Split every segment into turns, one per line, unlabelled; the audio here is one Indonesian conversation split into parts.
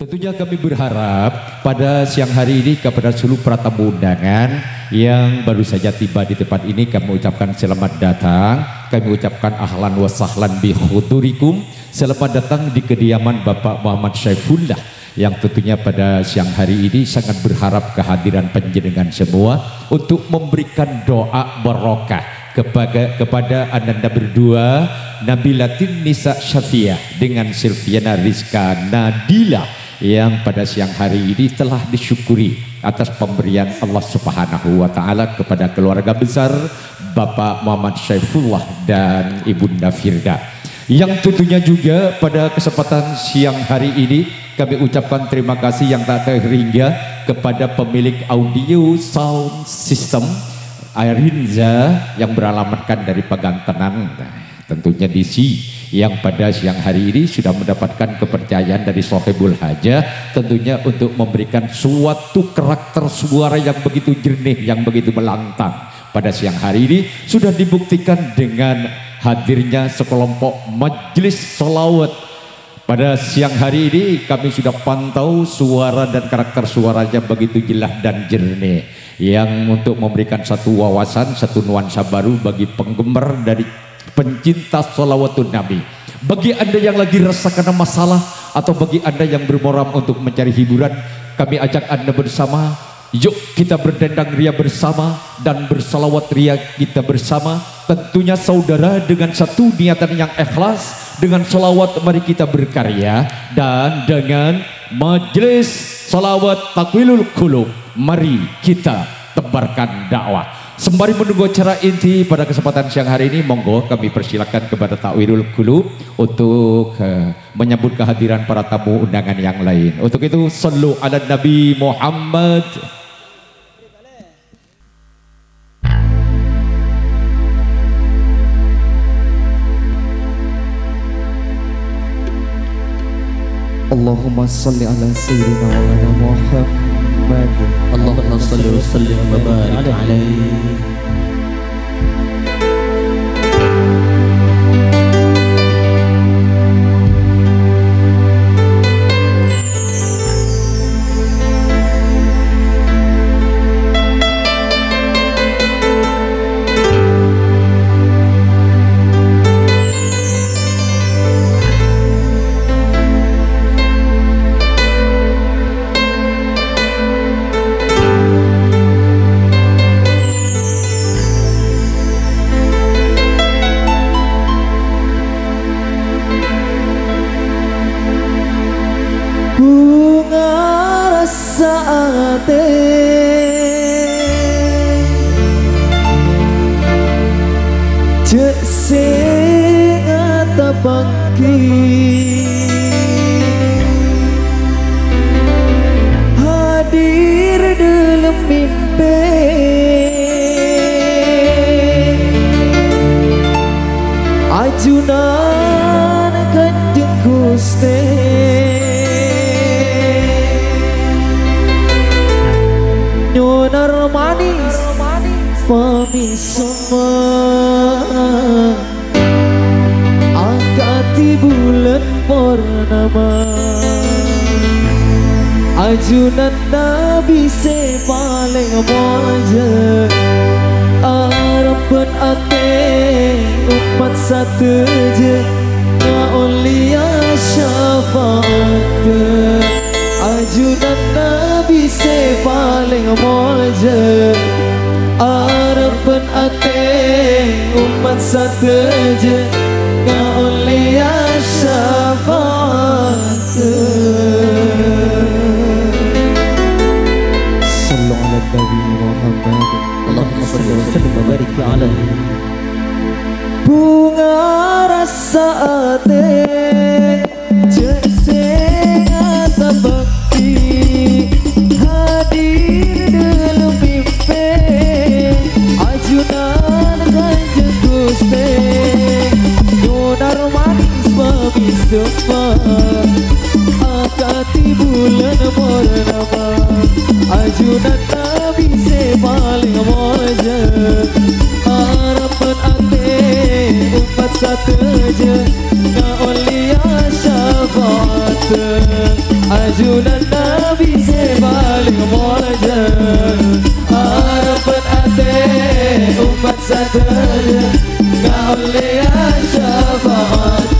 Tentunya kami berharap pada siang hari ini kepada seluruh para tamu undangan yang baru saja tiba di tempat ini, kami ucapkan selamat datang. Kami ucapkan ahlan wa sahlan bi khudurikum. Selamat datang di kediaman Bapak Muhammad Syaifullah yang tentunya pada siang hari ini sangat berharap kehadiran panjenengan semua untuk memberikan doa barokah kepada Ananda berdua, Nabilatin Nisa Syafiah dengan Silviana Rizka Nadila yang pada siang hari ini telah disyukuri atas pemberian Allah Subhanahu wa Ta'ala kepada keluarga besar Bapak Muhammad Syaifullah dan Ibunda Firda, yang tentunya juga pada kesempatan siang hari ini kami ucapkan terima kasih yang tak terhingga kepada pemilik audio sound system Airinza yang beralamatkan dari Pagantenang, tentunya DC, yang pada siang hari ini sudah mendapatkan kepercayaan dari Sohibul Hajah tentunya untuk memberikan suatu karakter suara yang begitu jernih, yang begitu melantang. Pada siang hari ini sudah dibuktikan dengan hadirnya sekelompok majelis sholawat. Pada siang hari ini kami sudah pantau suara dan karakter suaranya begitu jelas dan jernih, yang untuk memberikan satu wawasan, satu nuansa baru bagi penggemar dari pencinta sholawatun Nabi. Bagi anda yang lagi resah karena masalah, atau bagi anda yang bermoram untuk mencari hiburan, kami ajak anda bersama, yuk kita berdendang ria bersama dan bersalawat ria kita bersama. Tentunya saudara dengan satu niatan yang ikhlas, dengan sholawat mari kita berkarya, dan dengan majelis sholawat takwilul qulub mari kita tebarkan dakwah. Sembari menunggu acara inti pada kesempatan siang hari ini, monggo kami persilakan kepada Takwilul Qulub untuk menyambut kehadiran para tamu undangan yang lain. Untuk itu, sallu ala Nabi Muhammad.
Allahumma salli ala sayyidina wa ala Muhammad.
Allahumma salli wa sallim wa barik alaihi.
Cek sing atapaki hadir dalam mimpi, ajunan Kanjeng Gusti nyonar manis pamisama angkati bulan purnama, ajunan Nabi se paling moja, harapan ate umat sateja ngaulia syafaat, ajunan Nabi se paling moja, harapan ate umat sateja ngaulia syafaat. Sallu ala Nabi Muhammad.
Allahumma salli wa sallim wa barik alaihi.
Bunga rasa ate sing atabakti hadir dalam mimpi, ajunan Kanjeng Gusti nyonar manis pamisama akati bulan purnama, ajunan Nabi se paling moja, harapan ate umat sateja ngaulia syafaat. ajunan Nabi sebaling molajan harapan ate umat sadaya kaulia syafaat.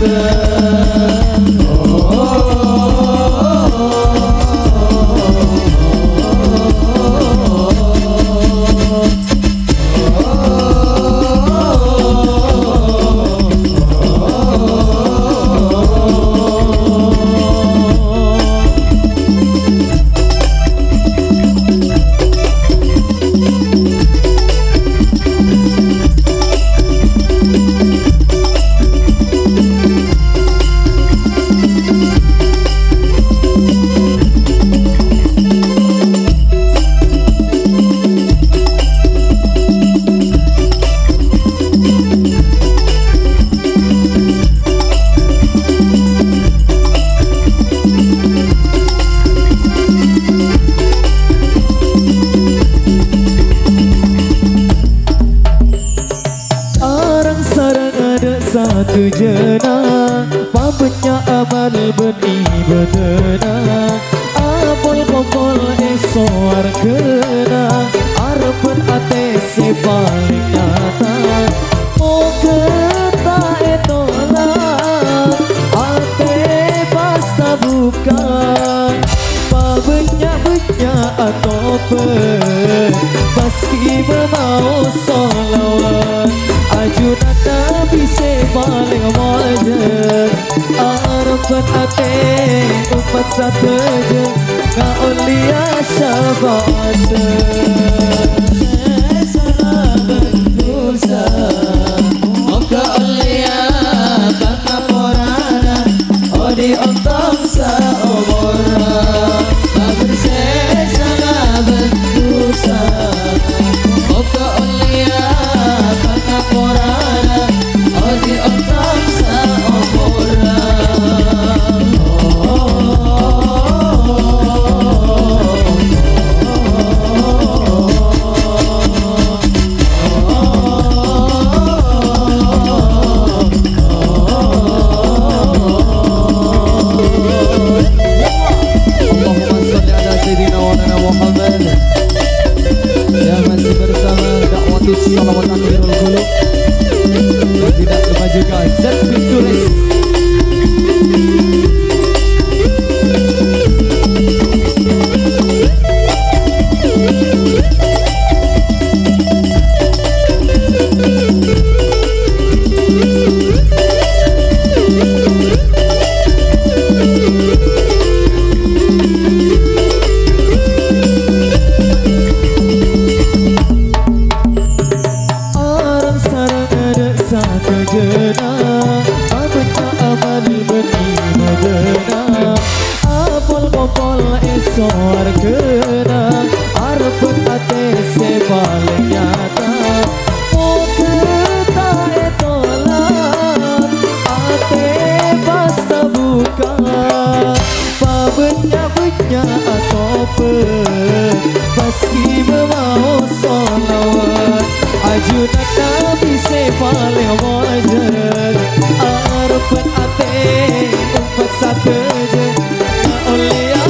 Satu jenang Pampenya amal beribadah Apol-popol esor kena Arpen ate se paling nyata Moga tak etolak Ate pasta bukan Pabenya-benya atau pen Meski memau solawat ajunan Nabi sebaling molajan harapan ate umat sateja kaulia syafaat. Sahabat dosa moga ulia bangka porana odi ontong saomora bersih sahabat dosa moga ulia bangka porana odi ontong saomora. Salawat akhirul qulub dan tidak lupa juga Zat Pinturis. Esor kena arpet ate sebaling nyata moga tak etolak ate pasta buka pabenya-benya atau pen meski memau solawat ajunan Nabi sebaling molajan arpet ate umat sateja kaulia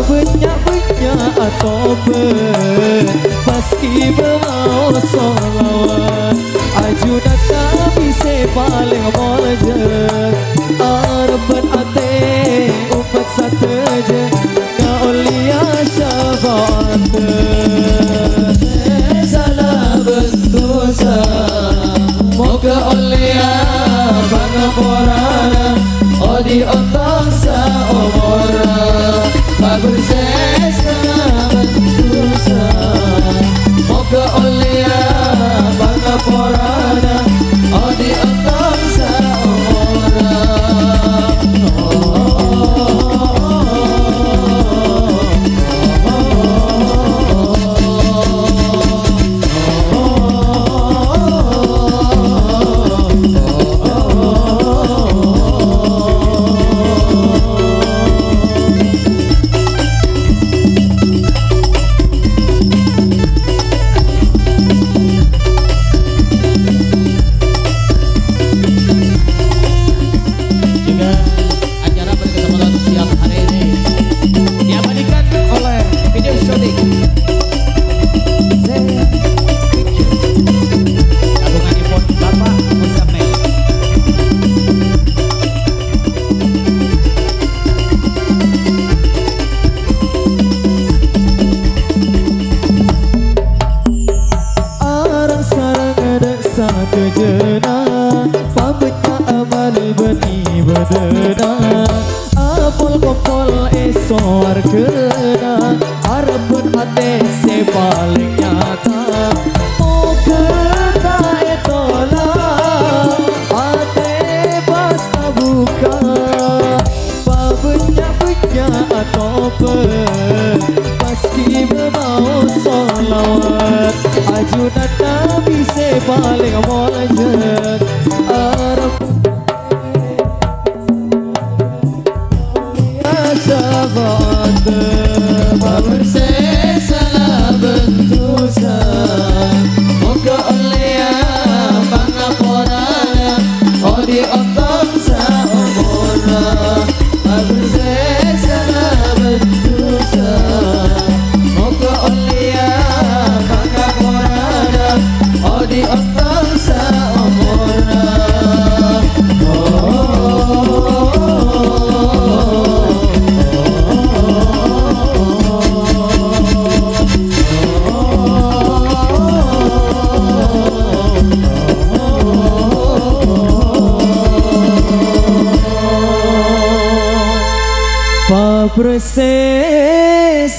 Banyak-banyak atau meski bermau solawat ajudan Nabi paling molajat Arban ate umat sateja Ka ulia syafaat Salah bentusa Moga ulia Pangaporana Odi otong sa omora Bersesa bentusa Moga ulia Pangaporana Odi otong sa omora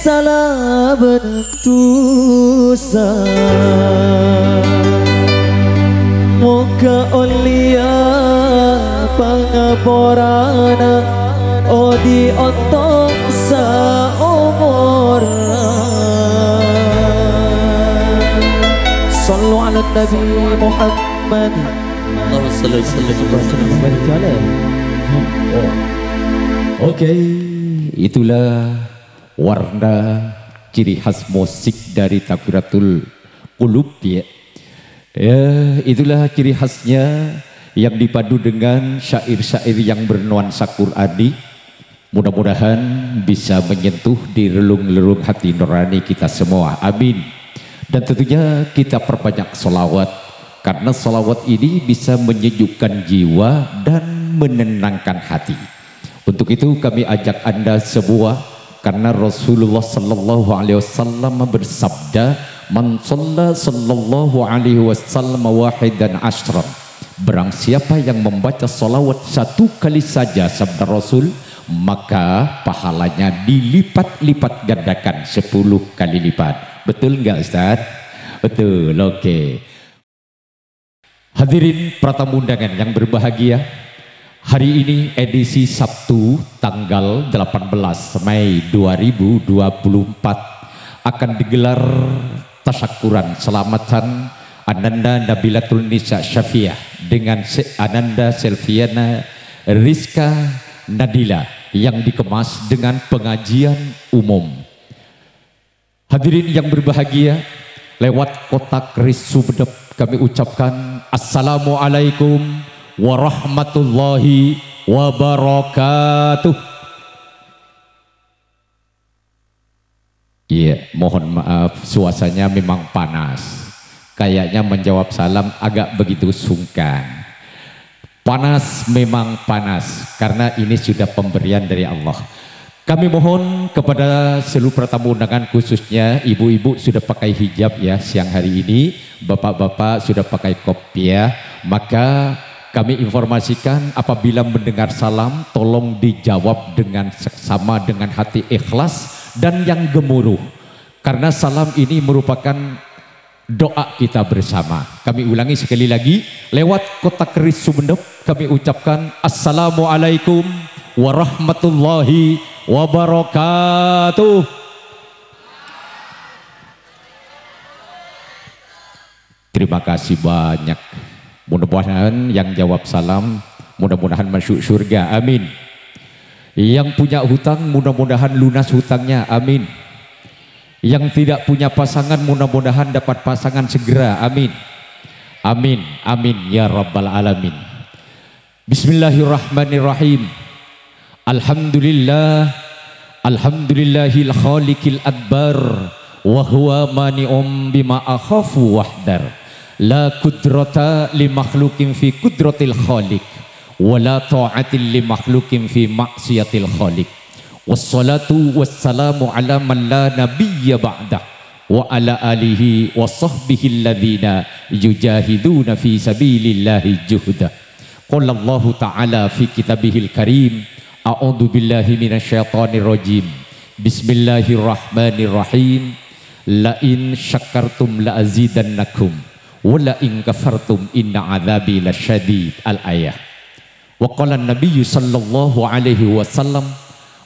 salah bentusa Moga olia pangaporana Odi ontong sa umurna Sallu ala Nabi Muhammad
Allahumma salli wa sallim.
Oke, itulah warna ciri khas musik dari Takbiratul Qulub ya. Itulah ciri khasnya yang dipadu dengan syair-syair yang bernuansa Qur'ani. Mudah-mudahan bisa menyentuh di relung-relung hati nurani kita semua. Amin. Dan tentunya kita perbanyak sholawat, karena sholawat ini bisa menyejukkan jiwa dan menenangkan hati. Untuk itu kami ajak Anda semua, karena Rasulullah sallallahu alaihi wasallam bersabda, "Man shalla sallallahu alaihi wasallam wahidan asyran." Barang siapa yang membaca salawat satu kali saja, sabda Rasul, maka pahalanya dilipat-lipat gandakan 10 kali lipat. Betul enggak Ustaz? Betul, oke. Hadirin pratamu undangan yang berbahagia, hari ini edisi Sabtu tanggal 18 Mei 2024 akan digelar tasyakuran selamatan Ananda Nabilatul Nisa Syafiah dengan Ananda Selviana Rizka Nadila yang dikemas dengan pengajian umum. Hadirin yang berbahagia, lewat kotak Risubdep kami ucapkan Assalamualaikum warahmatullahi wabarakatuh. Iya, mohon maaf, suasananya memang panas. Kayaknya menjawab salam agak begitu sungkan. Panas memang panas, karena ini sudah pemberian dari Allah. Kami mohon kepada seluruh tamu undangan, khususnya ibu-ibu sudah pakai hijab ya siang hari ini, bapak-bapak sudah pakai kopiah, maka kami informasikan apabila mendengar salam tolong dijawab dengan seksama, dengan hati ikhlas dan yang gemuruh, karena salam ini merupakan doa kita bersama. Kami ulangi sekali lagi, lewat kota keris Sumeneb kami ucapkan Assalamualaikum warahmatullahi wabarakatuh. Terima kasih banyak. Mudah-mudahan yang jawab salam mudah-mudahan masuk surga, amin. Yang punya hutang mudah-mudahan lunas hutangnya, amin. Yang tidak punya pasangan mudah-mudahan dapat pasangan segera, amin. Amin, amin ya rabbal alamin. Bismillahirrahmanirrahim. Alhamdulillah, alhamdulillahil khaliqil adbar, wa huwa mani'um bima akhafu wahdar. La kudrata li makhlukin fi kudratil khaliq, wa la ta'atil li makhlukin fi maksiatil khaliq. Wassalatu wassalamu ala man la nabiyya ba'dah, wa ala alihi wa sahbihi alladhina yujahiduna fi sabilillahi juhda. Qala Allahu ta'ala fi kitabihil karim, a'udzu billahi minasyaitonir rajim. Bismillahirrahmanirrahim. La in syakartum la azidannakum wa la in kafartum inna adzabi lasyadid. Al-ayah. Wa qala an-nabiy sallallahu alaihi wasallam,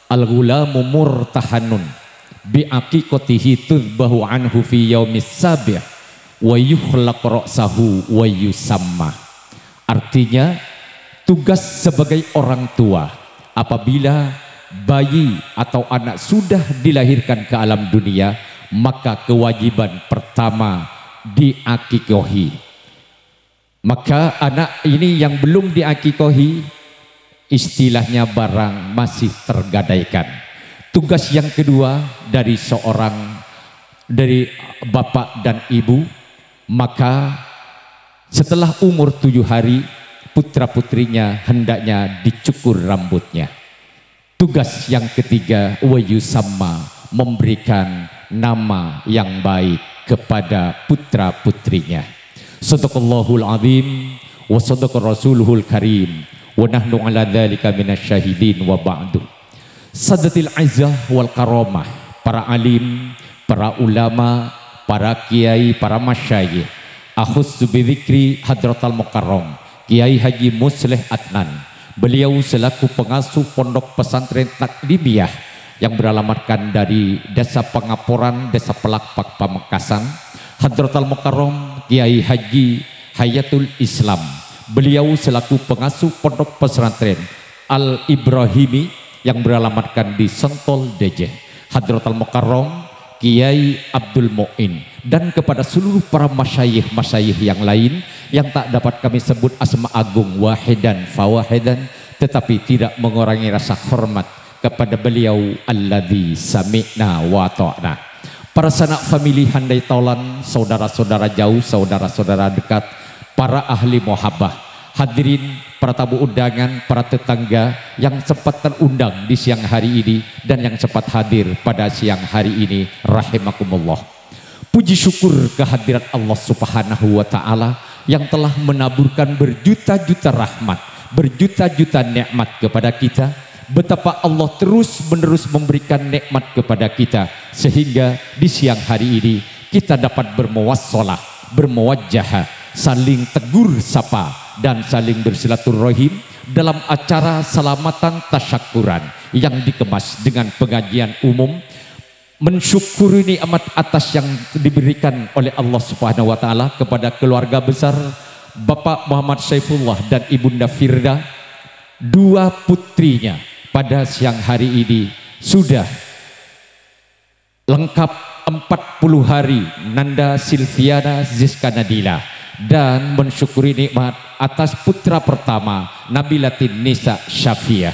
al-ghulamu murtahanun bi aqiqatihi tudbahu anhu fi yaumis sabi' wa yukhlaq ra'sahu wa yusamma. Artinya, tugas sebagai orang tua apabila bayi atau anak sudah dilahirkan ke alam dunia, maka kewajiban pertama diakikohi. Maka anak ini yang belum diakikohi, istilahnya barang masih tergadaikan. Tugas yang kedua dari bapak dan ibu, maka setelah umur 7 hari putra putrinya hendaknya dicukur rambutnya. Tugas yang ketiga, wa yusamma, memberikan nama yang baik kepada putra putrinya. Shadaqallahul azim wa shadaqa rasuluhul karim wa nahnu ala dzalika minasyahidin wa ba'du. Sadatil izzah wal karamah, para alim, para ulama, para kiai, para masyayikh, akhussu bidzikri hadratal mukarram Kiai Haji Musleh Adnan. Beliau selaku pengasuh pondok pesantren Taklimiyah yang beralamatkan dari Desa Pengaporan, Desa Pelakpak, Pamekasan. Hadratal Mukarram Kiai Haji Hayatul Islam. Beliau selaku pengasuh pondok pesantren Al Ibrahimi yang beralamatkan di Sentol Dejeh. Hadratal Mukarram Kiai Abdul Mu'in, dan kepada seluruh para masyayikh yang lain yang tak dapat kami sebut asma agung wahidan fawahidan, tetapi tidak mengurangi rasa hormat kepada beliau alladzi sami'na wa ta'na. Para sanak famili handai taulan, saudara-saudara jauh, saudara-saudara dekat, para ahli muhabbah, hadirin, para tamu undangan, para tetangga yang sempat terundang di siang hari ini dan yang sempat hadir pada siang hari ini, rahimakumullah. Puji syukur kehadirat Allah Subhanahu wa ta'ala yang telah menaburkan berjuta-juta rahmat, berjuta-juta nikmat kepada kita. Betapa Allah terus-menerus memberikan nikmat kepada kita, sehingga di siang hari ini kita dapat bermuwassalah, bermuwajjahah, saling tegur sapa dan saling bersilaturahim dalam acara selamatan tasyakuran yang dikemas dengan pengajian umum, mensyukuri nikmat atas yang diberikan oleh Allah Subhanahu wa taala kepada keluarga besar Bapak Muhammad Saifullah dan Ibunda Firda. 2 putrinya pada siang hari ini sudah lengkap 40 hari, Nanda Silviana Zizka Nadila, dan mensyukuri nikmat atas putra pertama Nabilatin Nisa Syafiah.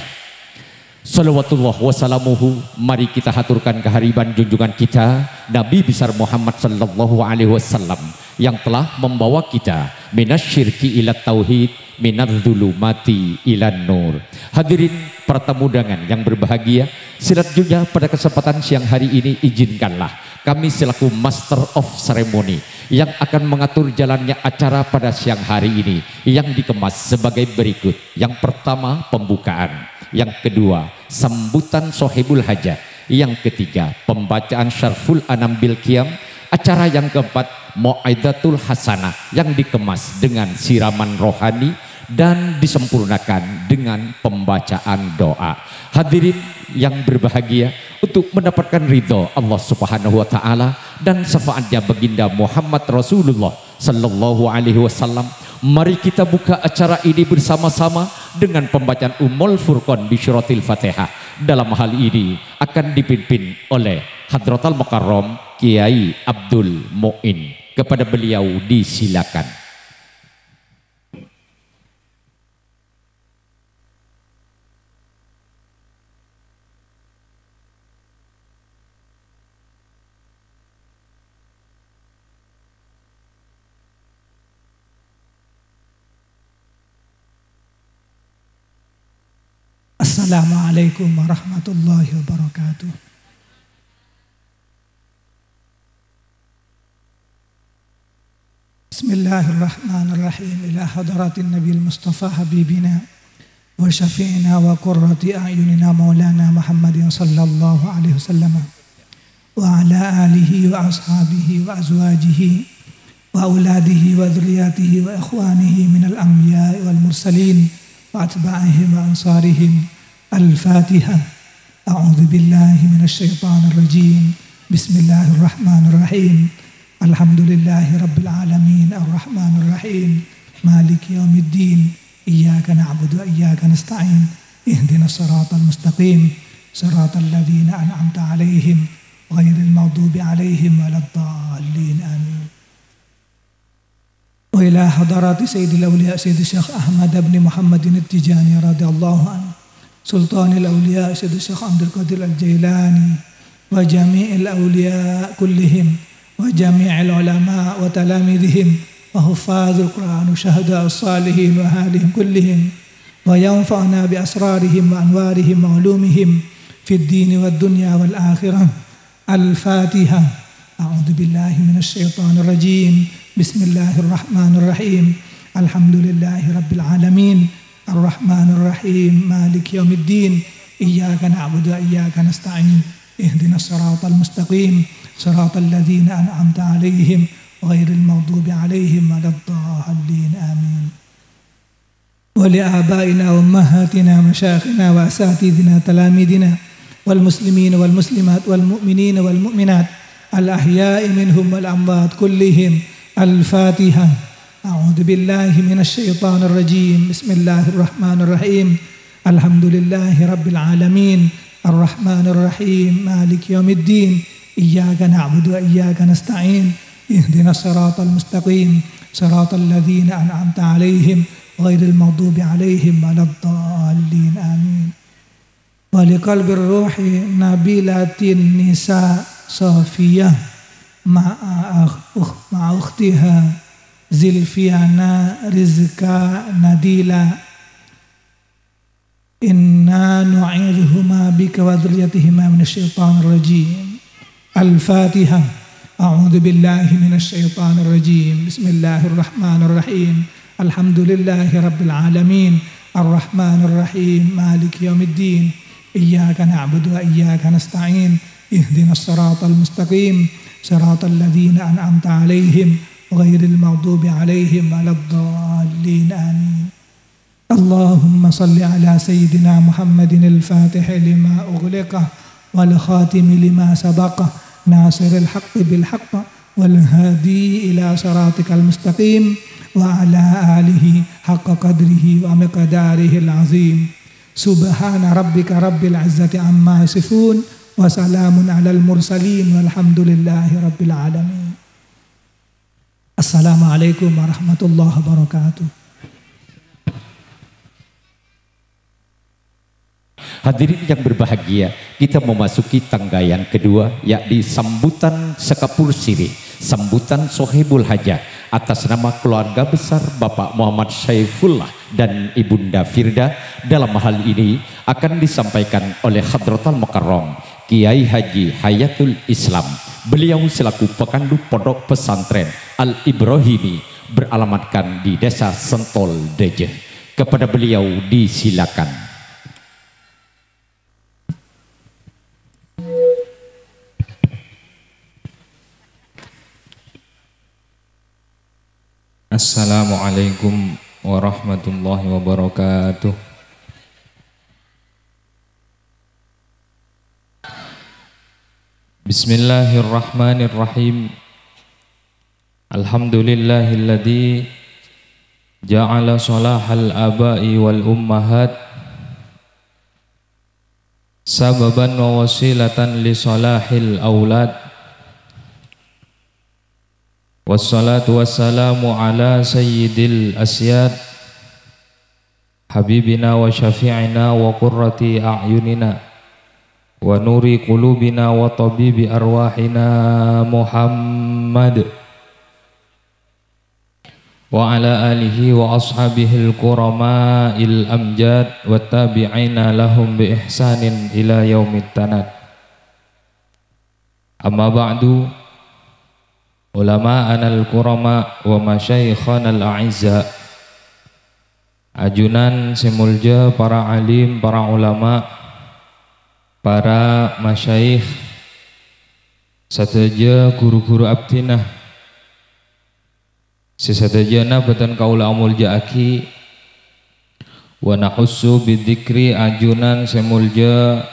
Salawatullah wassalamuhu, mari kita haturkan kehariban junjungan kita Nabi besar Muhammad sallallahu alaihi wasallam yang telah membawa kita minasyirki ila tauhid, minadz-dzulumati ilan nur. Hadirin para tamu undangan yang berbahagia, selanjutnya pada kesempatan siang hari ini izinkanlah kami selaku Master of Ceremony yang akan mengatur jalannya acara pada siang hari ini yang dikemas sebagai berikut. Yang pertama, pembukaan. Yang kedua, sambutan sohibul hajat. Yang ketiga, pembacaan syarful anam bil qiyam. Acara yang keempat, mau'idatul hasanah yang dikemas dengan siraman rohani dan disempurnakan dengan pembacaan doa. Hadirin yang berbahagia, untuk mendapatkan ridho Allah Subhanahu wa taala dan syafaatnya baginda Muhammad Rasulullah sallallahu alaihi wasallam, mari kita buka acara ini bersama-sama dengan pembacaan Ummul Furqan bi syuratil Fatihah. Dalam hal ini akan dipimpin oleh Hadratul Mukarram Kiai Abdul Mu'in. Kepada beliau disilakan.
Assalamualaikum warahmatullahi wabarakatuh. Bismillahirrahmanirrahim. Ila hadratin Nabil Mustafa Habibina wa syafi'ina wa qurrati a'yunina maulana Muhammadin sallallahu alaihi wasallam wa ala alihi wa ashabihi wa azwajihi wa auladihi wa dhurriyyatihi wa ikhwanihi minal anbiya'i wal mursalin wa atba'ihim wa ansarihim. Al-Fatihah. A'udzu billahi minasy syaithanir rajim. Bismillahirrahmanirrahim. Alhamdulillahi rabbil alamin arrahmanir rahim maliki yaumiddin iyyaka na'budu wa iyyaka nasta'in ihdinas siratal mustaqim siratal ladzina an'amta 'alaihim ghairil maghdubi 'alaihim waladdallin amin. Wa ila hadarati sayyidil awliya sayyid Syekh Ahmad bin Muhammadin At-Tijani radhiyallahu anhu Sultanil Awliya Syed Syekh Abdul Qadir Al-Jailani wa jami'il awliya kullihim wa jami'il ulama wa talamidhihim wa huffazul Qur'an wa syuhada as-salihin wa halihim kullihim wa yanfa'na bi asrarihim wa anwarihim wa ulumihim fid din wad dunya wal akhirah. Al-Fatihah. A'udzu billahi minasy syaithanir rajim. Bismillahirrahmanirrahim. Alhamdulillahi rabbil alamin. Ar-Rahmanir Rahim Maliki Yaumiddin Iyyaka na'budu wa iyyaka nasta'in Ihdinas siratal mustaqim Siratal ladzina an'amta 'alaihim ghairil maghdubi 'alaihim waladdallin amin. Wa li abaina wa ummahatina masyayikhina wa asatidina talamidina wal muslimina wal muslimat wal mu'minina wal mu'minat al ahya'i minhum wal amwat kullihim. Al-Fatihah. A'udzu billahi minasy syaithanir rajim. Bismillahirrahmanirrahim. Alhamdulillahi rabbil alamin. Arrahmanir rahim. Maliki yaumiddin. Iyyaka na'budu wa iyyaka nasta'in. Ihdinas siratal mustaqim. Siratal ladzina an'amta 'alaihim ghairil maghdubi 'alaihim waladdallin amin. Wa liqalbir ruhi nabilatin nisa safiyah ma'a ukhtiha Zilfiana Rizka Nadila inna nu'idhuhuma bika wa dhurriyyatihima minasy syaithanir rajim. Al-Fatihah. A'udzu billahi minasy syaithanir rajim. Bismillahirrahmanirrahim. Alhamdulillahi rabbil alamin arrahmanir rahim maliki yaumiddin iyyaka na'budu wa iyyaka nasta'in ihdinas siratal mustaqim siratal ladzina an'amta 'alaihim ghairil maghdubi 'alaihim waladdallin amin. Allahumma salli ala sayyidina Muhammadin al-Fatih lima ughliqa wal khatimi lima sabaqa nasiril haqqi bil haqq wal hadi ila siratikal mustaqim wa ala alihi haqqa qadrihi wa miqdarihi al-azim. Subhana rabbika rabbil izzati amma yasifun wa salamun alal mursalin walhamdulillahi rabbil alamin. Assalamualaikum warahmatullahi wabarakatuh.
Hadirin yang berbahagia, kita memasuki tangga yang kedua, yakni sambutan sekapur siri, sambutan Sohibul Hajah atas nama keluarga besar Bapak Muhammad Syaifullah dan Ibunda Firda. Dalam hal ini akan disampaikan oleh Hadratul Mukarram Kiai Haji Hayatul Islam. Beliau selaku pekandu Pondok Pesantren Al-Ibrahimi beralamatkan di Desa Sentol Dejeh. Kepada beliau disilakan.
Assalamualaikum warahmatullahi wabarakatuh. Bismillahirrahmanirrahim. Alhamdulillahilladzi ja'ala salahal abai wal ummahat sababan wa wasilatan li salahil aulad. Wassalatu wassalamu ala sayyidil asyad habibina wa syafi'ina wa qurrati a'yunina wa nuri qulubina wa tabibi arwahina Muhammad wa ala alihi wa ashabihil kurama'il amjad wa tabi'ina lahum bi ihsanin ila yaumit tanad. Amma ba'du, ulama anal kurama wa masyaikhan al-a'izza, ajunan semulja para alim, para ulama, para masyaikh, sataja guru-guru abdinah, sesatajana batan kaula amulja aki, wa nahussu bidzikri ajunan semulja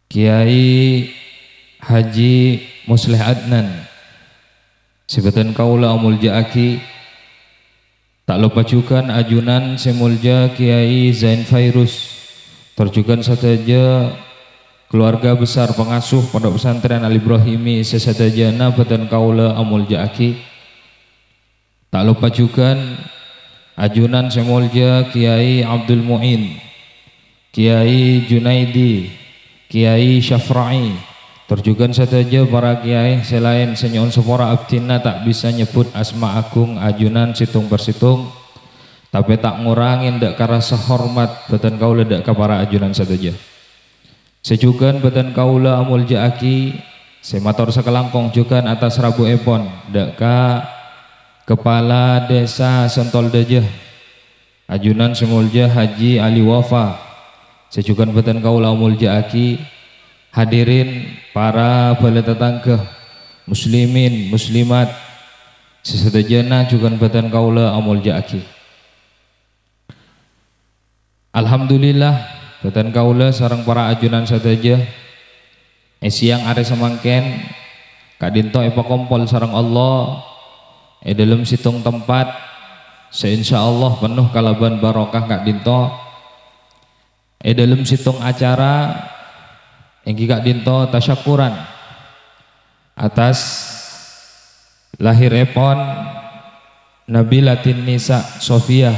Kiai Haji Muslih Adnan, sebatan kaula amulja aki, tak lupa juga ajunan semulja Kiai Zain Fairuz, terjukan saja keluarga besar pengasuh Pondok Pesantren Al-Ibrahimi sesatajana batan kaula amulja aki. Tak lupa juga ajunan semulja Kiai Abdul Mu'in, Kiai Junaidi, Kiai Syafra'i, terjugan saja para kiai selain senyon sepora abdina tak bisa nyebut asma agung ajunan situng bersitung, tapi tak ngurangin dak karasa hormat batan kaula dak ka para ajunan saja. Sejugan batan kaula amulja aki semator sekelangkong juga atas Rabu Epon dak ka Kepala Desa Sentol Dejeh ajunan semulja Haji Ali Wafa. Sejugan batan kaula amulja aki, hadirin para bala tetangga muslimin muslimat sesadajana juga batan kaula amulja aki. Alhamdulillah batan kaula sareng para ajunan sadaja siang are semangken kadinto epa kompol sareng Allah dalam situng tempat seinsyaallah penuh kalaban barokah kadinto dalam situng acara yang Kak Dinto tasyakuran atas lahir epon Nabilatin Nisa Sofia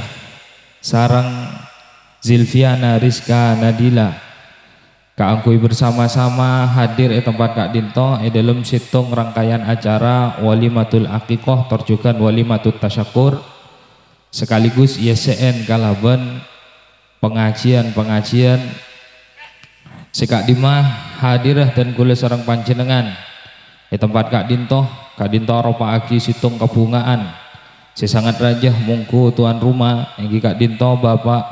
sarang Zilviana Rizka Nadila kaangkui bersama-sama hadir tempat Kak Dinto dalam situng rangkaian acara Walimatul Aqiqah terjukan Walimatul Tasyakur sekaligus ISN kalaban pengajian Sekak Dimah hadirah dan kula sareng panjenengan di tempat Kak Dinto ropa aki situng kebungaan sesangat rajah mungku tuan rumah yang Kak Dinto Bapak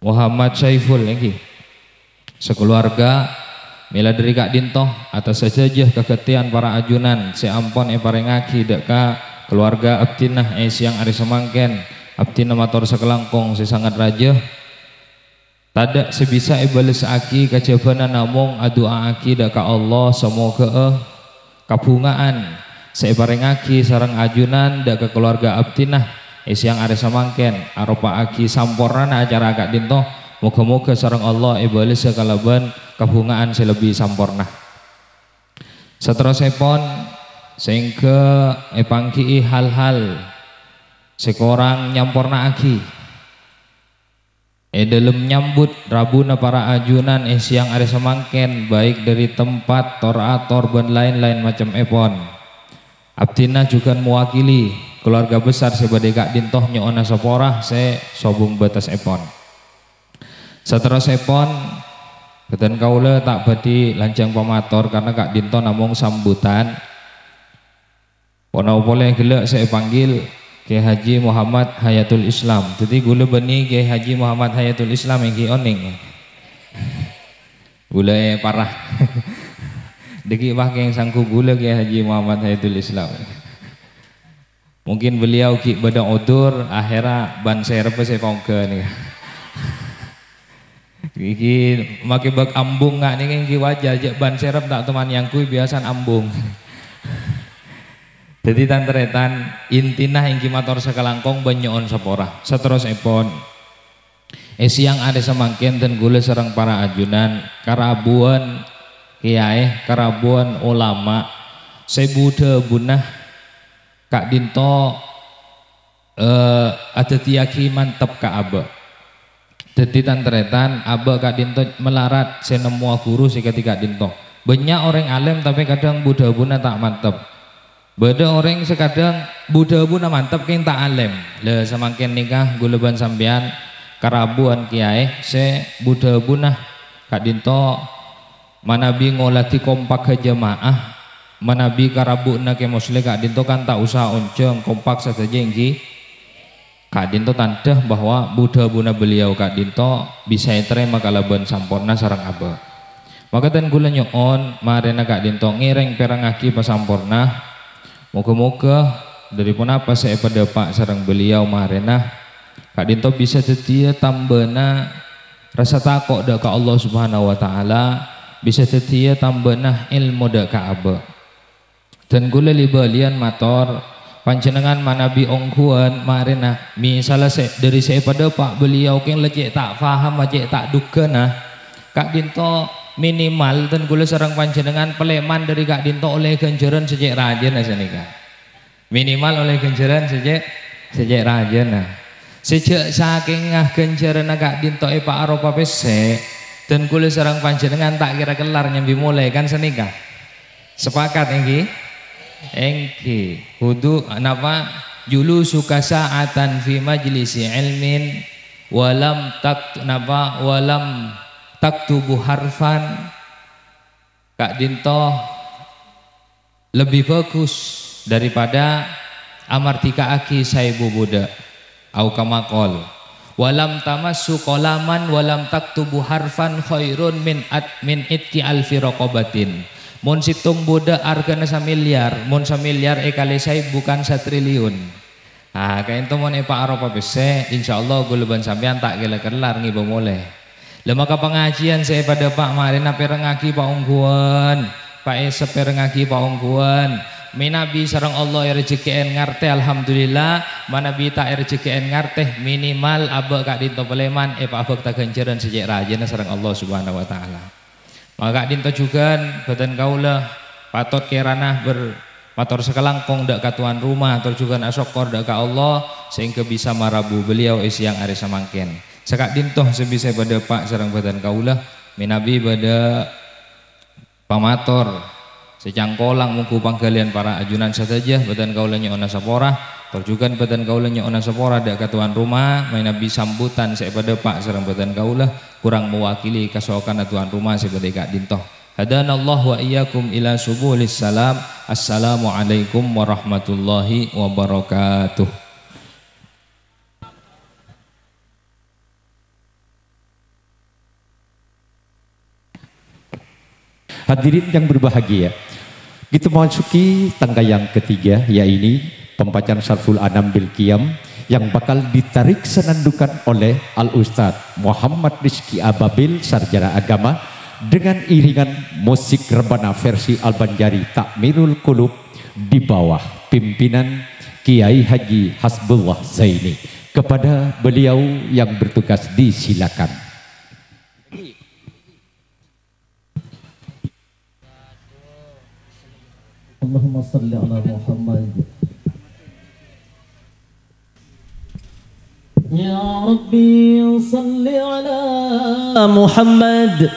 Muhammad Syaiful yang sekeluarga mila dari Kak Dinto atas sajajah keketian para ajunan seampon parengaki dak ka keluarga abdinah siang ari semangken abdinah mator sekelangkong sesangat rajah. Tada sebisa ibales aki kajabana namung adua aki daka Allah semoga kabungaan sebareng aki sarang ajunan daka keluarga abdinah siang are samangken aropa aki samporana acara Kak Dinto moga-moga sarang Allah ibales sekalaban kabungaan selebih samporna. Seterusipun sehingga pangki hal-hal sekorang nyamporna aki dalam nyambut rabuna para ajunan siang ada semangken baik dari tempat torator dan lain-lain macam epon. Abdina juga mewakili keluarga besar sebagai Kak Dintoh nyoona saporah se sobung batas epon. Setelah epon beten kaula tak badi lancang pamator karena Kak Dintoh namung sambutan. Pono boleh gelek saya panggil Kiai Haji Muhammad Hayatul Islam. Jadi gula beni Kiai Haji Muhammad Hayatul Islam yang ki oning. Gula parah. Deki pakai yang sangku gula Kiai Haji Muhammad Hayatul Islam. Mungkin beliau ki beda odur akhirnya ban serpe saya kongke nih. Iki make bak ambung nggak nih ki wajar ban serep tak teman yang kui biasa ambung. Jadi tanteretan intinah yang kimator sekalangkong banyoon sepora seterus epon siang ada semangkin dan gula serang para ajunan karabuan kiai karabuan ulama sebuda bunah Kak Dintoh ada tiaki mantep Kak Abe. Jadi tanteretan Abe Kak Dintoh melarat senemua guru seketika Dintoh banyak orang alim tapi kadang buda bunah tak mantep. Beda orang sekadang Buddha pun mantap kain tak alim. Le semakin nikah guleban sambian karabuan kiai se Buddha punah Kak Dintoh manabi ngolati kompak ke jemaah manabi karabu na ke muslim Kak Dintoh kan tak usah onceng kompak saja jengki. Kak Dintoh tanda bahwa Buddha punah beliau Kak Dintoh bisa terima kalaban sampurna sarang Aba. Maka tan gula nyoon marena Kak Dintoh ngireng perangaki pasampurna. Moga-moga daripun apa saya pada Pak sarang beliau marena Kak Dintoh bisa setia tambena rasa takut dak ka Allah Subhanahu wa taala, bisa setia tambena ilmu dak ka Aba. Dan gula libalian mator panjenengan manabi ongkuan marena misalnya dari saya pada Pak beliau yang lecek tak faham lecek tak dukena Kak Dintoh minimal dan gula sarang panjenengan peleman dari Kak Dintoh oleh genjeran sejak rajin asanika. Minimal oleh genjeran sejak rajin. Sejak saking ngah genjeran Kak Dintoh Pak Aropa pese dan gula sarang panjenengan tak kira kelar nyambi mulai kan senika. Sepakat engki? Engki. Kudu napa julu suka saatan fi majlisi ilmin walam tak napa walam taktubu harfan. Kak Dintoh lebih bagus daripada amartika aki saibu budak au kamakol walam tamassu qalaman walam taktubu harfan khairun min itki alfi raqabatin. Mun situng budak argana samiliar mun samiliar ekali sai bukan satriliun. Ah kain to mon Pak Aropa bese insyaallah guleban sampean tak kela kelar ngiba mulai. Lemaka pengajian saya pada Pak Marina perengaki Pak Ungguan Pak Esa perengaki Pak Ungguan minabi sarang Allah RJKN ngarte alhamdulillah manabi tak RJKN ngarte minimal Aba Kak Dintoh peleman Pak Abak tak genjeran sejak rajin sarang Allah Subhanahu wa taala. Maka Kak Dintoh juga badan kaula patot kerana bermator sekelangkong dak katuan rumah atau juga asokor dak ka Allah sehingga bisa marabu beliau siang hari samangken. Sekak Dintoh sebisa pada Pak sarang badan kaulah minabi pada pamator secangkolang mungku panggalian para ajunan saja badan kaulanya ona sapora terjugan badan kaulanya ona sapora dak katuan rumah minabi sambutan saya pada Pak sarang badan kaulah kurang mewakili kasokan tuan rumah sebagai Kak Dintoh. Hadanallahu wa iyyakum ila subulis salam. Assalamualaikum warahmatullahi wabarakatuh.
Hadirin yang berbahagia, kita memasuki tangga yang ketiga, yaitu pembacaan Syarful Anam bil Qiyam yang bakal ditarik senandukan oleh Al-Ustadz Muhammad Rizki Ababil, sarjana agama, dengan iringan musik rebana versi Al-Banjari Takmirul Qulub di bawah pimpinan Kiai Haji Hasbullah Zaini. Kepada beliau yang bertugas disilakan.
Allahumma salli ala Muhammad يا ربي صل على محمد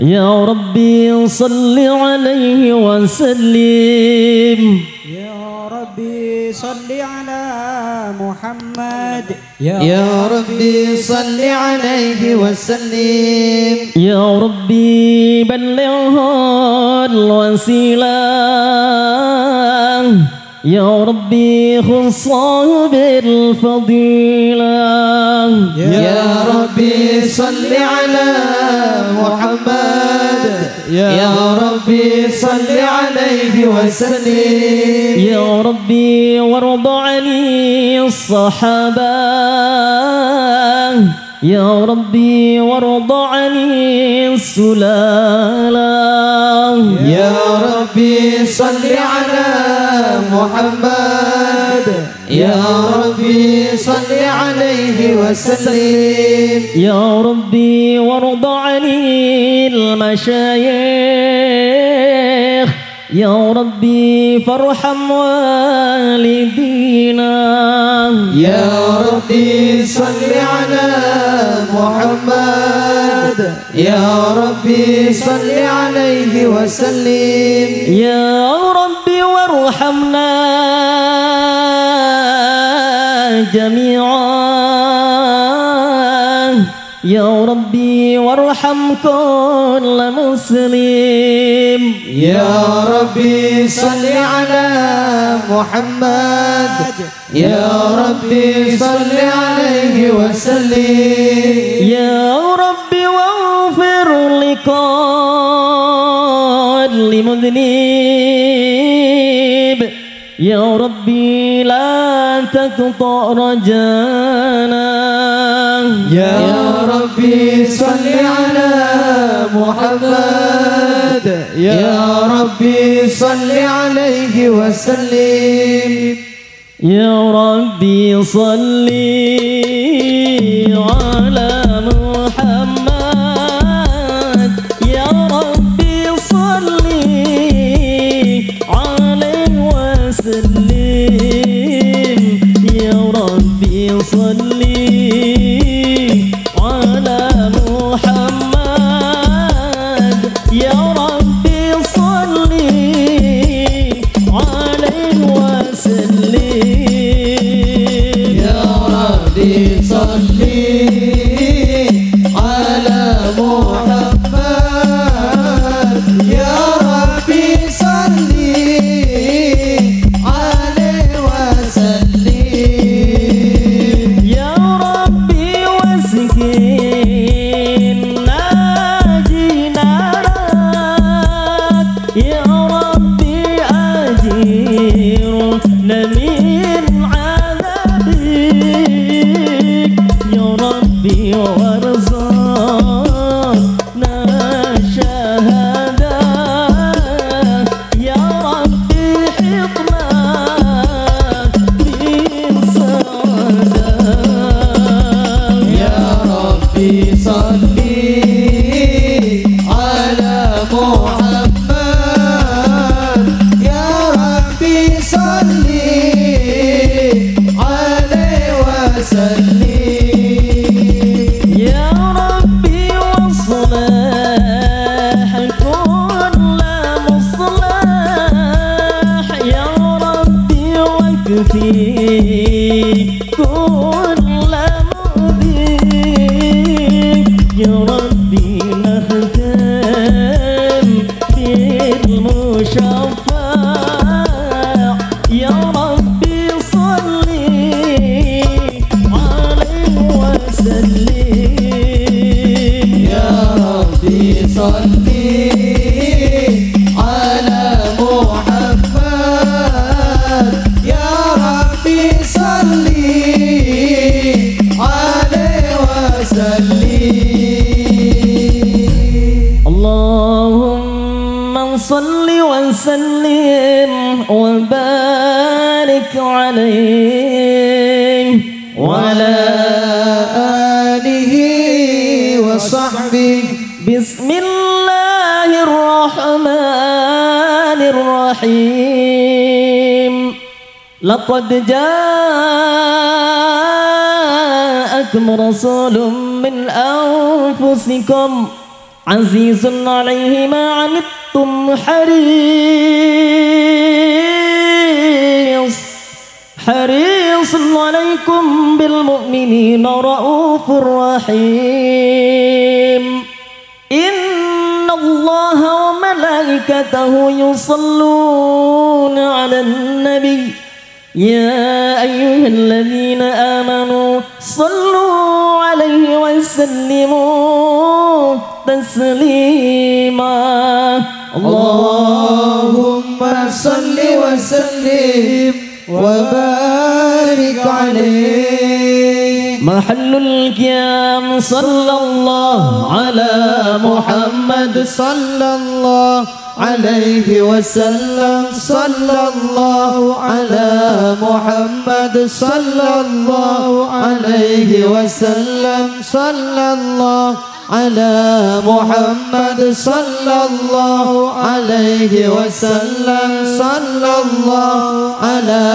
يا ربي صل عليه وسلم
يا ربي صل على محمد
يا ربي صل عليه وسلم يا ربي بلغها الوسيلة يا ربي خصه بالفضيلة يا ربي صل على محمد يا ربي صل عليه وسلم يا ربي وارض عن الصحابة يا ربي وارض عن السلالة يا ربي صل على محمد يا ربي صل عليه وسلم يا ربي وارض عن المشايخ يا ربي فارحم والدينا يا ربي صل على محمد يا ربي صل عليه وسلم يا ربي وارحمنا جميعا يا ربي وارحم كل مسلم يا ربي صل على محمد يا ربي صل عليه وسلم يا ربي واغفر لكل مذنب يا ربي لا تقطع رجانا يا ربي صل على محمد يا ربي صل عليه وسلم يا ربي صل على محمد يا ربي صل عليه وسلم يا ربي صل على محمد يا ربي صل عليه وسلم يا ربي صل على محمد يا ربي صل عليه وسلم يا ربي وسكننا جنانك يا ربي أجيرنا من عذابك يا ربي وارزقنا شهادة يا ربي حطنا من سعادة يا ربي صل على محمد يا ربي صل عليه وسلم يا ربي واصلح كل مصلح يا ربي واكفي كل مؤذي يا ربي نختم بالمشفع يا ربي صل عليه وسلم يا ربي صل على محمد يا ربي صل عليه وسلم اللهم صل وسلم وبارك عليه وعلى آله وصحبه بسم الله الرحمن الرحيم لقد جاء جاءكم رسول من أنفسكم عزيز عليه ما عنتم حريص عليكم بالمؤمنين رؤوف رحيم إن الله وملائكته يصلون على النبي يا أيها الذين آمنوا صلوا عليه وسلموا تسليما
اللهم صل وسلم وبارك عليه.
محل القيام صلى الله على محمد
صلى الله عليه وسلم صلى الله على محمد صلى الله عليه وسلم صلى الله على محمد صلى الله عليه وسلم صلى الله على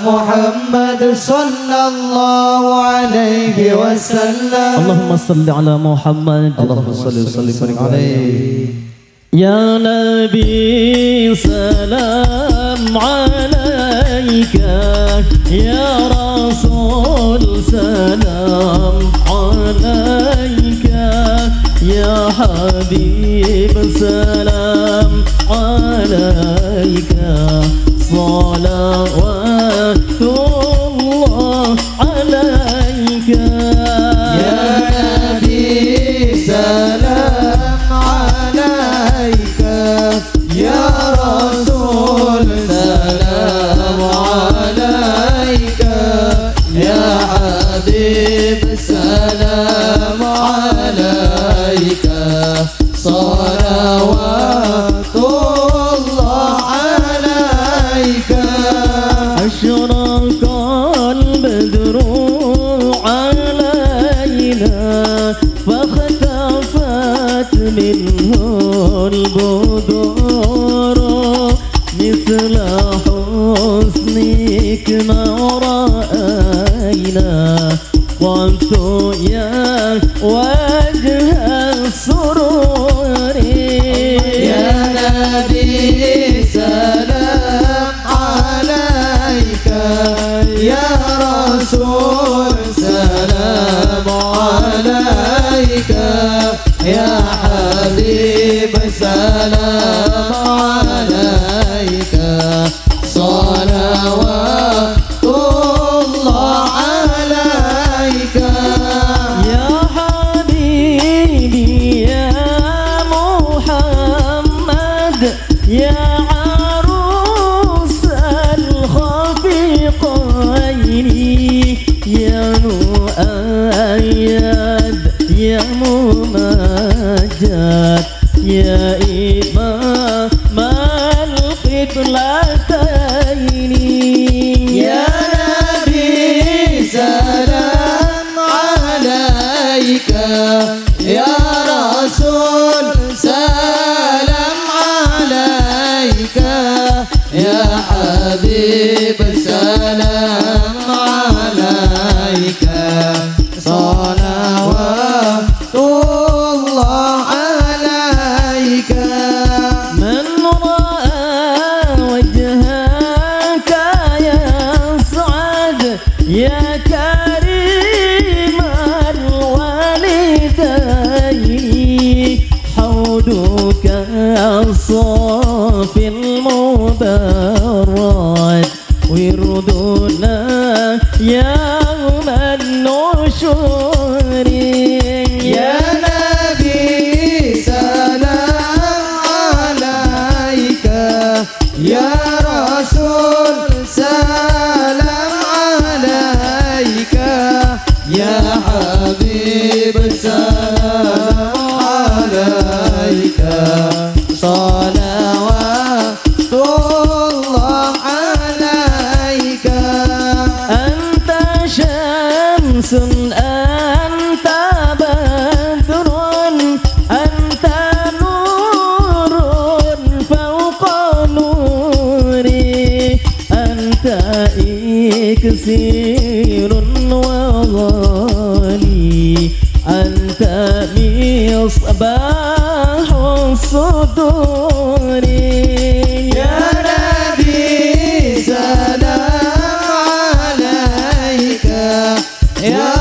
محمد صلى الله عليه وسلم.
اللهم صل على محمد
اللهم صل وسلم عليه.
يا نبي سلام عليك يا رسول سلام عليك يا حبيب سلام عليك صلوات الله عليك
يا نبي سلام عليك يا رسول سلام عليك يا حبيب سلام عليك صلوات الله عليك.
أشرق البدر علينا فاختفت منه البدور مثل حسنك ما رأينا قلت يا وجه السرور
يا نبي سلام عليك يا رسول سلام عليك يا حبيب سلام عليك صلوات الله عليك.
يا حبيبي يا محمد يا عروس الخفيقين يا مؤيد يا ممجد يا إمام القبلتين
يا نبي سلام عليك يا رسول سلام عليك يا حبيب سلام عليك صلوات الله عليك.
من رأى وجهك يسعد يا كريم الوالدين حوضك الصافي المبرد وردنا يوم النشور.
يا نبي سلام عليك يا رسول سلام عليك يا حبيب سلام عليك صلوات الله عليك.
أنت شمس أنت بدر أنت نور فوق نوري أنت إكسير وغالي
مصباح الصدور يا نبي سلام عليك يا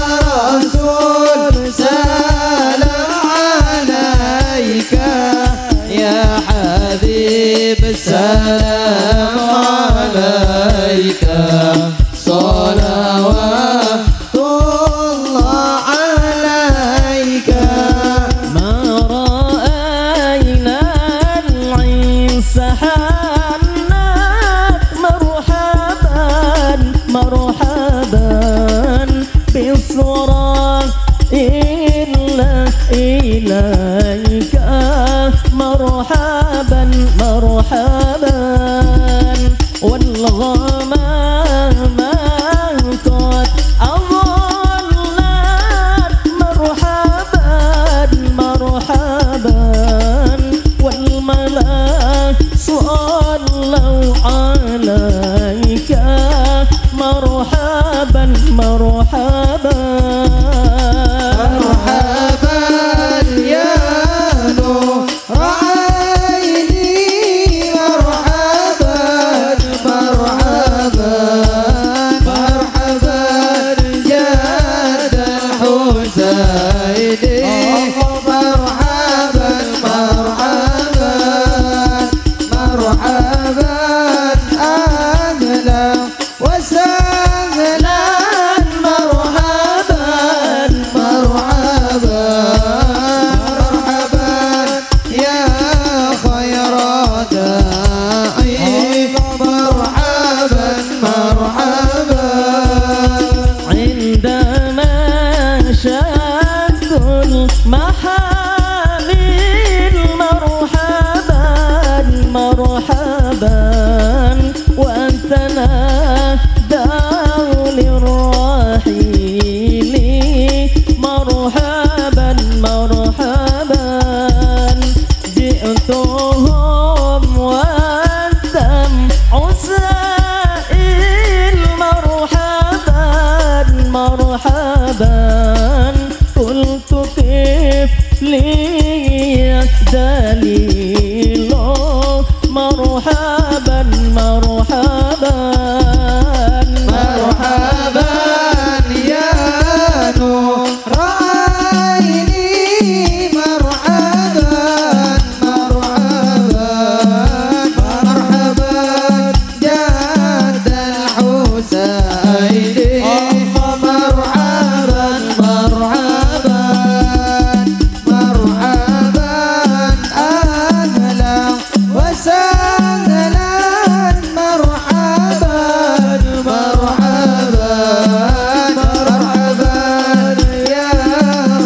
رسول سلام عليك يا حبيب سلام عليك صلوات الله عليك ما رأينا العيس حناك مرحبا مرحبا بصورة إلا إليك مرحبا مرحبا والغمام قد أظلت مرحبا مرحبا والملائكة صلوا عليك مرحبا مرحبا مرحبا يا نور عيني مرحبا مرحبا مرحبا جاد الحسين مرحبا مرحبا مرحبا أهلا وسهلا مرحبا مرحبا مرحبا يا خير داعي مرحبا مرحبا عندما شد المحامل مرحبا مرحبا وأنت نادى للرحيل مرحبا مرحبا جئتهم والدمع سائل مرحبا مرحبا قلت كيف لي دليل مرحبا مرحبا مرحبا يا نور عيني مرحبا مرحبا مرحبا جاد الحسين مرحبا مرحبا مرحبا أهلا وسهلا مرحبا مرحبا مرحبا يا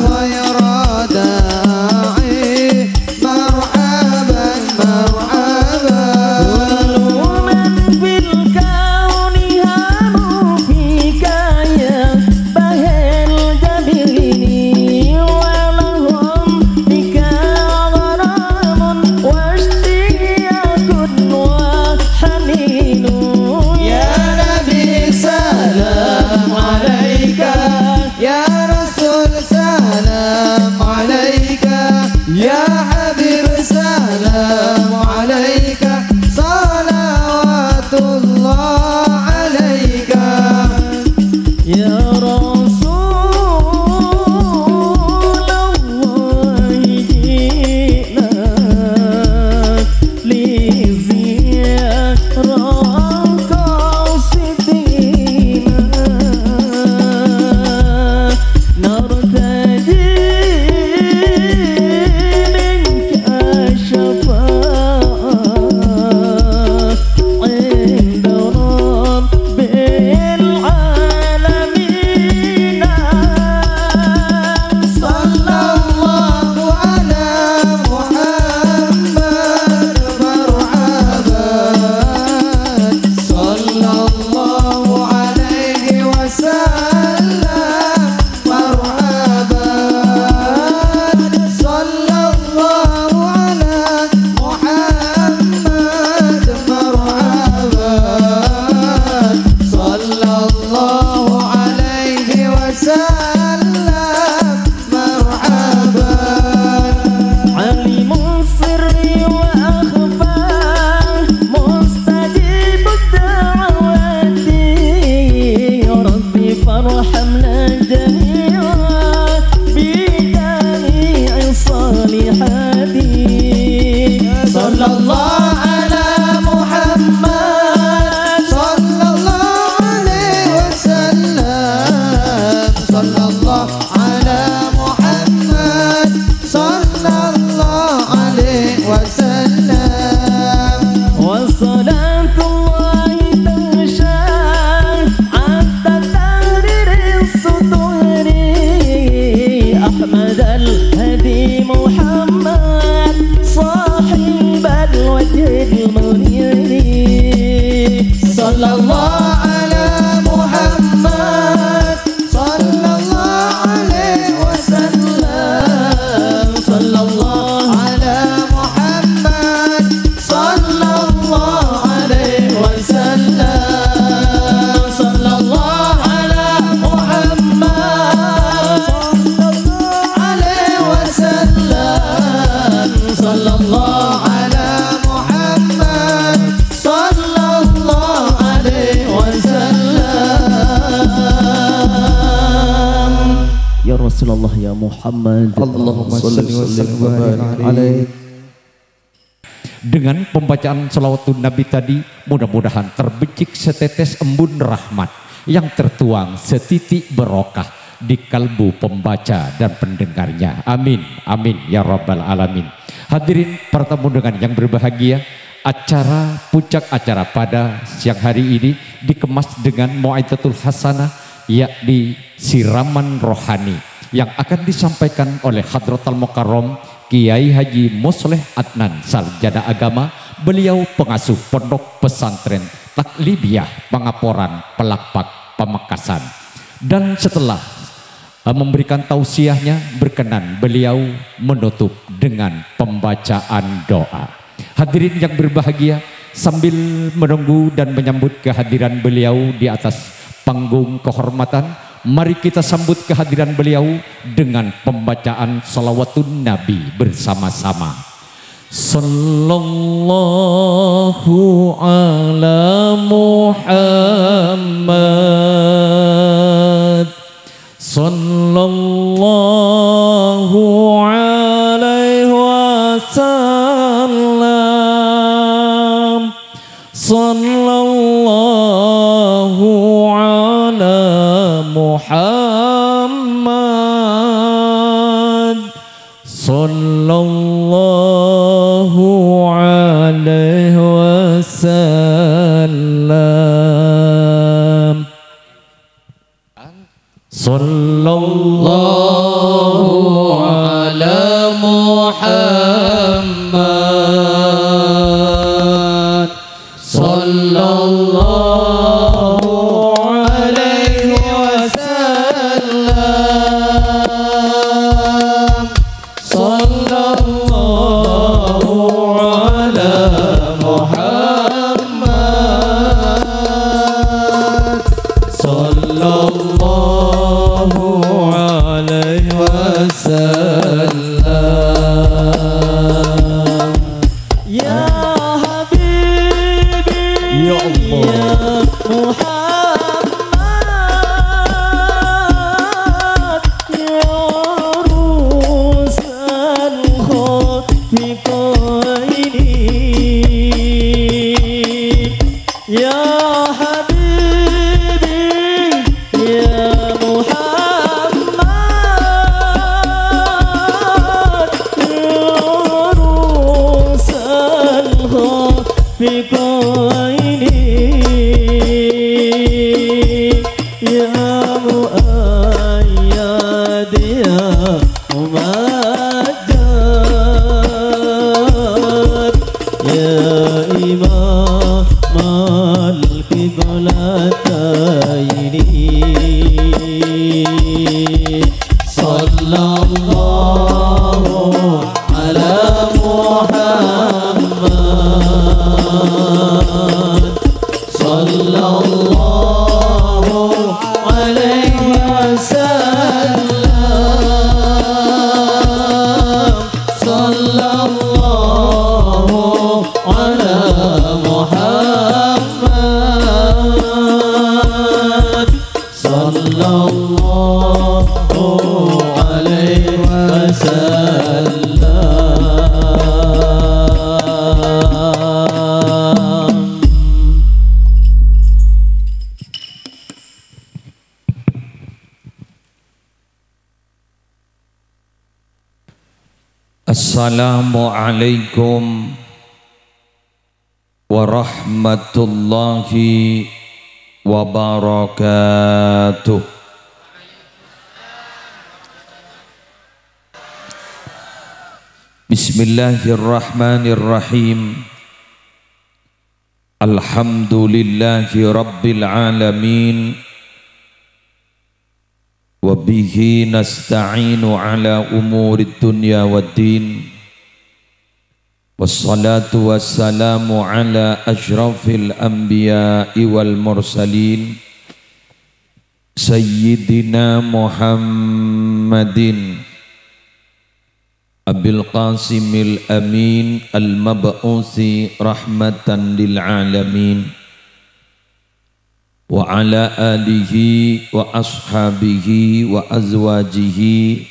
خير داعي مرحبا مرحبا كل من في الكون هام فيك يشبه الجبين ولهم بك غرام واشتياق وحنين يا نبي سلام عليك يا رسول سلام عليك يا حبيب سلام عليك صلوات الله عليك يا رسول الله جئناك لزيارة قاصدينا نرتجي منك الشفاعة عند مجد منير صلى الله على محمد صلى الله عليه وسلم صلى الله على محمد صلى الله عليه وسلم صلى الله على محمد عليه وسلم صلى الله على محمد صلى الله عليه وسلم يا رسول الله يا محمد
اللهم صل وسلم وبارك عليه.
Dengan pembacaan salawatun Nabi tadi, mudah-mudahan terbicik setetes embun rahmat yang tertuang setitik berokah di kalbu pembaca dan pendengarnya. Amin, amin ya rabbal alamin. Hadirin para tamu undangan yang berbahagia, acara puncak acara pada siang hari ini dikemas dengan Mau'izatul Hasanah, yakni siraman rohani yang akan disampaikan oleh Hadratul Mukarram Kiai Haji Musleh Adnan, sarjana agama. Beliau pengasuh pondok pesantren Taklibiyah Pangaporan Pelakpak Pamekasan. Dan setelah memberikan tausiahnya, berkenan beliau menutup dengan pembacaan doa. Hadirin yang berbahagia, sambil menunggu dan menyambut kehadiran beliau di atas panggung kehormatan, mari kita sambut kehadiran beliau dengan pembacaan salawatun Nabi bersama-sama. Sallallahu ala Muhammad, sallallahu alaihi wasallam, sallallahu ala Muhammad, sallallahu alaihi wasallam, sallallahu ala Muhammad, sallallahu alaihi wasallam, sallallahu ala Muhammad, sallallahu alaihi wasallam.
Ya Habibi
Ya Allah,
ya Muhammad ya Rusal Khafiqaini ya Habibi ya Muhammad ya Rusal Khafiqaini ya Muayyad ya Mumajjad ya Imam al-Qiblataini sallallahu ala Muhammad, sallallahu alaihi wasallam, sallallahu ala Muhammad, sallallahu alaihi wasallam.
Assalamualaikum warahmatullahi wabarakatuh. Bismillahirrahmanirrahim. Alhamdulillahi Rabbil Alamin. Wabihi nasta'inu ala umurid dunya waddin. Wassalatu wassalamu ala ashrafil anbiya'i wal mursalin Sayyidina Muhammadin Abil Qasimil Amin Al-Mab'uthi rahmatan lil alamin wa ala alihi wa ashabihi wa azwajihi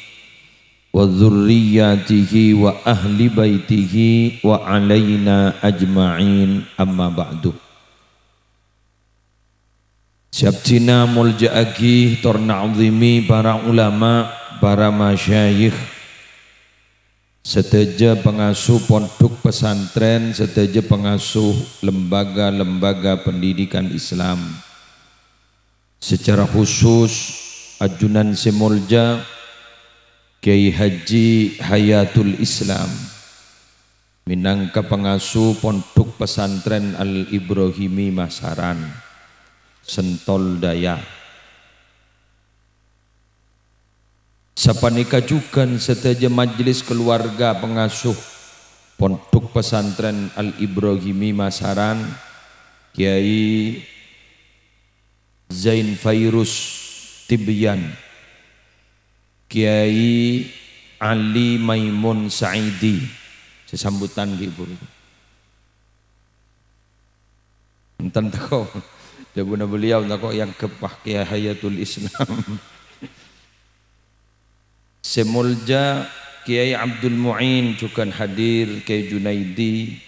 wa dzurriyyatihi wa ahli baitihi wa alaina ajma'in amma ba'du. Syabtina mulja'agi torna'udhimi para ulama, para masyayikh, seteja pengasuh pondok pesantren, seteja pengasuh lembaga-lembaga pendidikan Islam. Secara khusus ajunan semulja Kiai Haji Hayatul Islam minangka pengasuh pondok pesantren Al-Ibrahimi Masaran Sentol Daya. Sapanika juga seteja majelis keluarga pengasuh pondok pesantren Al-Ibrahimi Masaran Kiai Zain Fairuz Tibyan, Kiai Ali Maimun Saidi, sesambutan Ibu. Enten tako, jabuna beliau tako yang kepah Kiai Hayatul Islam. Semulja Kiai Abdul Mu'in juga hadir, Kiai Junaidi,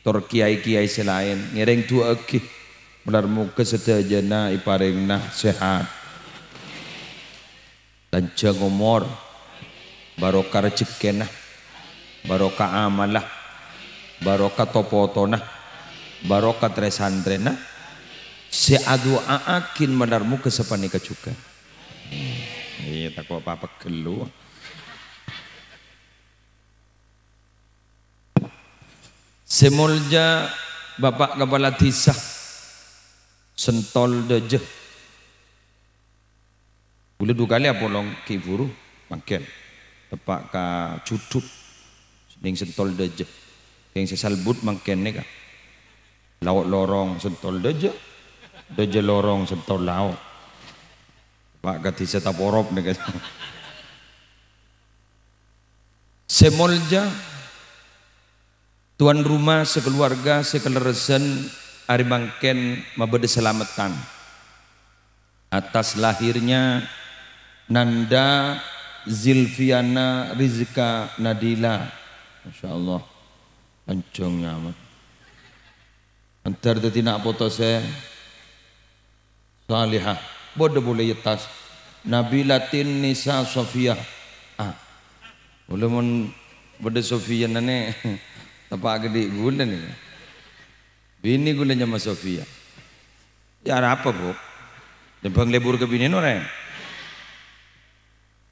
tor kiai-kiai selain ngereng tua akih. Benar muka sedajana iparengna sehat lanjang umur barokah rezekina barokah amalah barokah topotona barokah tresandrena seadua akin benar muka sepanika juga. Iya tak apa-apa gelu. Semulja Bapak Kepala Desa Sentol Dejeh boleh dua kali apolong ke buru makin tepak ka cucup ning Sentol Dejeh yang sesalbut makin nih kak lauk lorong Sentol Dejeh Dejeh lorong Sentol lauk pak kati setaporop nih kak. Semolja tuan rumah sekeluarga sekeleresen Ari mangken mabede selamatan atas lahirnya Nanda Zilviana Rizka Nadila, Masya Allah, ancong nyaman. Antar tadi nak foto saya, salihah, bodoh boleh yetas. Nabilatin Nisa Sofia, boleh mon bodoh Sofia nane, apa gede gula nih. Bini gulanya Mas Sofia. Ya apa bu? Dempang lebur ke bini orang.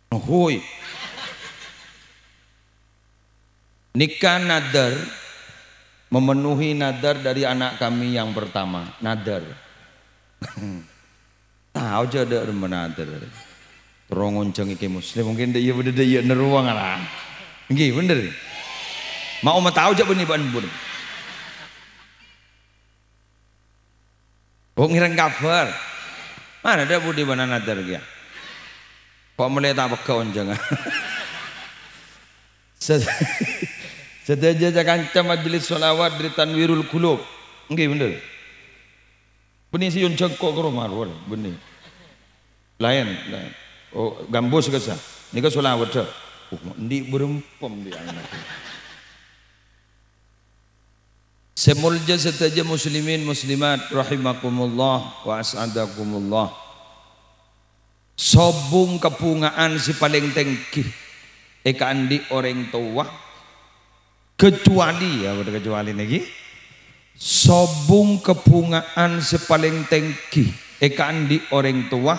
Hoi. Nikah nadar memenuhi nadar dari anak kami yang pertama. Nadar. Tahu aja ada rumah nadar. Terongon cengi ke muslim mungkin dia bener dia neruang lah. Nggih bener. Mau tahu aja benih ban. Oh ngiring kabar, mana ada budi mana nadar dia? Kok mulai tak pekon jangan. Sedaja kanca majelis solawat dari Tanwirul Qulub, enggak bener. Benih si Yunceng kok ke rumah luar, benih. Lain. Oh gambus kesa, ni ke solawat dah. Ndi berempom dia anak. Semulja setaja muslimin muslimat rahimakumullah wa as'adakumullah. Sobung kepungaan si paling tengki eka andi orang tua kecuali ya udah kecuali lagi sobung kepungaan si paling tengki eka andi orang tua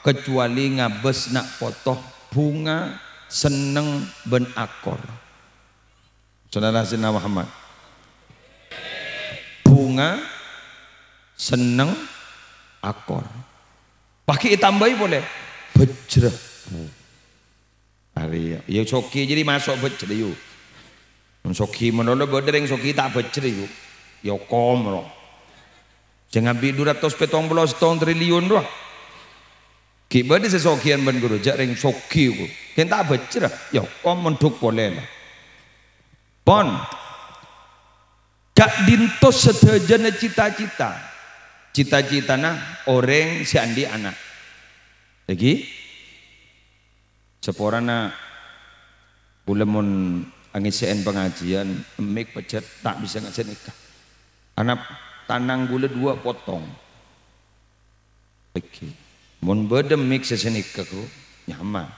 kecuali ngabes nak potoh bunga seneng ben akor. Saudara Sayyidina Muhammad bunga
seneng akor. Pakai tambahi boleh bejrah. Hari ya soki jadi masuk bejrah yuk. Soki menolak berdereng soki tak bejrah yuk. Ya komro. Jangan ambil 270 triliun doang. Kiba di sesokian ben guru jareng soki ku. Ken tak bejrah. Ya kom menduk boleh lah. Pon. Kak dintos sedejana cita-cita. Cita-citana orang si andi anak. Lagi seporana bulemon angisian pengajian emik pecet tak bisa ngasih nikah. Anak tanang gula 2 potong. Lagi mon bedem mik sesenikah ku nyaman.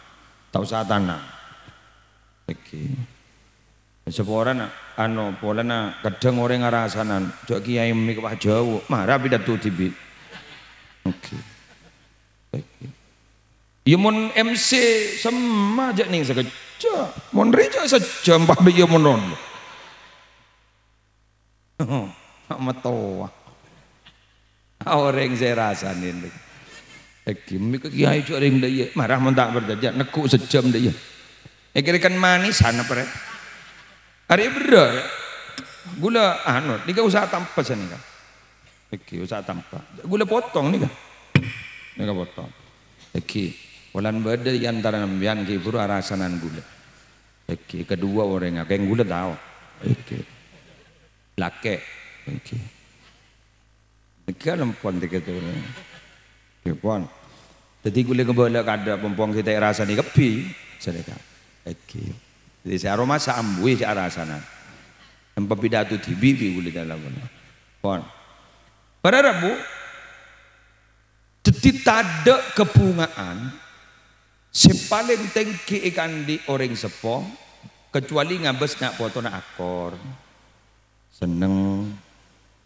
Tak usah tanang. Lagi seporana polana kadang orang ngarasanan jok kiai mik wah jauh marah pidato tibi. Oke. Ya mon MC sama aja nih sekejap. Mon reja sejam pak dia monon. Amat tawa. Orang saya rasanin. Oke, mik kiai jok ring dia marah mon tak berjajak nekuk sejam dia. Kira kan manis sana pare. Hari berat ya. Gula ini kan usaha tanpa sini kan. Oke, usaha tanpa. Gula potong nih kan. Ini kan potong. Oke, walan beda di antara nambian ke buru arasanan gula. Oke, kedua orang yang gula tahu. Oke. Lake. Oke. Dekat lempon dekat tu. Oke, pon. Jadi gula kebala kada pompong kita rasa ni kepi. Sedekah. Oke. Jadi saya aroma sambui si arah sana. Tempat pidato tibi boleh dalam mana. Pon. Pada Rabu, jadi tak ada kebungaan. Sepaling tengki ikan di orang sepo, kecuali ngabes nak foto nak akor. Seneng,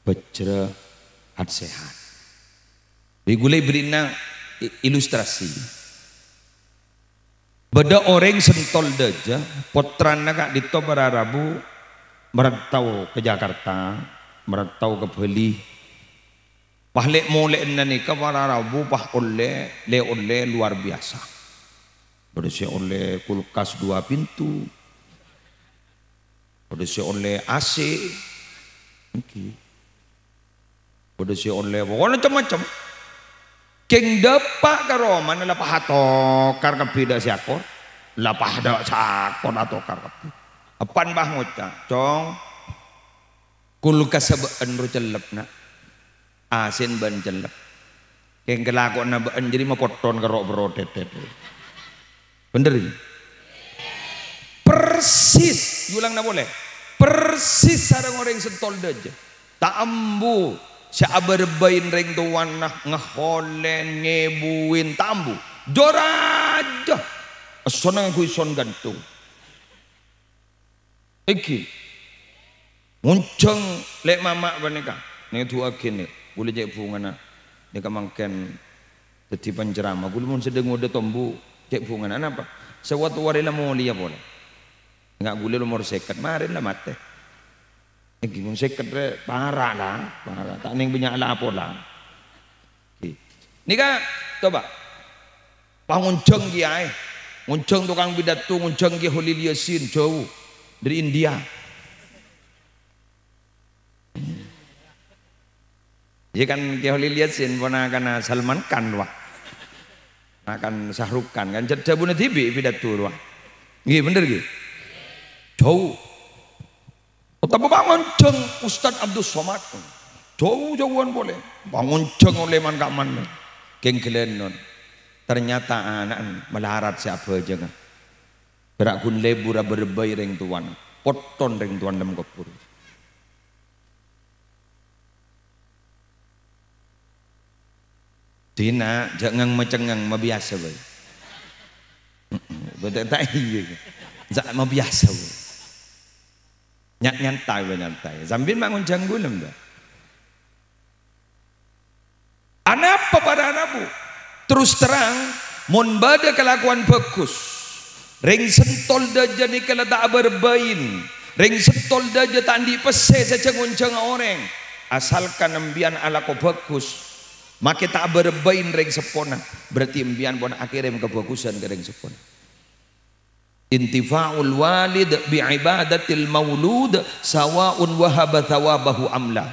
bejrah, hat sehat. Jadi gulai berina ilustrasi. Beda orang sentol deja, potrana kak dito pada Rabu merantau ke Jakarta, merantau ke Bali. Pahlek molek nani ke pada Rabu pah oleh luar biasa. Bersih oleh kulkas 2 pintu, bersih oleh AC, bersih oleh pokoknya macam-macam. Keng depak ke Roma adalah pahatokar kepida siakor, lapah dak sakor atau karep. Apan bah ngocak, cong, kulkas sebeen ru celep nak, asin ban celep. Keng kelakon na been jadi mapoton kerok berotet. Bener ini? Persis, ulang na boleh. Persis sarang orang sentol aja. Tak ambu. Siapa berbain ring tuan nak ngeholen ngebuin tambu joraja sonang kui son gantung iki muncung lek mama baneka nih tua kini boleh cek bunga ni kamangken jadi pencerama boleh mun sedang udah tombu cek bunga apa sewaktu warila mau liya boleh nggak boleh lumur sekat marin lah mate. Gimana sekre parah lah, parah. Tak neng banyak lah apa lah. Ni kan, coba, pangunceng dia, ngunceng tukang pidato, ngunceng dia Holil Yasin jauh dari India. Dia kan dia Holil Yasin pernah kena Salman Khan wah, akan Shahrukh Khan kan jadi bunuh tibi pidato wah, gih bener gih, jauh. Tapi bangun ceng Ustadz Abdul Somad jauh-jauhan boleh bangun ceng oleh man kak man keng kelenon ternyata anak melarat siapa aja kan berak kun lebura berbayi ring tuan poton ring tuan dalam kapur Dina jangan mecengang mabiasa bay betul tak iya jangan mabiasa bay nyantai sambil bangun janggulem dah. Anak apa pada anakku? Terus terang, mon bada kelakuan bagus. Ring sentol daja ni kalau tak berbain. Ring sentol daja tak dipese secengun-ceng orang. asalkan embian ala ko bagus maka tak berbain reng sepona berarti embian pon akirim kebagusan ke reng sepona. Intifa'ul walid bi ibadatil maulud sawaun wahaba thawabahu amla.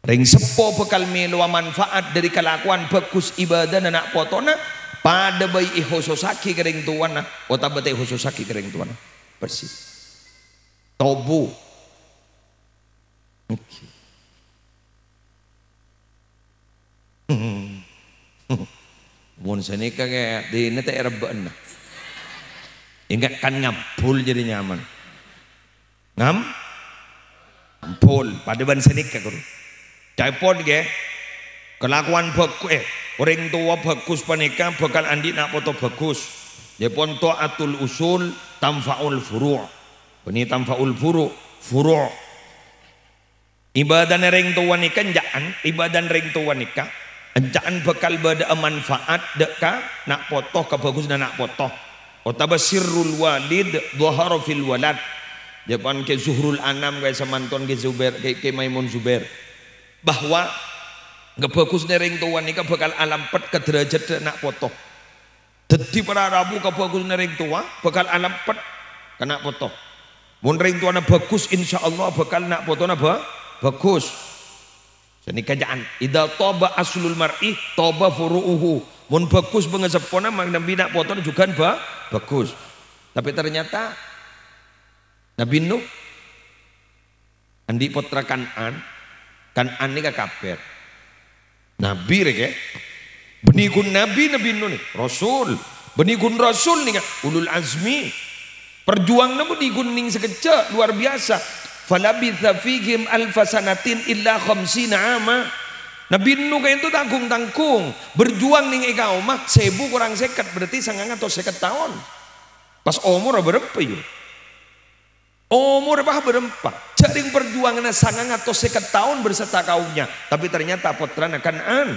Reng sepo bekal melo manfaat dari kelakuan bagus ibadah anak potona pada bayi ihososaki kering tuana otabate ihososaki kering tuana persis tobu. Mun senika kayak di nete erben. Ingat kan ngapul jadi nyaman. Ngapul pada ban senika guru. Daipon ge kelakuan bagus orang tua bagus panika bakal andi nak foto bagus. Daipon taatul usul tamfaul furu'. Beni tamfaul furu'. Ibadah reng tua nikah jaan ibadah reng tua nikah jaan bakal bada manfaat deka nak potoh kebagus dan nak potoh otaba sirrul walid dhahara fil walad japan ke Zuhrul Anam kayak semanton ke Zubair ke Maimun Zubair bahwa kebagus reng tua nikah bakal alampet ke derajat nak potoh dadi para rabu kebagus reng tua bakal alampet kena potoh mun reng tua bagus insyaallah bakal nak potoh bagus. Jadi kajaan idza toba aslul mar'i toba furu'uhu. Mun bagus pengesepona mak nabi nak potong juga bagus. Tapi ternyata Nabi Nuh andi putra Kan'an ini kafir. Nabi rek benikun Nabi Nuh nih Rasul. Benikun Rasul nih ulul azmi. Perjuang namu diguning sekecil luar biasa. Falabitha fihim alfasanatin illa khamsina ama. Nabi Nuh kayak itu tanggung berjuang ning eka omah 1000 kurang 50 berarti 50 tahun. Pas umur berapa yuk? Umur berapa? Jaring perjuangan 50 tahun berserta kaumnya. Tapi ternyata putrana Kan'an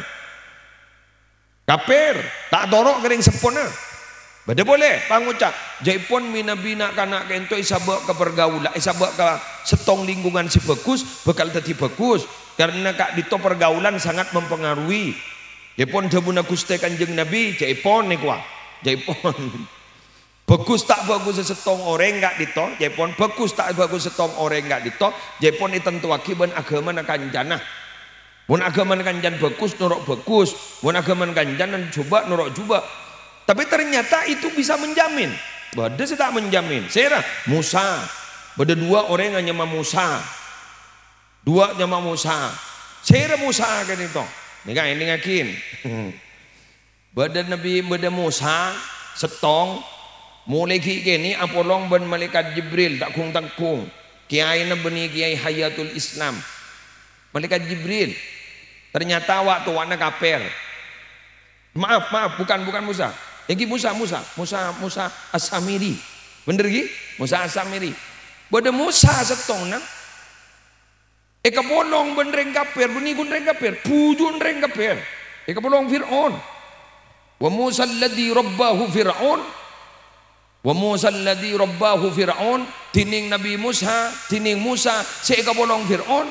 kafir, tak dorok kering sepona. Bada boleh pangucap jaipon minabina kana kento isabak ke pergaulan isabak ke setong lingkungan si bagus bakal tadi bagus karena kak dito pergaulan sangat mempengaruhi jaipon jabuna Gusti Kanjeng Nabi jaipon nih kuah jaipon bagus tak bagus setong orang kak dito jaipon bagus tak bagus setong orang kak dito jaipon itentu akiban agama kanjana mun agama kanjan bagus nurok bagus mun agama kanjanan coba nurok coba. Tapi ternyata itu bisa menjamin. Bada saya tak menjamin. Saya Musa. Bada 2 orang yang nyama Musa. 2 nyama Musa. Saya Musa kan itu. Ini ngakin. Bada Nabi bada Musa setong mulai kini apolong ben malaikat Jibril tak kung tangkung. Kiai na beni kiai hayatul Islam. Malaikat Jibril. Ternyata waktu wana kafir. Maaf bukan Musa. Yang Musa As-Samiri. Bener gi? Musa As-Samiri. Bada Musa setong nang. Eka bolong benreng kafir, benigun reng kafir, pujun reng kafir. Eka bolong Fir'aun. Wa Musa alladhi rabbahu Fir'aun. Wa Musa alladhi rabbahu Fir'aun. Tining Nabi Musa, tining Musa, eka bolong Fir'aun.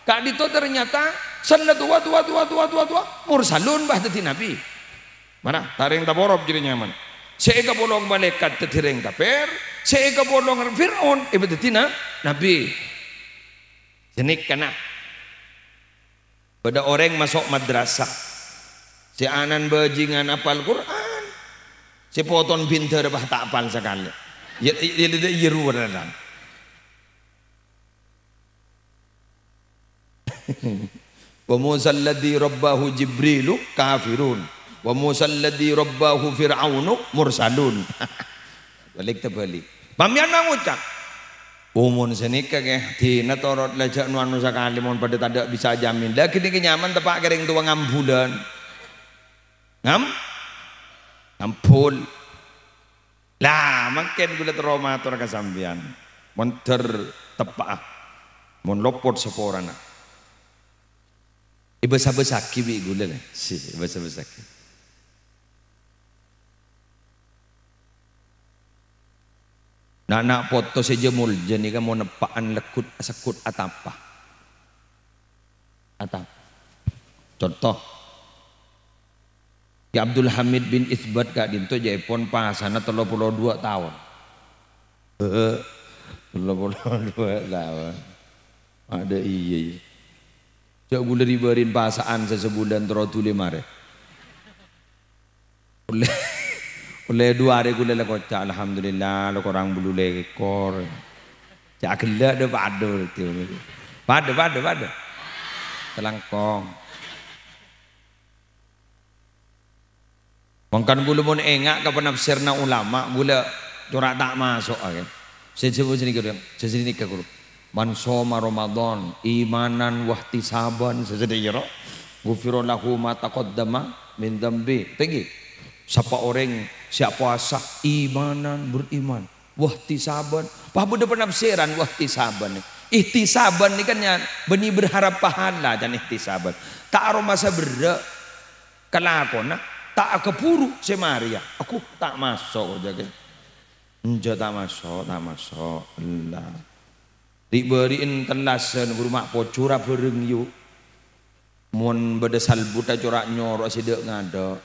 Kak dito ternyata salatu tua mursalun bah tadi Nabi. Mana taring taborob jadi nyaman. Seeka bolong malaikat tetireng kafir, seeka bolong Fir'aun ibadetina Nabi. Jenik kana. Pada orang masuk madrasah. Si anan bajingan apal Quran. Si poton pinter bah tak apal sekali. Ya yeru beneran. Wa Musa alladhi rabbahu Jibrilu kafirun. Wa Musa alladhi rabbahu Fir'aunu mursalun. Balik terbalik. Pamian mangucap. Umun senika ke tina torot lejak nuanu sakali mon pada tidak bisa jamin. Dah kini kenyaman tepak kering tua ngambulan. Ngampul. Lah makin gula trauma tor kasambian. Mon tepak. Mon lopot seporana. Ibasa-basaki bi gula lah. Si ibasa-basaki. Nak foto saja mulja ni kan mau nepaan lekut sekut atapa. atap. Contoh Ki Abdul Hamid bin Isbat kak dinto jaipon pasana 32 tahun. 32 tahun. Ada iya. Cak gula ribarin pasaan sesebulan terotuli mare. Oleh 2 hari gula lah kocak alhamdulillah lo korang bulu lekor. Cak gelak dah pada. Telangkong. Mangkan gula mun engak ke penafsirna ulama gula corak tak masuk kan. Saya ni ke guru. Man soma Ramadan imanan wahtisaban sesedaya ghufira lahu ma taqaddama min dzambi. Tinggi. Siapa puasa imanan beriman wahtisaban. Apa benda penafsiran wahtisaban ni? Ihtisaban ni kan benih berharap pahala dan ihtisaban. Tak aroma sabera kelakona tak kepuru semaria. Aku tak masuk jaga. Enja tak masuk. Allah. Diberiin telasan rumah pocura bereng yu. Mun beda salbuta corak nyorok sidek ngada.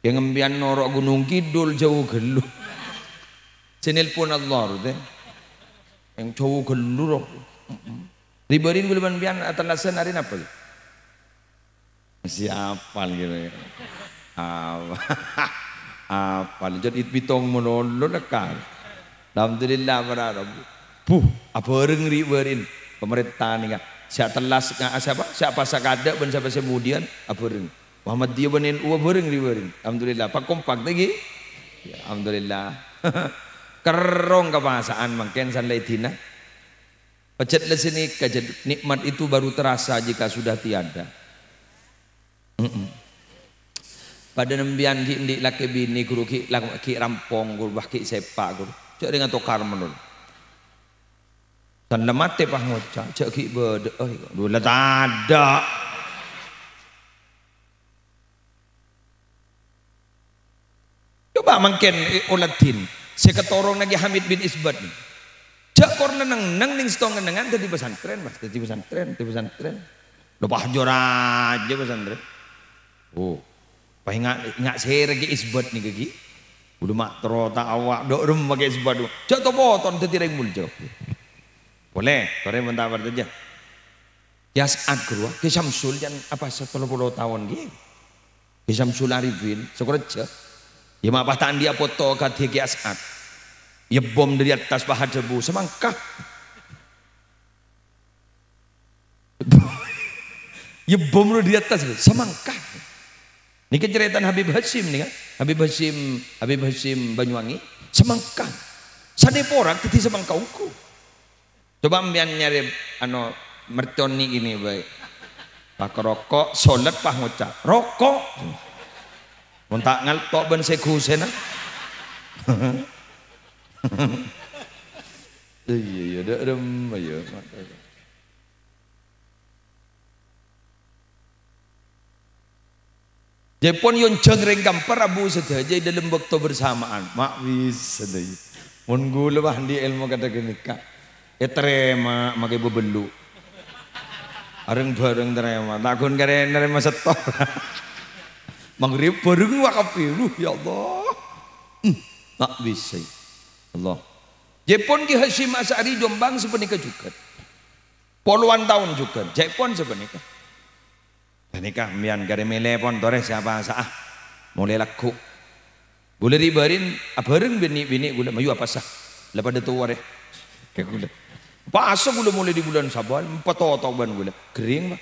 Yang ngembian norok Gunung Kidul jauh gelu. Senil pun Allah teh. Yang jauh gelu. Diberiin bulan bian telasan hari apa? Siapa gitu. Apa jadi pitong menolong lekal. Alhamdulillah berharap. Apa orang riberin pemerintah ni kan. Siapa telas siapa sakada dan siapa kemudian apa orang. Muhammad dia benin uang orang riberin. Alhamdulillah. Pak kompak lagi. Ya, alhamdulillah. Kerong kebahasaan makin sanlai tina. Pecet le sini nikmat itu baru terasa jika sudah tiada. Pada nembian di laki bini guru ki rampong guru bah ki sepak guru. Cak dengan tokar menul. Dan lemate pah ngocak cak ki berde dulu tak ada. Coba mungkin olatin seketorong lagi Hamid bin Isbat ni. Cak korna nang ning stong nengan tadi pesantren mas, tadi pesantren. Lepas jora aja pesantren. Oh. Pak ingat saya lagi Isbat ni gigi. Udah mak terota awak dok rum pakai Isbat tu. Cak tu potong tertireng muncul. Boleh, korang mentah bertanya. Ya saat keluar, ke Syamsul yang apa 10 tahun dia. Ke Syamsul Arifin, sekerja. Ya mak pataan dia foto kat ke As'ad. Ya bom dari atas bahan debu, semangkah. Ya bom dari atas, semangkah. Ini keceritaan Habib Hasim ni kan. Habib Hasim Banyuwangi, semangkah. Sadeporak teti semangkah uku. Coba ambian nyari merconi ini baik. Pak rokok, solat pah ngucap. Rokok. Muntak ngaltok ben sekusena. Iya, dak rem ayo. Jepun yon cengreng kampar abu sedaja dalam waktu bersamaan. Mak wis sedai. Mun gula bah di ilmu kata genika. Terima makai bebelu. Areng bareng terima. Takun kare nerima setor. Maghrib bareng wakafi. Ya Allah. Tak bisa. Allah. Jepun ki Hashim Asy'ari Jombang sepenika juga. Puluhan tahun juga. Jepun sepenika. Nikah mian kare melepon tore siapa sah. Mulai laku. Gula ribarin bareng bini gula mayu apa sah. Lepas ada tua deh. Kayak gula. Pasal gula mulai di bulan Saban 4 tahun gula kering mah.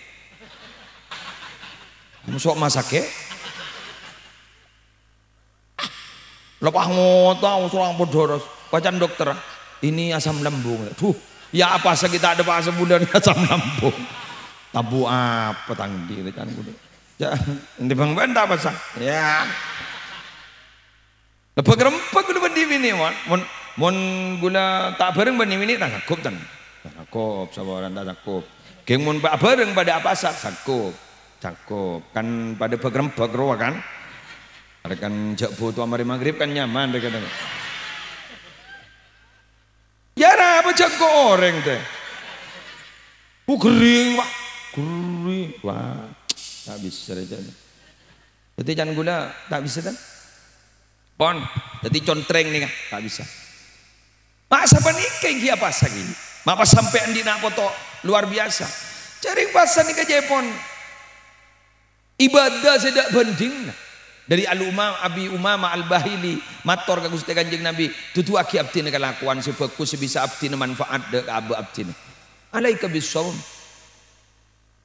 Masuk masak lepas ngotong seorang bodoros pacan dokter ini asam lambung. Ya apa sih kita ada bahasa bulan asam lambung. Tabu apa tangdi kan gula. Ya, di bang benda apa sah? Ya. Lepas gerempak gula bandi ini mon gula tak bareng bani minit tak sakup tan. Sakup sabaran tak sakup. Geng mon bareng pada apa sah sakup. Sakup kan pada pegerempak roa kan. Ada kan jak foto amari maghrib kan nyaman mereka dengar. Ya apa jak goreng teh. Kering pak. kuri wah tak bisa aja. Jadi jangan gula tak bisa kan? Pon, jadi contreng nih kan tak bisa. Mak siapa nih kayak apa lagi? Mak pas sampai andi nak foto luar biasa. Cari pasal nih ke Jepun. Ibadah tidak banding. Dari Abi Umamah Al-Bahili mator ka Gusti Kanjeng Nabi tutu aki abdi na kalakuan sefokus sebisa abdi na manfaat de aba abdi na alaika bisawm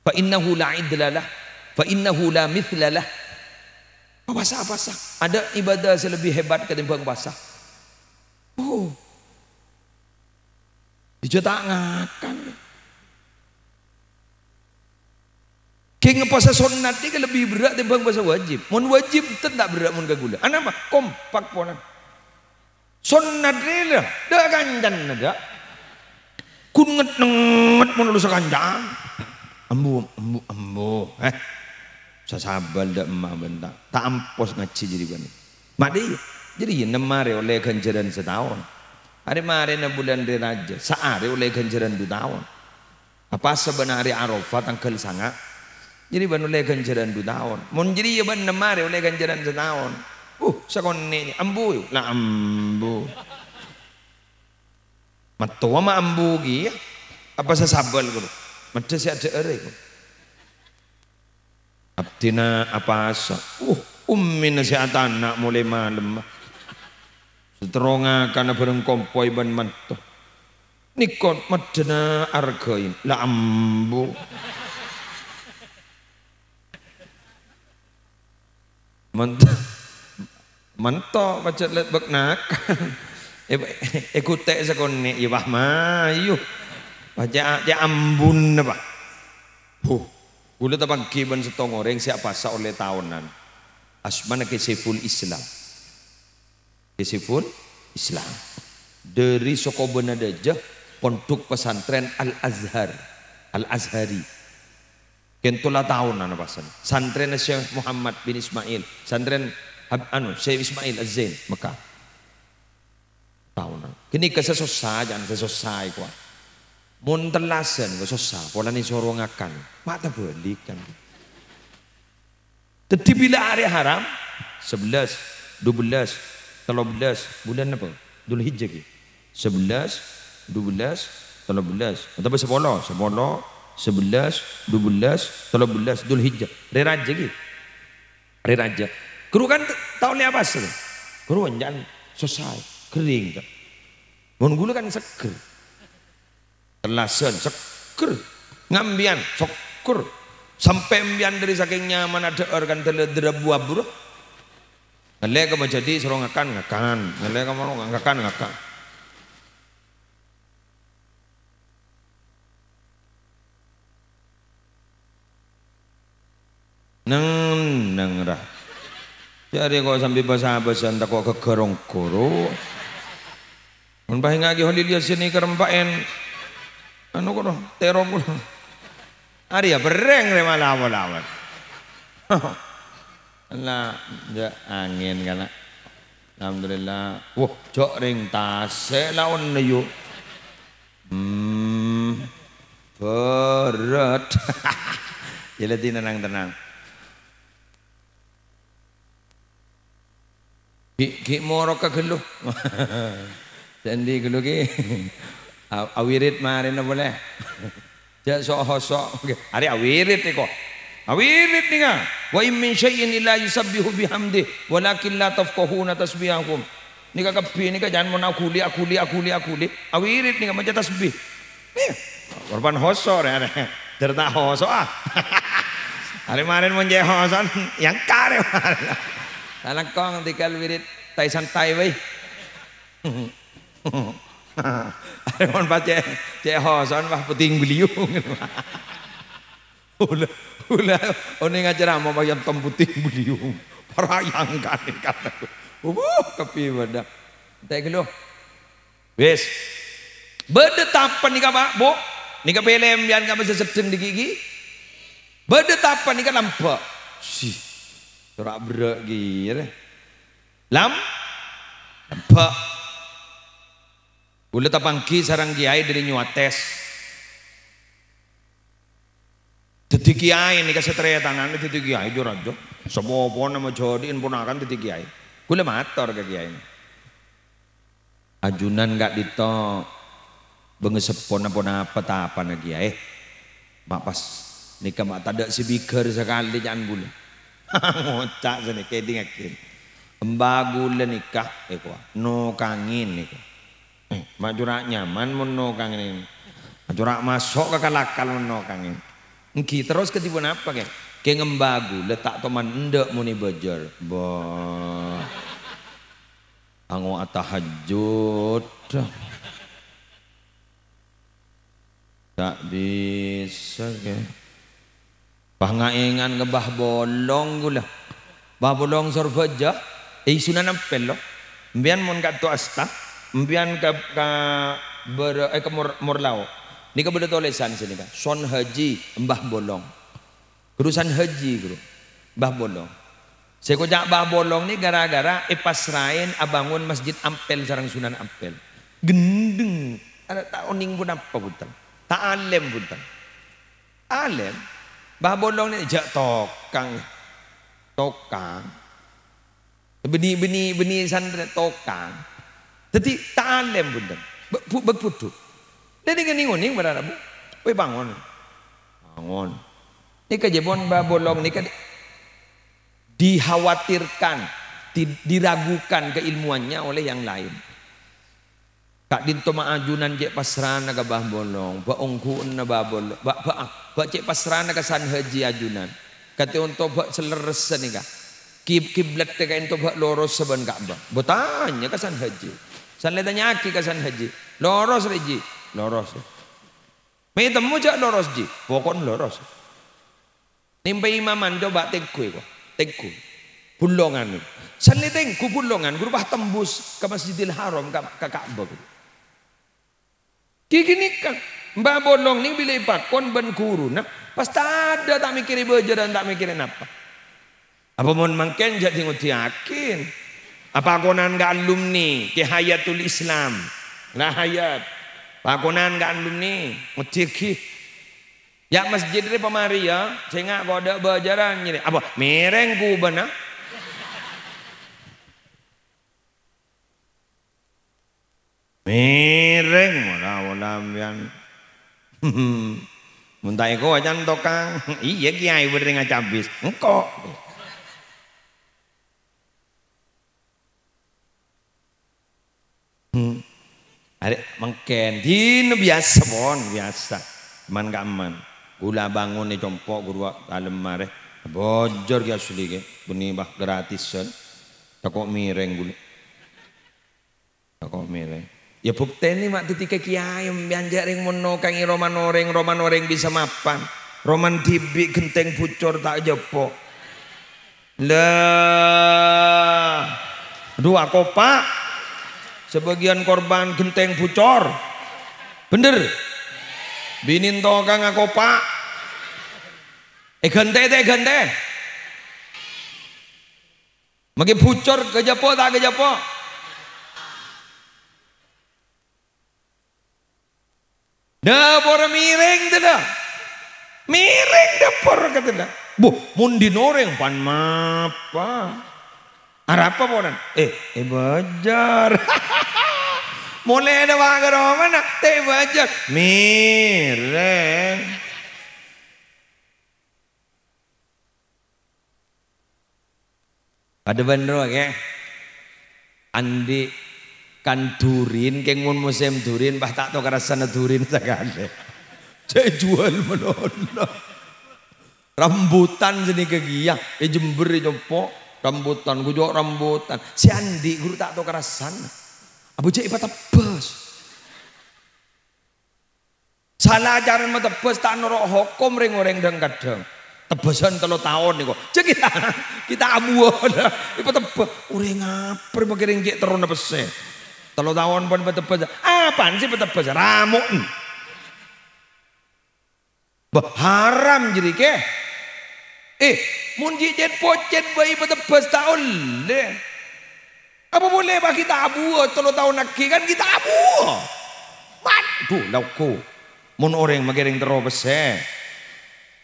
fa innahu la idlalah fa innahu la mithlalah. Puasa ada ibadah selebih hebat ketimbang puasa. Oh dicetak ngakan Keng puasa sunat ini lebih berat daripada puasa wajib. Mun wajib tidak berat mun gagula. Ana mah kompak ponan. Sunat ini lah, dah kancan ada. Kun nget mun lu sekanjang. Ambu. Sasabal dak emak bentak. Tak ampos ngaji jadi bani. Mak dia. Jadi nemare oleh ganjaran setahun. Hari mare na bulan Raja, saare oleh ganjaran 2 tahun. Apa sebenarnya Arafah tanggal 9? Jadi ban oleh ganjaran 2 tahun. Mun jadi ya ban nemare oleh ganjaran setahun. Sakone ambu lah ambu. Matua ma ambu gi. Apa sasabal ko. Madhe si ada ere ko. Abdina apa asa. Ummi nasiatan nak mulai malam. Seteronga kana bareng kompoi ban manto. Nikon madena argain lah ambu. Manto pacet let beknak ikute sakone ya bah mayu baca ambun apa gula tapang kiban setong orang siapa sa oleh tahunan asmana kesiful Islam dari Sokoban Adajah pondok pesantren Al-Azhari kentola tahunan apa sana santren Syekh Muhammad bin Ismail santren Syekh Ismail Az-Zain Mekah tahunan kini kesesosah jangan sesosai kuat mun telasen kesosah pola ni sorongakan mata balikan tetapi bila hari haram 11 12 13 bulan apa Dzulhijjah 11 12 13 atau 10 11, 12, 13 Dzulhijjah. Raja gitu. Raja. Kru kan tahun apa sih? Kru jangan selesai kering kan. Mun gula kan seger. Telasen seger. Ngambian seger. Sampai ambian dari saking nyaman ada organ teledera buah buruh. Ngelek mau jadi suruh ngakan. Ngelek mau ngakan. Nang rah. Jadi kok sampai bahasa-bahasan tak kok kegerong koro. Mun paling lagi holilia sini kerempain. Anu kok terong kok. Ari ya bereng re malawat. Allah ya angin kana. Alhamdulillah. Wah, jok ring tase lawan yo. Berat. Jadi tenang. Ki moro ka geluh. Jadi geluh ki awirit mari na boleh. Ja sok. Ari awirit iko. Awirit ni nga. Wa in min syai'in illa yusabbihu bihamdi walakin la tafqahuna tasbihahum. Ni ka kapi ni ka jangan mau akuli. Awirit ni nga maca tasbih. Korban hoso re. Derta hoso ah. Hari marin mun je hoson yang kare. Anak kong tikal wirid tai santai wei. Ada mon baca cek hoson wah puting beliung. Ula oni ngajar mau bayam temputing beliung. Parayang kan. Kepi beda. Tak gelo. Wes. Bedetapan ni Pak, Bu. Ni ka pelem bian ka bisa sedeng di gigi. Bedetapan ni ka nampak. Si. Surak berak gini. Nampak. Boleh tapangki sarang kiai dari nyuates. Dadi kiai nika setretanane dadi kiai yo raja. Sapa nama jadiin ponakan dadi kiai. Kula matur ke kiai. Ajunan gak dito bengesepon apa apa na kiai. Mak pas nikah mak tada si biker sekali jangan gula. Ngocak sini keding akin. Embagula nikah eko no kangin eko. Mak jurak nyaman mun no kangin. Jurak masuk ke kalakal mun no kangin. Engki terus ketipun apa ke? Ke ngembagu letak teman endek muni bejer. Bah. Ango atahajud. Tak bisa ke. Bah ngaengan ngebah bolong gula. Bah bolong sorbaja. Sunan ampel lo. Mbian mon kat tu asta. Mbian ke Morlau. Ni ka beda tulisan sini kan. Son haji mbah bolong. Urusan haji guru. Mbah bolong. Saya kojak mbah bolong ni gara-gara pasrain abangun masjid ampel sarang Sunan Ampel. Gendeng. Ada tak oning pun apa bukan. Tak alem bukan. Alem. Mbah bolong ni jak tokang. Benih sandra tokang. Jadi tak alem bukan. Berputu. Jadi ngeni-ngeni berada bu. Wei bangun. Ini kejebon mbah bolong ni kan dikhawatirkan, diragukan keilmuannya oleh yang lain. Kak dinto maajunan je pasrana ke bah bolong, ba ongkuun na bah bolong, ba cek pasrana ke san haji ajunan. Kata untuk ba seleresen ni ka. Kiblat te ka untuk ba loros saban Ka'bah. Bertanya ke san haji. San letanya aki ke san haji. Loros haji. Loros. Mai temu jak loros ji. Pokon loros. Nimpai imaman coba tekku ko. Tekku. Pulongan. Sanle tengku pulongan guru bah tembus ke Masjidil Haram ke Ka'bah. Kini kan mbah bolong ni bila ipakon ben guru nah pas ada tak mikirin beja dan tak mikirin apa. Apa mon mangken jadi nguti yakin. Apa konan ga alumni ke Hayatul Islam. Nah hayat. Pakonan ga alumni nguti ya masjid ni pamari ya, saya koda bajaran ni. Apa mereng ku bana? Mereng wala ambian. Muntai ko ajan tokang. Iya kiai berdeng cabis. Engko. Arek mangken dino biasa bon biasa. Man gak aman. Gula bangun ni compok guru dalem mare. Bojor ki asli ke. Beni bah gratisan. Takok mireng gula. Takok mireng. Ya bukti ni mak titik kiai mbianjak ring mono kang roman oreng bisa mapan. Roman tibi genteng pucor tak jepok. Lah. Dua kopak. Sebagian korban genteng pucor. Bener. Binin tokang aku pak. Gente. Magi pucor ke Japo tak ke Japo. Dapur miring tidak. Miring dapur kata dah. Bu, mundi noreng pan mapa. Arapa ponan? Bajar. Mulai ada wagar mana? Bajar. Miring. Ada bandro ke? Andi kan durin, keng mun musim durin, bah tak tahu kerasana durin sekali. Saya jual menolong. Rambutan sini kegiang, Jember jempok rambutan, gujok rambutan. Si Andi guru tak tahu kerasana. Abu cek ipat tebas. Salah ajaran mah tebas tak norok hukum ring-ring dan kadang. Tebasan 3 tahun nih kok. Cek kita abu ada. Ipat tebas. Uring apa makiring cek terus nepese. 3 tahun pun betebas. Apaan sih betebas? Ramon. Haram jadi ke. Mun jijet pocet bayi betebas tahun deh. Apa boleh bah kita abu 3 tahun lagi kan kita abu. Waduh lauku. Mun orang makiring terus bese.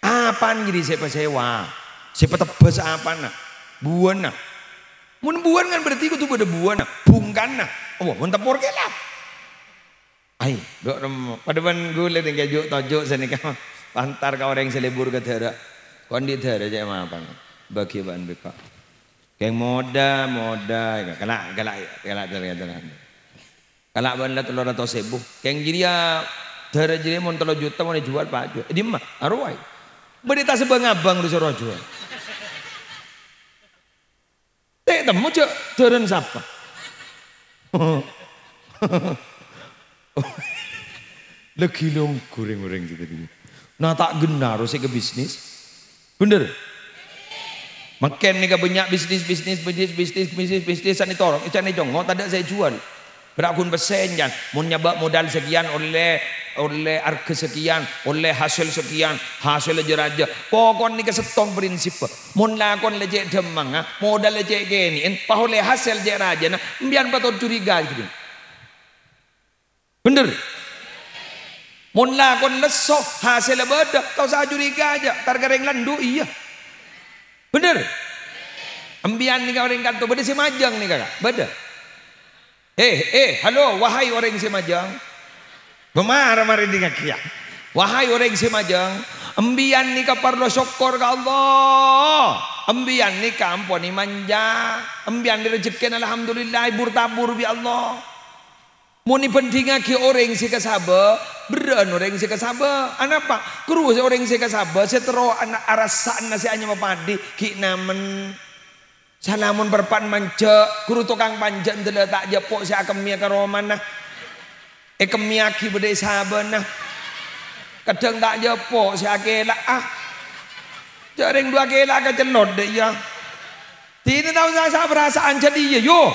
Apa apan jadi siapa sewa. Siapa tebas apan nah. Buan nah. Mun buan kan berarti kudu pada buan nah. Bungkan nah. Oh, mun tepur ke lah. Ai, dok pada ban gule dengan juk tojuk sini kan. Pantar ka orang selebur ke dara. Kondi dara je apa? Bagi ban beka. Keng moda kalak dara. Kalak ban lah 300.000. Keng jadi ya dara jadi mun 3 juta mau dijual Pak jual. Di mah arwai. Berita sebang abang disuruh jual. Temu cek deren siapa? Lagi long goreng-goreng gitu dia. Nah tak genar saya ke bisnis. Bener? Makan nih banyak bisnis ani torong, ikan ni jongo tak ada saya jual. Berakun pesen jan, mau nyabak modal sekian oleh harga sekian, oleh hasil sekian, hasil aja. Pokon ni kesetong prinsip. Mun lakon lecek demang, modal lecek gini, pah oleh hasil je raja, nah biar patut curiga gitu. Bener? Mun lakon lesok hasil beda, tau saya curiga aja, targareng landu iya. Bener? Ambian ni kau orang kantor, beda si majang ni kakak, beda. Halo, wahai orang si majang. Marah-marah di kaki ya. Wahai orang si majang, ambian ni ka parlo syukur ka Allah. Ambian ni ka ampuni manja. Ambian ni rezekin alhamdulillah burtabur bi Allah. Muni penting ki orang si kasaba, beran orang si kasaba. Anapa? Kru orang si kasaba, setero anak arasan nasi anya mapadi ki namen salamun berpan manja, kru tukang panjang dela tak jepok si akemia ka romana. Kemiaki berdaya sahabat nah. Kadang tak jepok si akelak jaring 2 kelak ke celot deh ya. Tidak tahu saya perasaan jadi ya yo.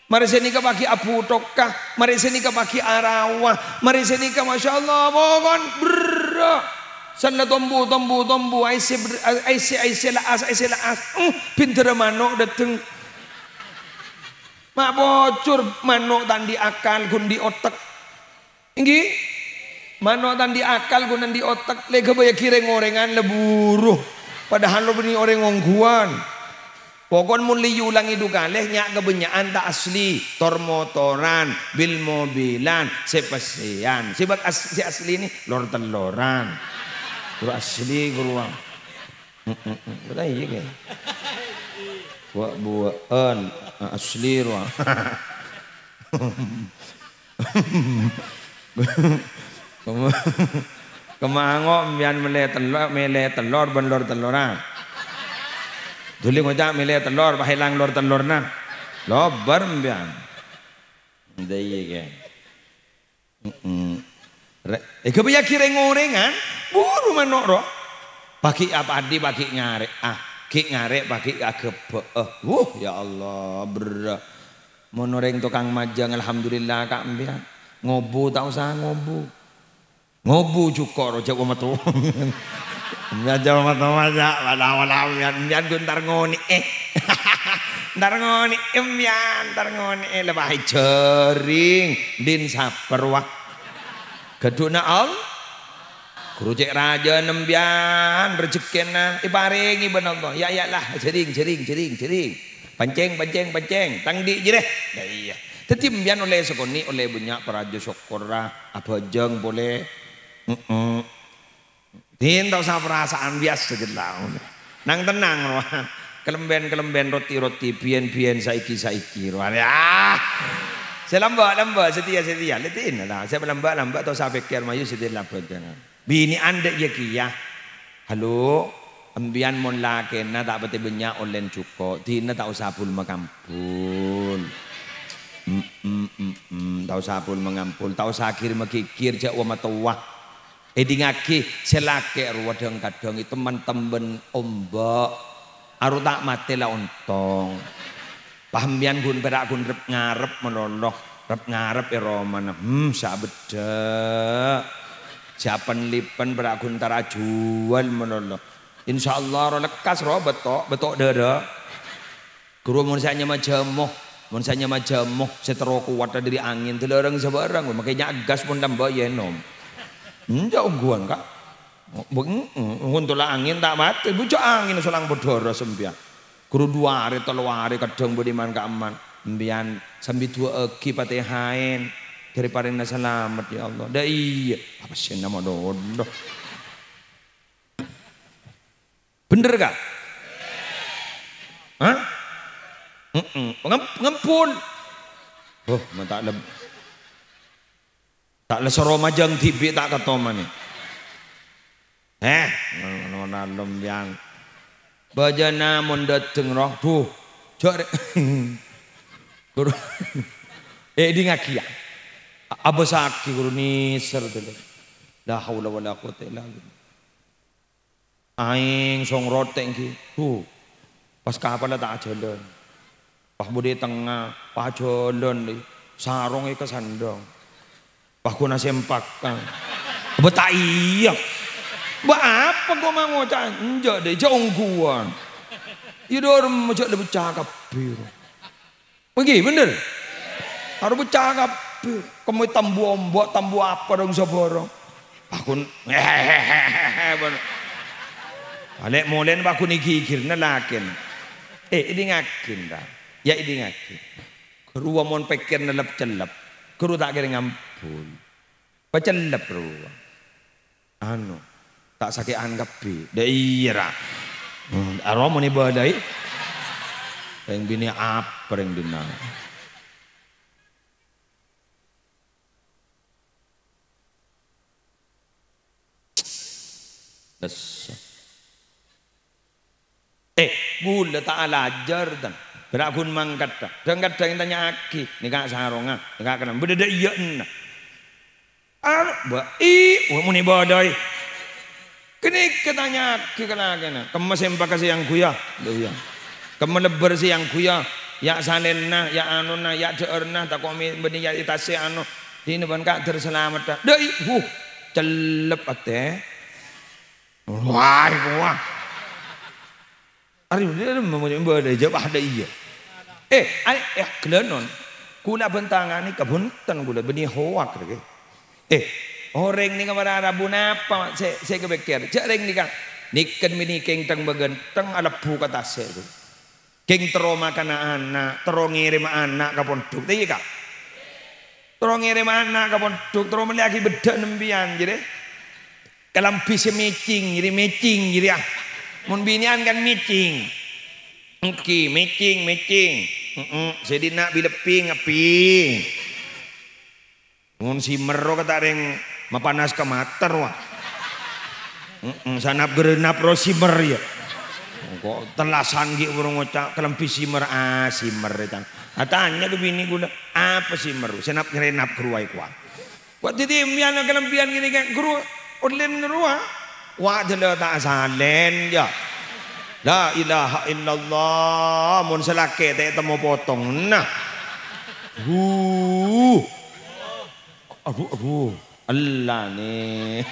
Mari sini ke pagi Abu Tokah, mari sini ke pagi Arawah, mari sini ke Masya Allah pokon berak. Sana tombu aisi laas pinter manok dateng. Mak bocor manok tandi akal gun di otak. Inggi manok tandi akal gun di otak. Lega baya kira ngorengan leburuh. Padahal lo beni orang ngongguan. Pokon mun liyu ulangi du kalih nyak kebenyaan tak asli. Tor motoran, bil mobilan, sepesian. Sebab si asli ini lor teloran. Guru asli guru wang. Betul iya kan? Buat asli ruang. Kemangok mian mele telur benlor teloran. Dulu ngojak mele telur bahilang lor telurna. Lobar mian. Daya ke. Kebiya kira ngorengan buru manok ro. Pagi apa adi pagi ngarek ki ngarek pagi agak ya Allah berat. Monoreng tukang majang alhamdulillah kak mbian. Ngobu tak usah ngobu cukup roja metu. Ngajar metu aja wala mbian guntar ngoni ntar ngoni mbian ntar ngoni lebah jering din saper wah. Geduna guru cek raja nembian rezekina iparingi ben Allah ya lah jering panceng tangdi je deh ya iya tetapi mbian oleh sekoni oleh banyak peraja syukurah abajeng boleh din tau sa perasaan biasa jelah nang tenang roh kelemben roti bian saiki roh ya saya lambat setia letin lah saya lambat tau sa pikir mayu sedia lambat jangan bini anda ya kia halo ambian mon laken na tak pati banyak online cukup tina tak usah pul mengampul tak usah pul mengampul tak usah kir makikir jak wa matawah dingaki selake ruwa kadang itu teman-teman ombak aru tak mati lah ontong pahamian gun perak gun rep ngarep meloloh rep ngarep romana sabeda siapan lipan perak gun tara jual meloloh insyaallah ro lekas ro betok dada guru mun saya majamoh setero kuat dari angin telereng sebarang makanya gas pun tambah yenom jauh guan kak Nguntula angin tak mati, bujuk angin selang bedoro sembian. Guru 2 hari 3 hari kadang budiman keaman. Mbian sambil 2 egi patih hain. Dari parina selamat ya Allah. Dah iya. Apa sih nama dodo? Bener gak? Hah? Ngempun. Oh, tak le soromajang tibi tak katoman nih. Nonalem yang bajana mondateng roh tuh. Jare. Guru. Di ngakia. Abasaki guru ni serdele. La haula wala quwata illa billah. Aing song roteng ki. Tuh. Pas kapal tak jalan. Pas budi tengah, pas jalan di sarong ke sandong. Pas kuna sempak kan. Betak iya. Ba apa gua mau ngocak enjak deh jongguan. Idor macam lebih cakap biru. Pergi bener. Harus bercakap. Kamu tambu ombok, tambu apa dong saborong. Pakun hehehe. Alek molen pakun igigir nelakin. Ini ngakin dah. Ya ini ngakin. Keruwa mon pikir nelep celep. Keru tak kira ngampul. Pacelep keruwa. Anu. Tak sakit anggap bi. Daerah. Aroma ni badai. Yang bini apa yang dina. Gula tak alajar dan berakun mangkat dah. Dan kadang yang tanya aki, ni kak sarong ah, ni kak kenal. Beda iya na. Muni badai. Kini ketanya aki kena. Kamu sempak kasih yang kuya, dia. Kamu lebar si yang kuya, ya salena, ya anuna, ya ceerna, tak komi beni ya itase anu. Ini ban kak terselamat dah. Dei, celep ate. Wah. Ari dia memuji badai jawab ada iya. Kelenon. Kula bentangan ni kabuntan kula beni hoak lagi. Orang ni kamara rabu napa saya kebekir. Jareng ni kan. Niken mini keng tang bagenteng ala pu kata saya. Keng teroma kana anak, terongire ma anak ka pondok. Teh ka. Terongire ma anak ka pondok, teroma lagi beda nembian jadi. Kalam pise matching jadi ah. Mun binian kan matching. Engki matching. Jadi nak bileping api. Mun si mero kata reng mapanas ke mater wah. Sanap gerenap ro simer ya. Kok telasan gi urang ngocak kelempi simer simer can. Tanya ke bini gula apa simer? Senap ngerenap keruai kuat. Buat jadi mian kelempian gini kan guru online ngeruah. Wa jela tak salen ya. La ilaha illallah mun selake teh temu potong nah. Aduh. Allah nih.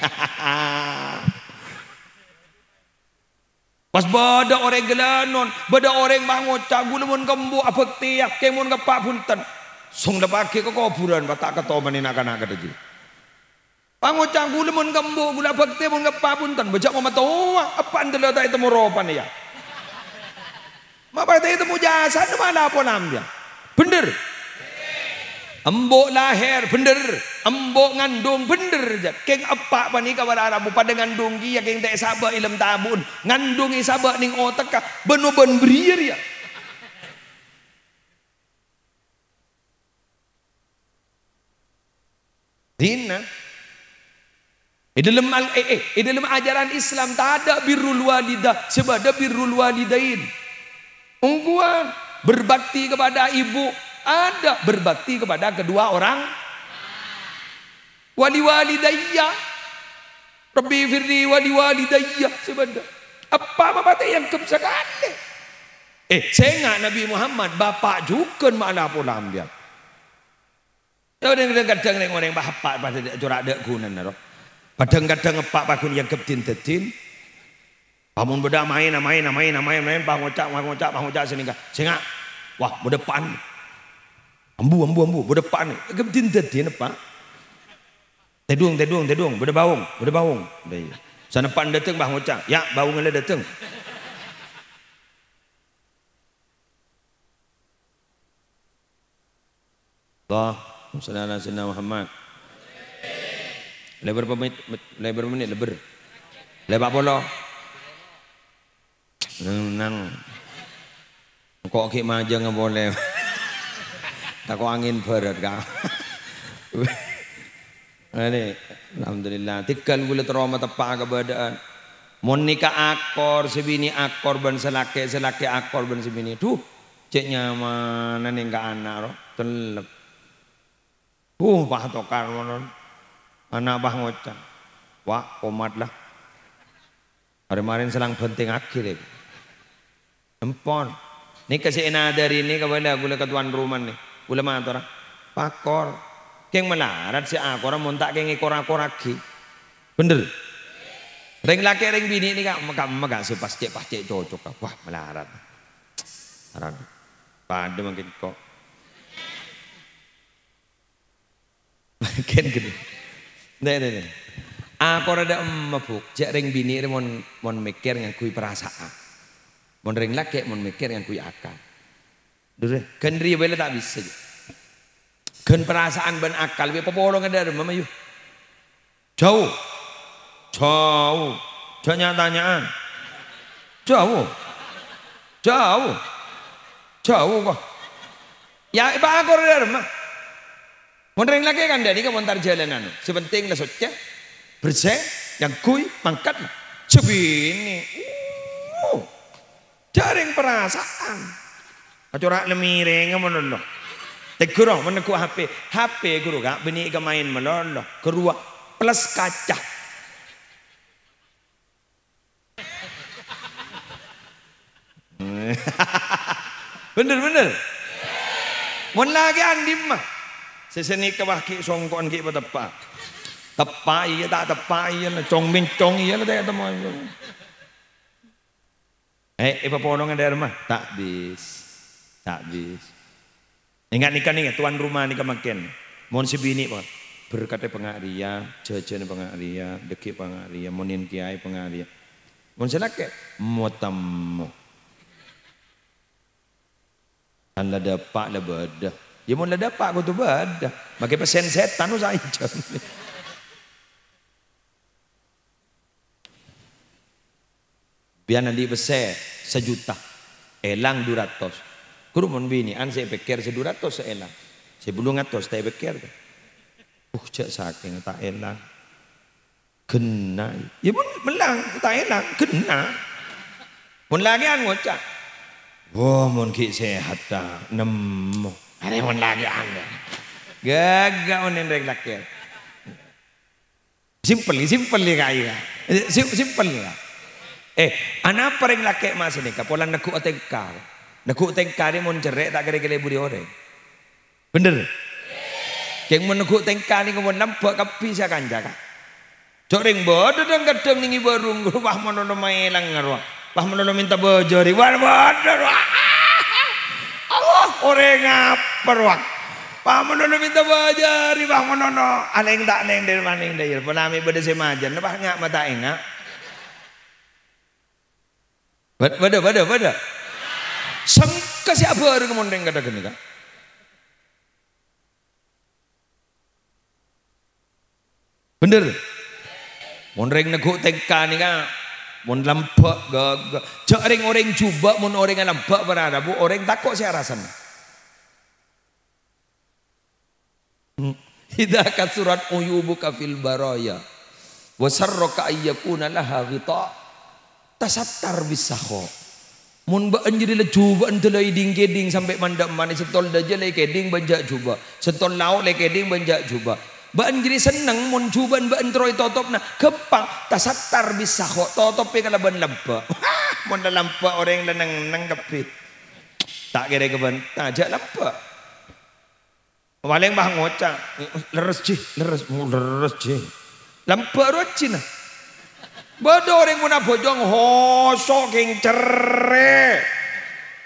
Pas bada orang gelanon, bada orang bangocak gula mun kembu apa tiak kemun kepak punten. Song dapake ke kuburan batak ketoman anak-anak tadi. Pangocang gula mun kembu gula bakti mun kepak punten bejak mama toa apa andela tak itu moropan ya. Mapa tak itu jasa mana apa namanya? Bener. Embok lahir bener, embok ngandung bener je. Keng apa pani kabar Arabu pada ngandung dia keng tak sabak ilm tabun, ngandungi sabak ning otak ka ben berier ya. Dina. Dalam ajaran Islam tak ada birrul walidah, sebab ada birrul walidain. Ungguan berbakti kepada ibu, ada berbakti kepada kedua orang wali walidayya. Rabbi firli wali walidayya sebab apa yang sekali. Saya ingat Nabi Muhammad bapak juga malah pulang dia. Kadang-kadang orang bapak pada corak dek gunan naro. Kadang-kadang pak pakun yang keptin-tetin. Pamun beda main pangocak seningka. Saya wah berdepan. Ambu berdepan. Keptin-tetin apa? Tedung, beda bawang. Sanepan dateng bah ngocak. Ya bau ngele dateng. Allah, sallallahu alaihi Muhammad. Lebar menit lebar. Lebar polo. Nang. Kok ki maja nggak boleh. Tak kok angin berat kak. Ini, alhamdulillah. Tikal gula trauma tepak keberadaan. Mon nikah akor sebini akor ban selake akor ban sebini. Duh, cek nyaman nih nggak anak roh. Telep. Bah tokar monon. Anak bah ngocak. Wah, komat lah. Kemarin selang penting akhir. Empon. Ini kasih dari ini kepada gula ketuan rumah nih. Gula mana orang? Pakor. Keng melarat si akor montak keng ekor lagi. Bener. Ring laki ring bini ini kak megak sepas cek cocok. Wah melarat. Melarat. Pada mungkin kok. Ken gitu. Nih. Akor ada mabuk. Cek ring bini ini mon mikir yang kui perasaan. Mon ring laki mon mikir yang kui akal. Dulu kan dia bela tak bisa. Kan perasaan ban akal be popolong ada mama yuk. Jauh. Tanyaan. Jauh kok. Ya Pak akor ada mah. Mon ring laki kan dari kemontar jalanan. Sepenting lah sotnya bersih yang kui mangkat sebini. Jaring perasaan. Corak lemireng menolong. Tegurong menekuk HP guru kak benih ke main meloloh. Kedua plus kaca. Bener. Mon lagi andim mah. Seseni kebaki songkon ki tepak. Tepak iya tak tepak iya lah. Cong iya lah tak teman. Apa polongan dari rumah? Tak bis. Ingat nikah nih, tuan rumah nikah makin. Mohon si bini pak, berkata pengaria, jajan pengaria, deki pengaria, monin kiai pengaria. Mohon selake, motamu. Anda dapat lah badah. Ya mohon lah dapat aku tuh badah. Makai pesen setan lu saya. Biar nanti besar 1 juta, elang 200. Kuru mon bini, saya pikir 200 seelang. Saya belum ngatos, saya pikir. Cak saking tak elang, kena. Ya pun melang, tak elang, kena. Mon lagi ngocak. Wah, mon ki sehat dah, nemu. Ada mon lagi Gagak mon yang laki. Simple ni kaya. Simple ni. Anak paling laki mas ini kapolan nekuk tengkar ni mon cerek tak kira-kira budi orang. Bener. Keng mon nekuk tengkar ni mon nampak kapi saya kan jaga. Coreng bodoh dan kadang ningi barung wah monono maelang ngarwa. Wah monono minta bojori. Wah bodoh. Allah orang ngapar wah. Wah monono minta bojori wah monono aleng tak neng dari maning dari penami beda semajan. Wah ngak mata enggak. Bada. Sangka siapa orang kemondeng kata gini kan? Bener. Mondeng neguk tengka ni kan? Mon lampak gagak. Cak orang cuba mon orang yang lampak berada bu orang takut saya rasanya. Hidakat surat uyubuka fil baraya. Wasarroka ayyakuna laha ghita. Tasattar bisakho. Mun ba anjiri le cuba entelai ding sampai mandam mani setol daja le keding banjak cuba. Setol lauk le keding banjak cuba. Ba anjiri seneng mun cuba ba entroi totop na kepang tasattar bisakho totop pe kala ban lampa. Mun da lampa orang lenang nang kapit. Tak kira keban tajak lampa. Paling bah ngocak leres cih. Lampa rocina. Bodoh orang muna bojong hosok yang cerai.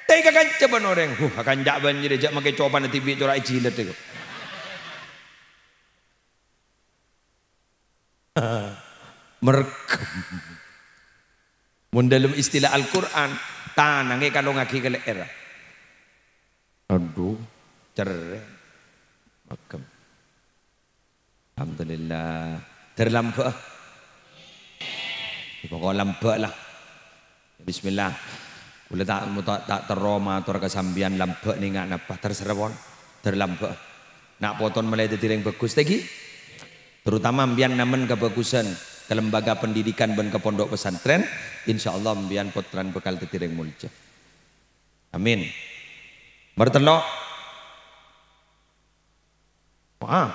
Tega kan coba orang. Akan jak banjir jak makai coba nanti bi corak jilat itu. Mergem. Mun dalam istilah Al-Qur'an, tanange kalau ngaki ke leher. Aduh, cerai. Mergem. Alhamdulillah. Terlambat. Pokok lambat lah. Bismillah. Kula tak teroma atur kesambian lambat ni ngak napa terserah pon. Terlambat. Nak poton mulai detireng bagus lagi. Terutama mbian namen kebagusan ke lembaga pendidikan dan ke pondok pesantren, insyaallah mbian potran bekal detireng mulja. Amin. Bertelok.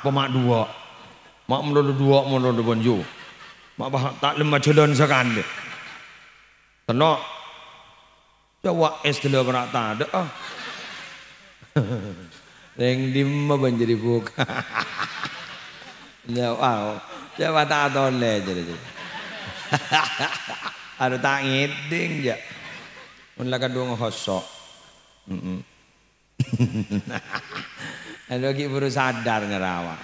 Pemak dua. Mak melulu dua melulu bonju. Mak bah tak lemah jalan sekali. Tenok. Jawab es dulu berak tak ada. Yang lima banjiri buka. Jawab. Jawab tak toleh jadi. Ada tak ngiding je. Mula kadung khosok. Ada lagi baru sadar ngerawak.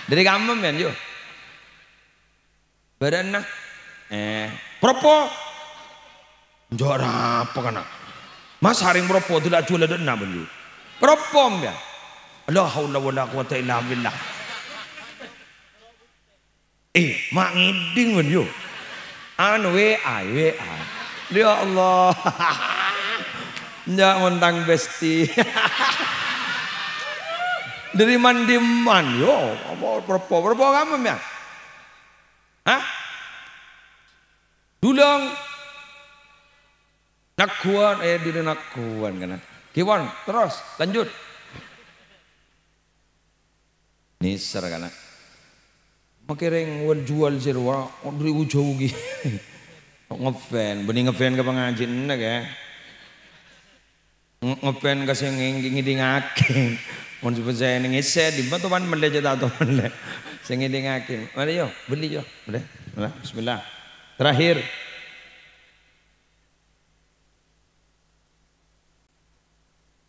Dari kamu kan yo. Badan nak. Propo. Jor apa kana? Mas haring propo tidak jual dan nak beli. Propo ya. La haula wala quwata illa billah. Mak ngiding kan yo. Anu WA. Ya Allah. Ndak mentang besti. Dari mandiman yo. Propo kamu ya. Hah? Dulang nakuan diri nakuan kan. Kiwan terus lanjut. Nisar kan. Makireng wal jual sirwa dari ujau gi. Ngefan, bening ngefan ke pengajian nak ya. Ngefan ke sing ngidingake. Mun saya ngise di batuan meleje atau mele. Sing ngidingake. Mari yo, beli yo. Boleh? Bismillah. Terakhir.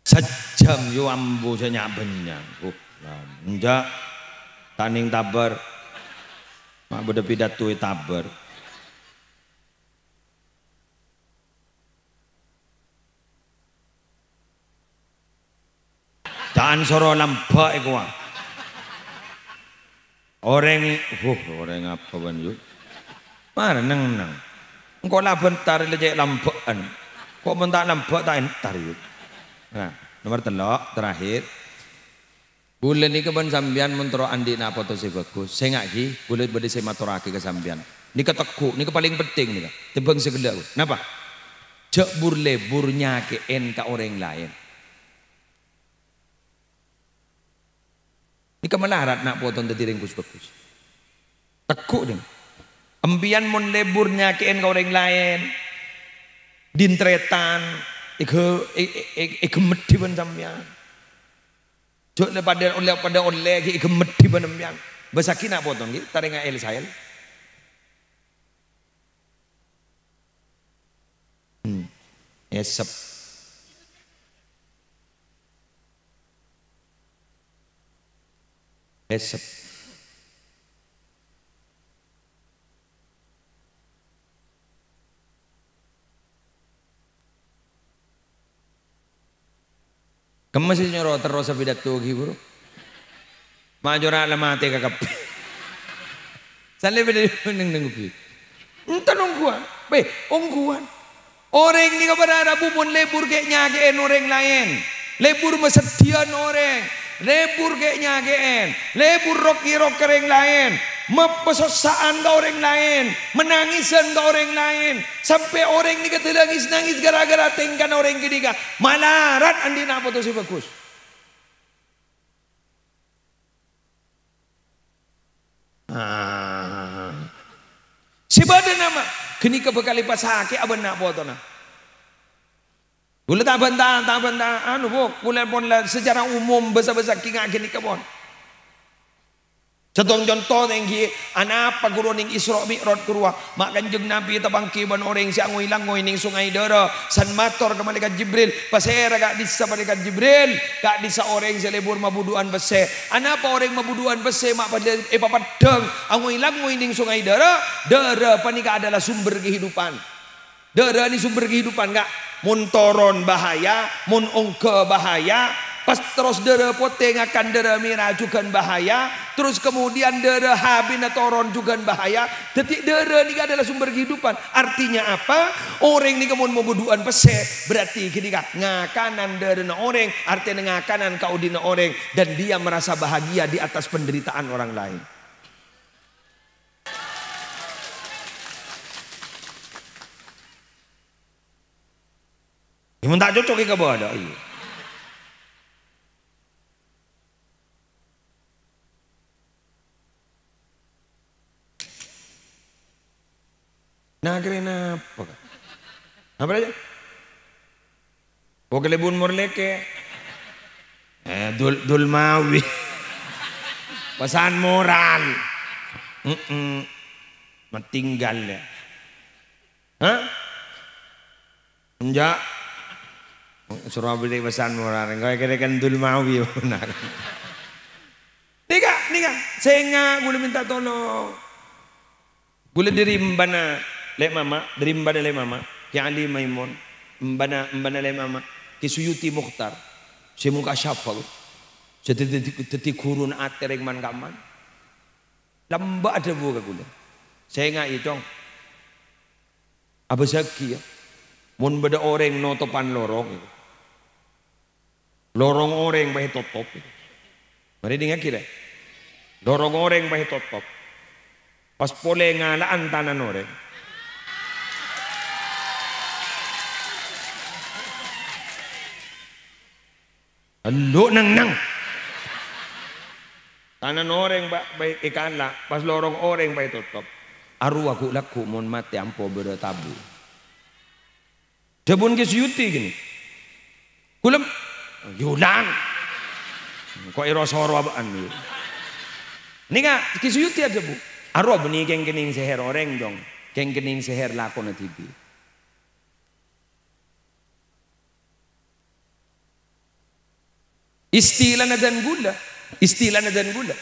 Sejam yo ambo saya benyang. Enggak taning tabar. Mak beda pidato tabar. Jangan soro lampak iku. Orang apa ban yo? Mana nang. Engko lah bentar lejek lampuan. Kok bentar lampak tak entar yo. Nah, nomor telok terakhir. Bulan ini keban sambian mentero andi na foto si bagus. Saya ngaki, bulan bade saya maturake ke sambian. Ini keteku, ini paling penting nih. Tebang segala. Kenapa? Cek burnya ke ka orang lain. Ini kemelarat nak potong tetiring bagus. Tekuk nih. Ambian mon leburnya ke ka orang lain. Dintretan, ikemeti ban sambian. Jok pada oleh ikemeti ban sambian. Besaki nak potong ki taring el sael. Esep. Esep. Kamu masih nyoro terus pidato ki bro. Majora lamate kakap. Sale bede nenggupi. Entah nungguan. Ongguan. Orang ni kepada bubun lebur ke nyageen orang lain. Lebur mesedian orang. Lebur ke nyageen. Lebur roki-rok orang lain. Mepesosaan ke orang lain. Menangisan ke orang lain. Sampai orang ni kata nangis gara-gara tingkan orang ketiga. Malarat andi nak foto si bagus. Si badan nama. Kini kebekali pasake aban nak foto na. Boleh tak bantah. Anu, boleh secara umum besar-besar kini kebon. Setong contoh tinggi anak apa guru ning Isra Mi'raj kurwa mak Kanjeng Nabi tabangki ban orang si angoy langoy ning sungai Dara san mator ke malaikat Jibril pasera gak disa malaikat Jibril gak disa orang si lebur mabuduan bese anak apa orang mabuduan bese mak pada papadeng angoy langoy ning sungai Dara panika adalah sumber kehidupan Dara ini sumber kehidupan gak mun toron bahaya mun ongke bahaya pas terus dera poteng akan dera mirajukan bahaya terus kemudian dera habina toron juga bahaya detik dera ini adalah sumber kehidupan artinya apa orang ini kemun mau buduan pese berarti ketika ngakanan dera na orang artinya ngakanan kau dina orang dan dia merasa bahagia di atas penderitaan orang lain. Ini tak cocok ke bawah dah. Nah kena apa? Apa aja? Pokok lebun morleke, dul mawi, pesan moral, matinggal ya, hah? Enggak, suruh beli pesan moral, kau kira kan dul mawi benar. Nika, saya boleh minta tolong, boleh diri mbana. Lek mama, dari mbana le mama, ki Ali Maimun, mbana le mama, ki Suyuti Mukhtar, si muka syafa, teti kurun atereng man kaman, lamba ada buka gula, saya nggak itu, apa saki ya, mun beda orang notopan lorong orang bahe totop, mari dengar kira, lorong orang bahe totop, pas pole ngalaan tanan orang. Lu nang tanan orang baik ikan lah pas lorong orang baik tutup aru aku laku mon mati ampo bertabu jabun ke Suyuti gini kulam yulang kok irosoro apaan nih nggak ke Suyuti aja bu aru abni keng kening seher orang dong keng kening seher lakon tibi. Istilah dan gula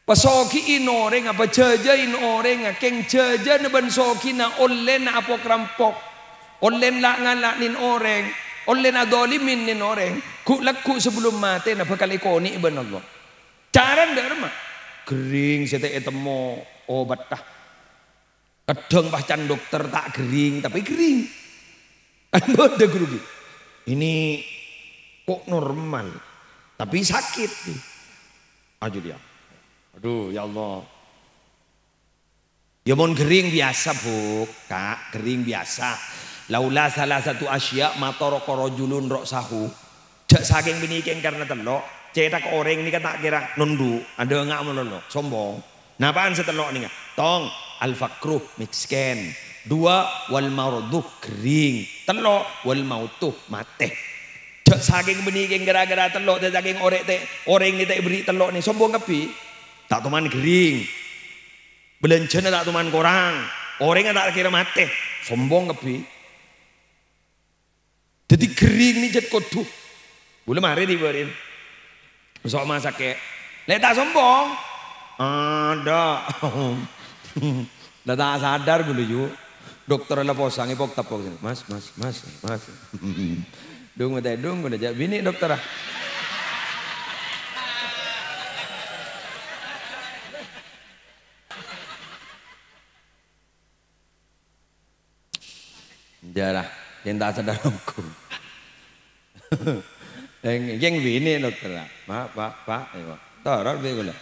pasoki inoreng apa ceja inoreng keng ceja na bansoki na olen na apo krampok olen la ngalak nin oreng olen na dolimin nin oreng ku sebelum mati na pakalikoni iban Allah caran derma kering sete etemo obat tah kadang bahkan dokter tak kering tapi kering anda ada grugi ini kok normal tapi sakit nih aja dia aduh ya Allah ya mon kering biasa bu kak kering biasa laula salah satu asya matoroko rojulun rok sahu jak saking binikeng karena telok cetak orang ini kata kira nundu ada nggak melolo sombong napaan setelok nih tong al-fakruh misken dua wal maruduh kering telok wal mautuh mate saking benih gara-gara telok dan saking orang ni tak beri telok ni sombong kapi tak teman kering belencana tak teman korang orang tak kira mati sombong kapi jadi kering ni jad koduh boleh mari diberin besok masak ke lek tak sombong ada dah tak sadar dulu yuk dokter lah posang ipok tapok mas dung udah jawab bini dokter ah. Jarah, yang tak sadar aku. Yang bini dokter ah. Pak, taruh begula.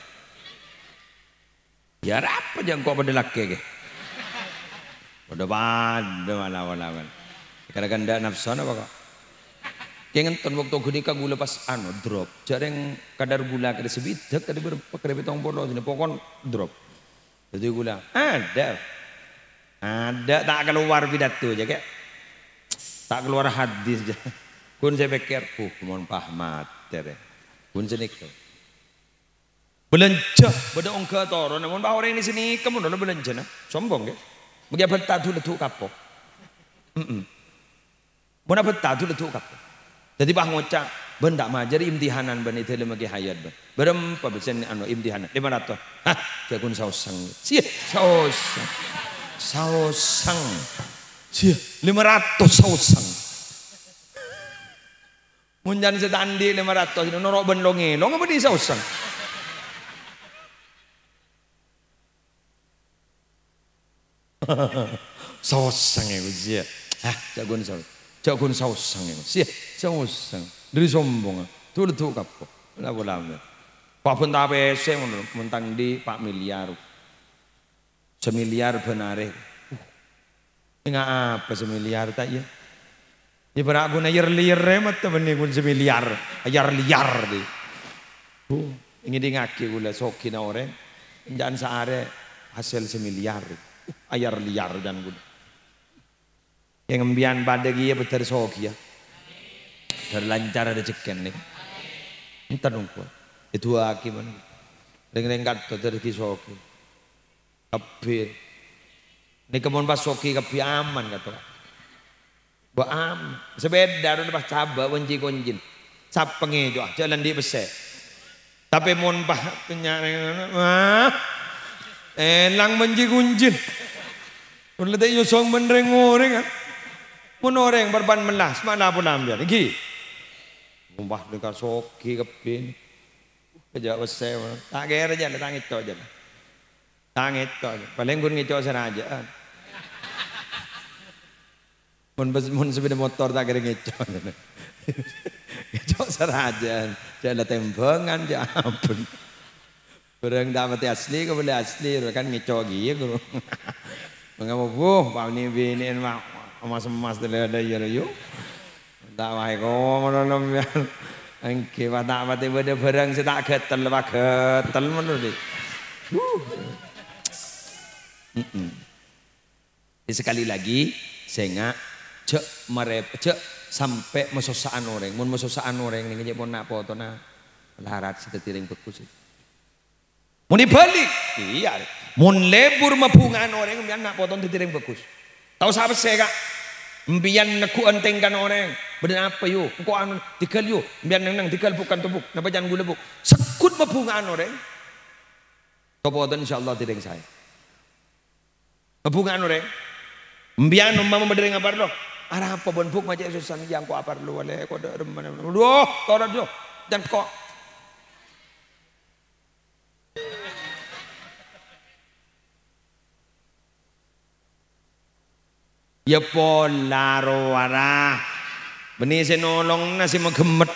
Ya apa jangan kau pada laki ke? Pada mana. Kadang-kadang ndak nafsu apa kok? Kengen ton waktu gudika gula pas drop. Jarang kadar gula kada sebidak kada berpakai betong bodoh sini pokon drop. Jadi gula ada tak keluar pidato aja kayak tak keluar hadis aja. Kun saya pikir mohon pahmat tere. Kun senik tuh. Belanja, beda ongkar toro. Namun bah orang di sini kamu nona belanja na, sombong ya. Bagi apa tu letuk kapok. Mana apa tu letuk kapok. Jadi bah ngocak, benda majari imtihanan benda itu lemagi hayat ben. Berapa persen anu imtihanan? 500. Hah, jagun sausang. Sia, sausang. Sausang. Sia, 500 sausang. Munjan setandi 500 ini norok ben longe. Long apa di sausang? Sausang ya sia. Hah, jagun sausang. Jagun sausang ya. Sia, sausang. Dari sombong. Tu letuk kapok. Lama-lama. Pak pun tak pese mentang di 4 miliar. 1 miliar benare. Enggak apa 1 miliar tak ya. Di berak guna lir remat temen gun 1 miliar. Ayar liar di. Ini di ngaki gula soki na orang. Jangan saare hasil 1 miliar. Ayar liar dan guna. Yang ngembian badagi ya betul soki ya. Terlancar ada ceken nih. Entar nunggu. Itu aki mana? Reng-reng kat dari kisoki. Kapi. Ini kemon pas soki kapi aman kata. Ba am. Sepeda udah pas coba wenji konjin. Sap pengejo jalan di besek. Tapi mon bah penyareng. Elang wenji kunjin. Udah tak yosong menreng orang kan. Mon orang berban melas mana pun ambil. Iki. Mumbah dekat soki kapi. Kejak besar, tak kira aja, tak ngicau aja, tak ngicau aja. Paling gun ngicau seraja. Mun sepeda motor tak kira ngicau, ngicau seraja. Jangan tembangan, jangan ampun. Orang dapat asli, kau boleh asli, kan ngicau gitu. Mengamu buh, bau ni bini mak emas ada yuk. Tak baik kau menolong biar. Angke watak beda barang saya tak getel menurut dia. Sekali lagi saya cek sampai mesosaan orang, mun mesosaan orang ni pun nak foto na larat kita tiring bekus. Mun dibalik, iya. Mun lebur mapungan orang biar nak foto tiring bekus. Tahu siapa saya kak? Mbian naku entengkan orang. Benar apa yo? Kau anu tikal yo. Mbian nang tikal bukan tebuk. Napa jangan gula buk. Sekut mapungan orang. Kau potong insyaallah tidak saya. Mapungan orang. Mbian umma berdering apa lo? Arah apa bon buk macam susah yang kau apa lo? Oleh kau dah mana? Doh, kau dah doh. Dan kau. Ya pola roara. Benih saya nolong nasi menggemet.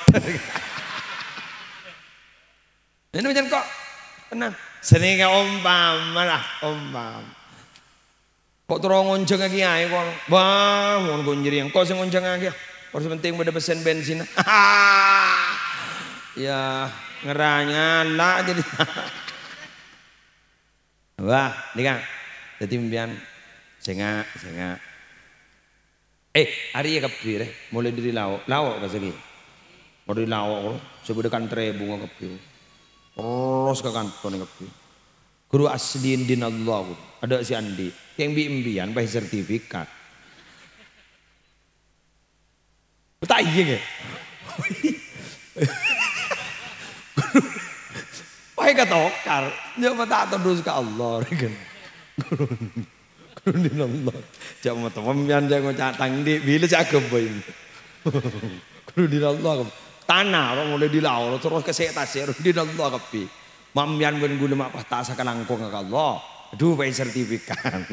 Ini macam kok tenang. Sering ompam malah ompam. Kok terong ngonceng lagi ay kok. Wah, mau gonjeri yang kau sing ngonceng lagi. Kau sepenting pada pesen bensin. Ya ngeranya lah jadi. Wah, ni kan. Jadi mbian sengak. Hari ya kapi mulai dari lawak kasih. Kalau dari lawak, sebut kantor bunga kapi. Terus ke kantor ni kapi. Guru asli din Allah, ada si Andi, yang biimbian bayar sertifikat. Betul iya. Bayar katokar, jangan tak terus ke Allah, kan? Guru din Allah. Jangan teman jangan catang di bila jaga boy. Guru di Allah tanah orang mulai di laut terus ke setas di Allah kapi. Mamian ben gula mak patah sakalangkong ke Allah. Aduh bayar sertifikat.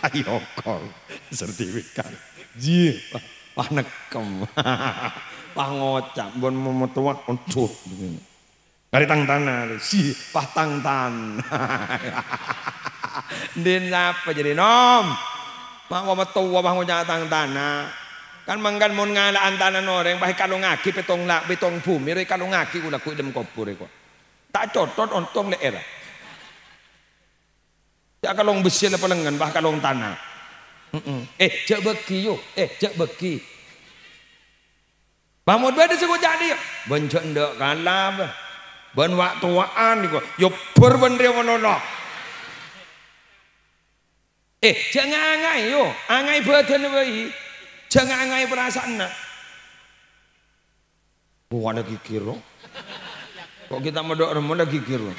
Ayo kol sertifikat. Ji panekem. Pah ngocap bon memetuak untut. Dari tang tanah si patang tan. Din apa jadi nom? Mak wa tua bang ngunya tang tanah. Kan manggan mun ngalaan tanah orang baik kalau ngaki betong bumi re kalau ngaki gula ku dem kopur kok. Tak cotot ontong leer. Ya kalau besi le pelengan bah kalau tanah. Cek beki yo. Cek beki. Bamud beda sego jadi. Bencok ndak kalah. ban waktuan niku yo berben rewono. Jangan angai yo, angai badan wae. Jangan angai perasaan nak. Bukan lagi kira. Kok kita medok remo lagi kira.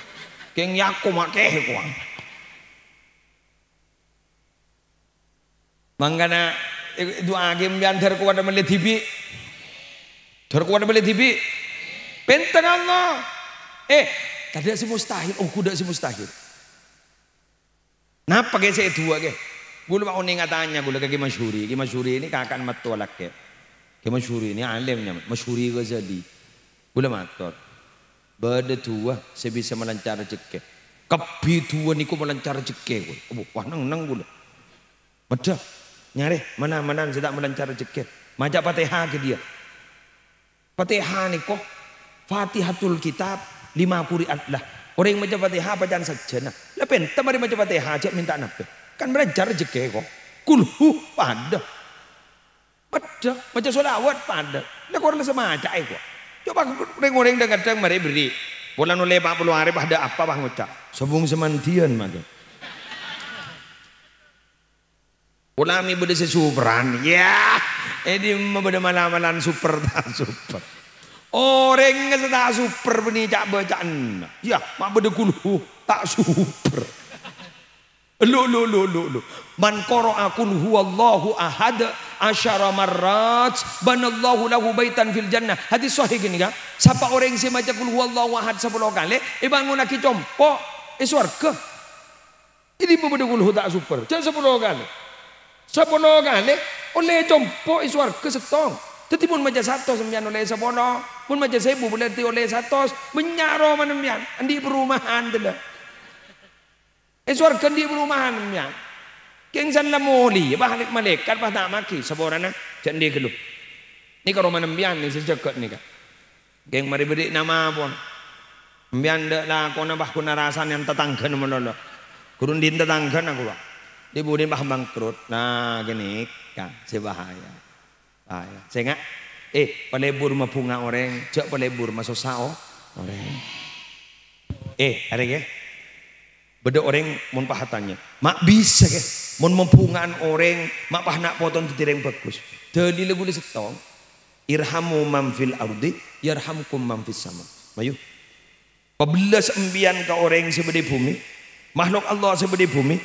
Keng yaku makeh kuang. Mangkana itu agim biantar kuat melihat TV. Terkuat melihat TV. Pentang Allah. Tadi si mustahil. Oh kuda si mustahil. Napa kayak saya dua ke? Gula mau ingatannya gula ke Masyhuri. Masyhuri ini kakak matolak ke. Masyhuri ini alimnya. Masyhuri Ghazali. Gula mator. Bada tua saya bisa melancar rezeki. Kapi tua niku melancar rezeki. Wah nang gula. Macam nyari mana saya tak melancar rezeki. Majak Fatihah ke dia. Fatihah niku Fatihatul Kitab 5 qiraat lah. Orang yang macam Fatihah bacaan saja nah. Lah pentam mari macam Fatihah aja minta napa. Kan melancar rezeki kok. Kulhu pada. Macam solawat pada. Lah korang semaca kok. Coba orang-orang kadang mari beri. Bulan oleh 40 hari pada apa bang ngucap. Sobung semantian maka. Ulami beda sesuperan. Ya. Ini beda malam-malam super tak super. Orang yang tak super beni cak bacaan. Ya, mak beda kulhu tak super. Lu. Man qara'a qul huwallahu ahad asyara marrat banallahu lahu baitan fil jannah. Hadis sahih gini kan? Siapa orang yang baca qul huwallahu ahad 10 kali, bangun lagi compo surga. Ini beda kulhu tak super. Jangan 10 kali. 10 kali oleh compo surga setong. Jadi pun macam 100 sembilan oleh 10, pun macam 1000 berarti oleh 100 menyaro manembian di perumahan tu dah. Surga di perumahan menembian. Keng san lamoli, bahalik malaikat bah tak maki seborana jangan dia keluh. Ni kalau manembian ni sejagat ni kan. Keng mari beri nama pun. Membian dak lah kona bah kuna rasan yang tetanggan menolong. Kurun din tetanggan aku bah. Di budin bah bangkrut. Nah gini kan sebahaya. Bahaya. Saya enggak pelebur mapunga orang, jak pelebur masuk sao orang. Ada ke? Beda orang mun pahatannya. Mak bisa ke? Mun mempungaan orang, mak pah nak potong titireng bagus. Tadi lagu di setong. Irhamu man fil ardi, yarhamkum man fis sama. Mayu. Pebelas embian ke orang sebedi bumi, makhluk Allah sebedi bumi,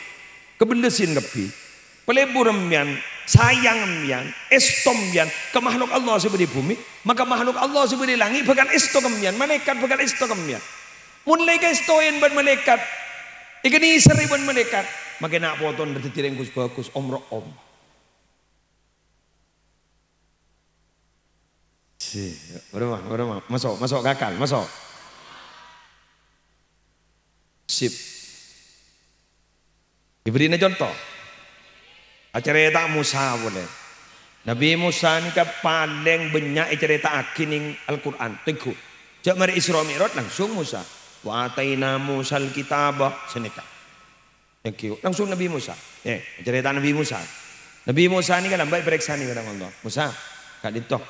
kebelesin kepi. Pelebur embian, sayang embian, estom embian ke makhluk Allah sebedi bumi, maka makhluk Allah sebedi langit bahkan estom embian, malaikat bahkan estom embian. Mun leka estoin ban malaikat, ikan iseri ban malaikat, maka nak potong dari tireng bagus omro om. Berapa? Masuk kakal, masuk. Sip. Diberi contoh. Cerita Musa boleh. Nabi Musa ni kan paling banyak cerita akining Al-Quran. Teguh. Jak mari Isra Mi'raj langsung Musa. Wa ataina Musal kitaba senika. Thank you. Langsung Nabi Musa. Cerita Nabi Musa. Nabi Musa ni kan lambai periksa ni kadang Allah. Musa, kak ditok.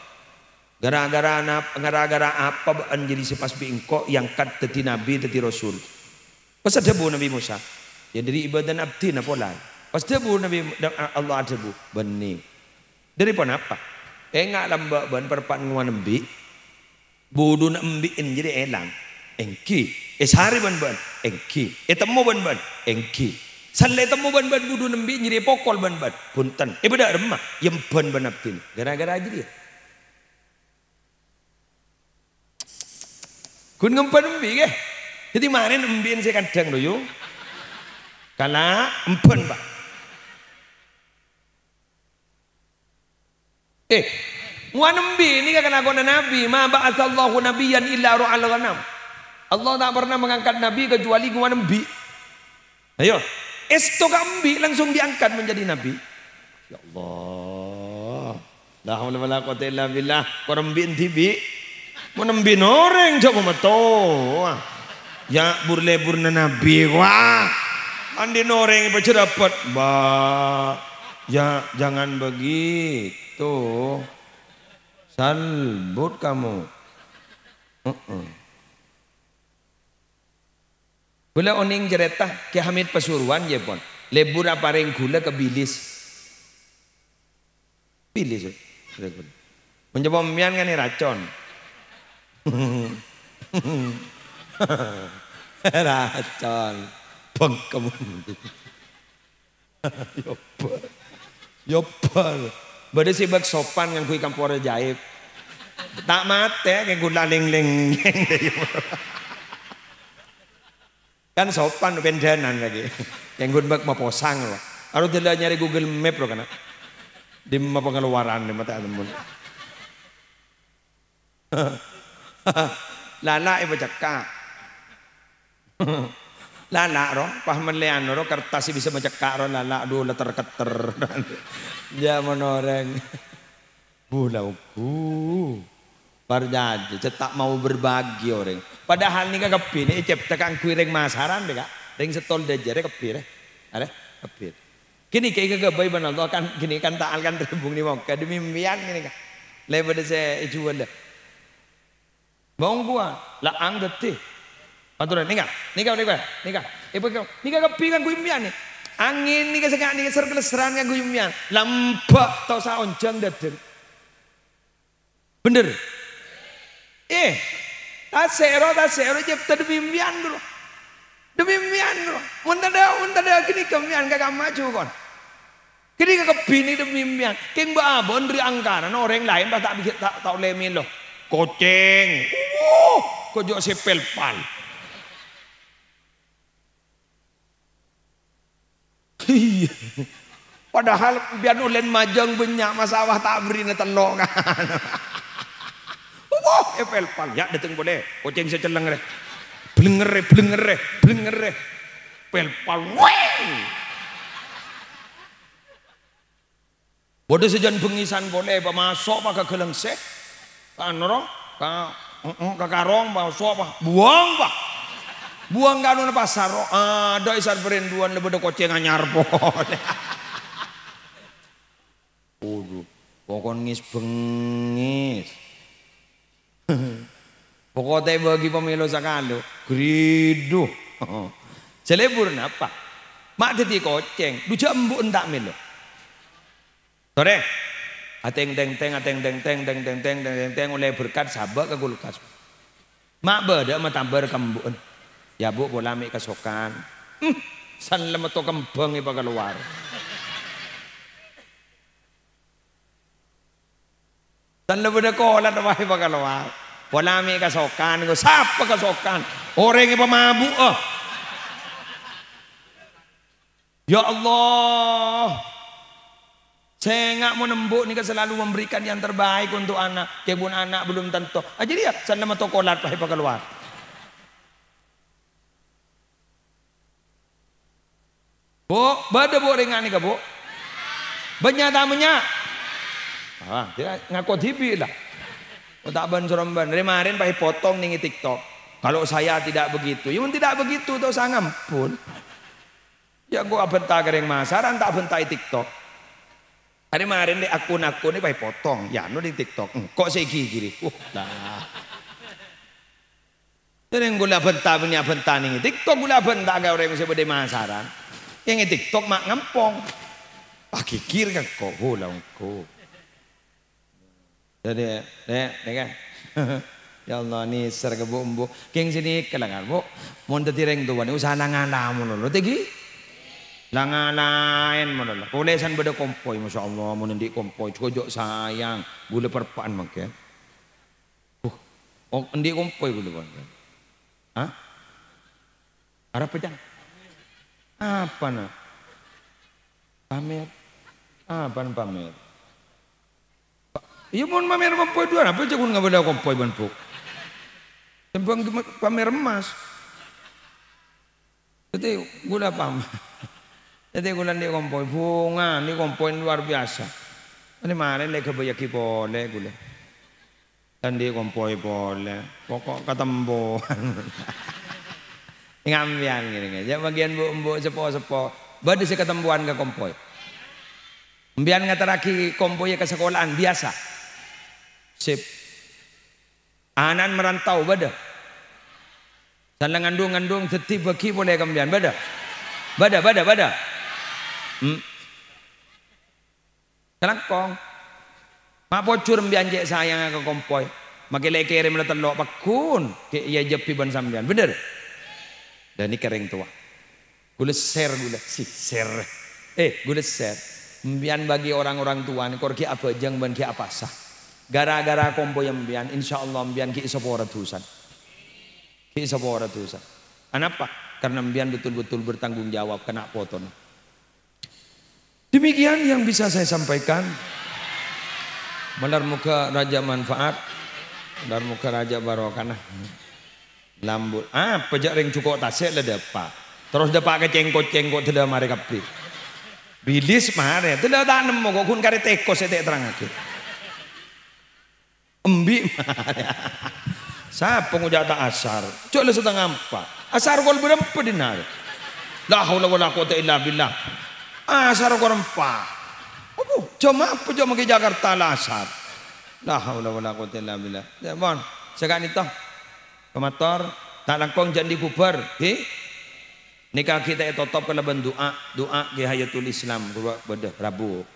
Gara-gara apa jadi sepas bingko yang kat teti Nabi teti Rasul. Pas ada bu Nabi Musa. Ya dari ibadah abdi na pola. Pas debu Nabi Allah debu bening. Dari pon apa? Enggak lambak ban perpan nguan embi. Bodoh nak embiin jadi elang. Engki. Sehari ban engki. Temu ban engki. Salai temu ban bodoh embi jadi pokol ban punten. Beda remah yang ban abdi. Gara-gara aja dia. Kun ngempan embi ke? Jadi marin embiin saya kadang loh. Kala empan pak. Muanembi ini kan agama Nabi, ma ba'atsallahu nabiyyan illa ru'al ghanam. Allah tak pernah mengangkat nabi kecuali muanembi. Ayo, esto kambi langsung diangkat menjadi nabi. Ya Allah. La haula wala quwata illa billah. Korembin tibi. Muanembi noreng coba meto. Ya burle-burna nabi wah. Andi noreng baca dapat. Ya jangan begitu. Salbut kamu. Gula oning jeretah ke Hamid Pasuruan ya pon. Lebur apa ring gula ke bilis. Bilis. Mencoba mian kan racun. Racun. Bengkem. Yopal. Yopal. Bade sibak sopan kan kui kampore jaib. Tak mate kayak gula ling-ling. Kan sopan pendanan lagi. Yang gue bak mau posang loh. Harus tidak nyari Google Map loh kan. Di mau pengeluaran di mata temen. Lala ibu cekak. Lala roh, pahaman lean roh kertas bisa mencekak roh lala aduh leter-keter. Dia menoreng. Bulauku. Berjanji, cetak mau berbagi orang. Padahal ni kan kepin, ini ciptakan kuiring masaran deh kak. Ring setol dejare kepir, ada kepir. Kini kayak kebayi benar tuh kan, kini kan tak akan terhubung ni mau. Demi mian kini kan. Lepas saya jual dah. Bang gua, lah angget teh. Aturan, nikah. Nikah kepir kan kuimian ni. Angin ni kesengak ni keser-keseran kan kuimian. Lampak tau sa oncang dateng. Bener. Tak sero cipta demi mian dulu. Demi mian dulu. Muntah dah kini kemian kakak maju kon. Kini kakak bini demi mian. Keng babon dari angkaran orang lain bah tak boleh milo. Koceng. Kojok sepel pal. Padahal biar ulen majang banyak masalah tak beri na telok kan. Epel pal ya datang boleh. Koceng seceleng reh. Blenger. Pel pal. Bodoh sejan bengisan boleh masuk pakai geleng se. Kan ro, ka karong masuk apa? Buang pak. Buang kanu na pasar ro. Ada isar berenduan lebih koceng anyar boleh. Waduh, pokok ngis bengis. Pokoknya bagi pemilu sakalo, gridu. Selebur napa? Mak teti koceng, dujak embu entak milo. Sore, ateng oleh berkat sabak ke kulkas. Mak beda matambar kembun. Ya bu bolami kasokan. San lemeto kembang ipa keluar. Dan lebih dekolat apa ipa keluar. Polami kasokan, siapa kasokan? Orang yang pemabuk. Ya Allah, saya nggak mau nembuk nih selalu memberikan yang terbaik untuk anak. Kebun anak belum tentu. Jadi ya, saya nama tokolat pakai keluar. Bu, bada bu ringan nih bu. Banyak tamunya. Dia ngaku TV lah. Tak ban soromban. Kemarin pakai potong nih TikTok. Kalau saya tidak begitu, ya tidak begitu tuh saya ngampun. Ya gua bentar kering masaran tak bentai TikTok. Kemarin deh akun-akun ini pakai potong. Ya nu di TikTok. Kok saya gigi? Nah. Jadi gula bentar punya bentar nih TikTok gula bentar gak orang yang sebeda masaran. Yang TikTok mak ngampong. Pakai kir kan kok pulang kok. Jadi, kan? Ya Allah ni serga bu, keng sini kelangan bu, mau tertireng tuan, usaha langala mono, tegi, langalain mono, polesan beda kompoi, masya Allah, mau nanti kompoi, cojok sayang, gula perpaan makan, nanti kompoi gula kan, Arab pedang, apa nak, pamer, apa pamer? Iya pun pamer kompoi dua, apa aja pun nggak boleh kompoi banpuk. Tempang pamer emas. Jadi gula pamer. Jadi gula ni kompoi bunga, ni kompoi luar biasa. Ini mana lagi kebayaki boleh gula. Dan dia kompoi boleh. Pokok ketembuhan. Ngambian gini. Jadi bagian bu sepo. Bade si ketembuhan ke kompoi. Mbian ngataraki kompoi ke sekolahan biasa. Sip. Anan merantau bada. Salah ngandung tetip bagi boleh kambian bada. Kelakong. Mak pocur mbian jek sayang ke kompoi. Makai lekere mula telok pakun ke iya jepi ban sambian. Bener. Dan ini kering tua. Gula ser. Gula ser. Mbian bagi orang-orang tua ni korki apa jang ban ki apa sah. Gara-gara kompoi yang mbian insyaallah mbian ki isopora tusan. Kenapa? Karena mbian betul-betul bertanggung jawab kena poton. Demikian yang bisa saya sampaikan. Benar muka raja manfaat, benar muka raja barokah. Lambut. Pejak ring cukup tasik lah depa. Terus depa ke cengkot tidak mari kapri. Bilis mare, tidak tak nemu kok kun kare teko saya tak terangake. Embi mare. Siapa ngujata asar? Coba setengah empat. Asar kau berapa dinar? La haula wala quwwata illa billah. Asar kau empat. Cuma apa cuma ke Jakarta lah asar. La haula wala quwwata illa billah. Ya bon, sekarang itu motor tak langkong jadi kubar. Nikah kita tutup kalau doa ke Hayatul Islam pada Rabu.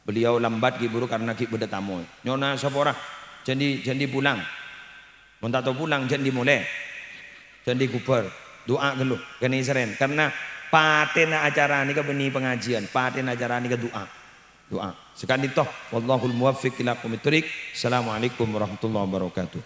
Beliau lambat ki buru karena ki beda tamu. Nyona sapora jadi pulang. Mun tak tahu pulang jangan dimulai. Jangan dikuper. Doa geluh kena Israel karena paten acara ni ke beni pengajian, paten acara ni ke doa. Sekarang itu wallahul muwaffiq ila aqwamit thoriq. Assalamualaikum warahmatullahi wabarakatuh.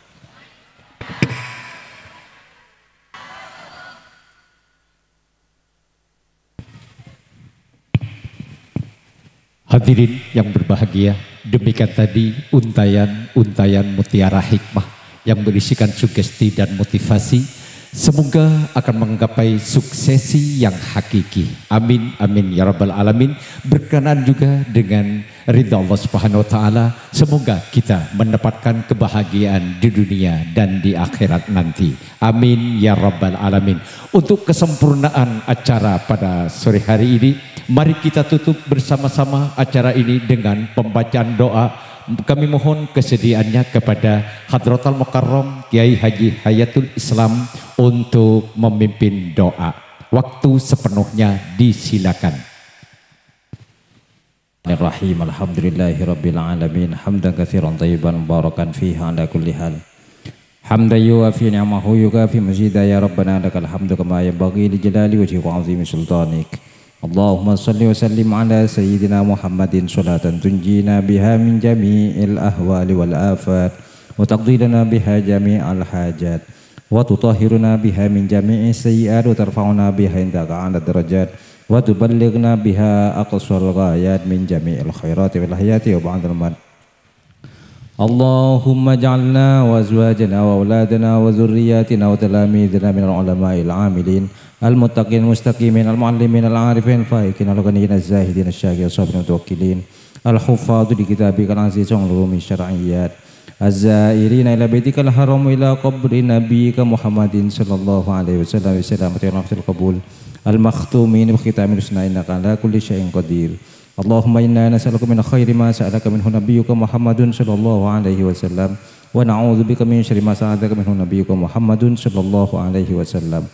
Hadirin yang berbahagia, demikian tadi untayan mutiara hikmah yang berisikan sugesti dan motivasi, semoga akan menggapai suksesi yang hakiki. Amin amin ya rabbal alamin. Berkenan juga dengan ridha Allah Subhanahu wa taala, semoga kita mendapatkan kebahagiaan di dunia dan di akhirat nanti. Amin ya rabbal alamin. Untuk kesempurnaan acara pada sore hari ini, mari kita tutup bersama-sama acara ini dengan pembacaan doa. Kami mohon kesediaannya kepada Hadratul Mukarram Kiai Haji Hayatul Islam untuk memimpin doa. Waktu sepenuhnya disilakan.
Bismillahirrahmanirrahim. Alhamdulillahirabbil alamin. Hamdan katsiran thayyiban mubarakan fihi ala kulli hal. Hamdan yuwafi ni'amahu yukafi mazida ya rabbana lakal hamdu kama yanbaghi li jalali wajhika wa 'azimi sultanik. Allahumma salli wa sallim ala sayyidina Muhammadin salatan tunjina biha min jami'il ahwali wal afat wa taqdilana biha jami'al hajat wa tutahhiruna biha min jami'i sayyi'at wa tarfa'una biha indaka 'ala darajat wa tuballighna biha aqsal ghayat min jami'il khairati wal hayati wa ba'dal mat. Allahumma ja'alna wa azwajana wa auladana wa dhurriyyatina wa talamidina minal ulama'il 'amilin المتقين المستقيمين المعلمين العارفين الفائقين الغنيين الزاهدين الشاكرين الصابرين المتوكلين الحفاظ لكتابك العزيز والعلوم الشرعيات الزائرين إلى بيتك الحرام إلى قبر نبيك محمد صلى الله عليه وسلم بسلامة ورحمة القبول المختومين بختام الحسنى إنك على كل شيء قدير. اللهم إنا نسألك من خير ما سألك منه نبيك محمد صلى الله عليه وسلم ونعوذ بك من شر ما سألك منه نبيك محمد صلى الله عليه وسلم.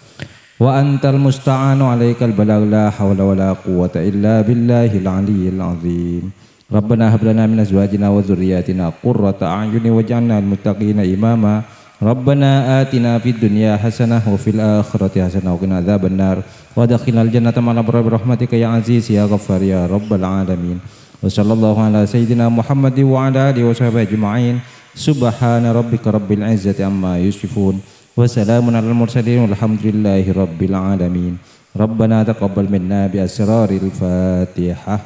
Wa antal musta'anu alaikal balagh la hawla wa la quwwata illa billahil aliyyil azim. Rabbana hab lana min azwajina wa dhurriyyatina qurrata a'yunin waj'alna lil muttaqina imama. Rabbana atina fid dunya hasanah wa fil akhirati hasanah wa qina adzabannar wa adkhilnal jannata ma'al abrar bi rahmatika ya aziz ya ghaffar ya rabbal alamin. Wa sallallahu ala sayyidina Muhammadin wa ala alihi wa sahbihi ajma'in. Subhana rabbika rabbil izzati amma yasifun. وسلام على المرسلين والحمد لله رب العالمين. ربنا تقبل منا بأسرار الفاتحة.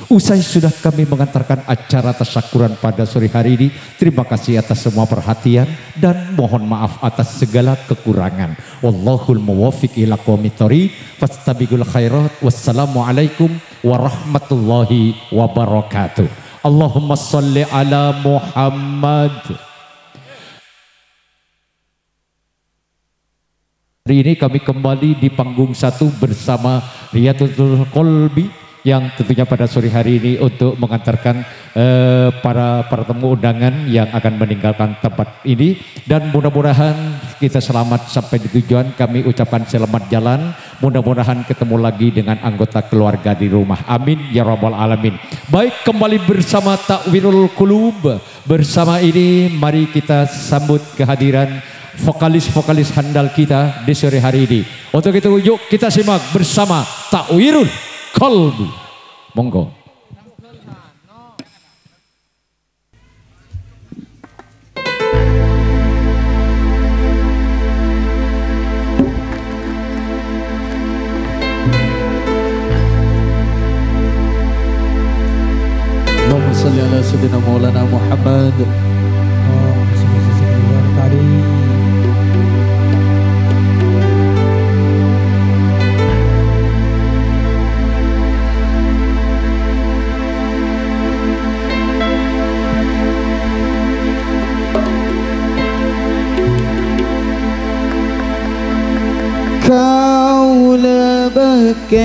Usai sudah kami mengantarkan acara tasyakuran pada sore hari ini, terima kasih atas semua perhatian dan mohon maaf atas segala kekurangan. Wallahul muwaffiq ila aqwamit thoriq. Fastabiqul khairat. Wassalamualaikum warahmatullahi wabarakatuh. Allahumma salli ala Muhammad. Hari ini kami kembali di panggung 1 bersama Riyadul Qalbi yang tentunya pada sore hari ini untuk mengantarkan para tamu undangan yang akan meninggalkan tempat ini, dan mudah-mudahan kita selamat sampai di tujuan. Kami ucapkan selamat jalan, mudah-mudahan ketemu lagi dengan anggota keluarga di rumah, amin ya rabbal alamin. Baik, kembali bersama Takwirul Qulub. Bersama ini mari kita sambut kehadiran vokalis-vokalis handal kita di sore hari ini. Untuk itu yuk kita simak bersama Takwirul Qulub. Monggo.
Allahumma salli ala sayyidina Maulana Muhammad.
Kau lebekel,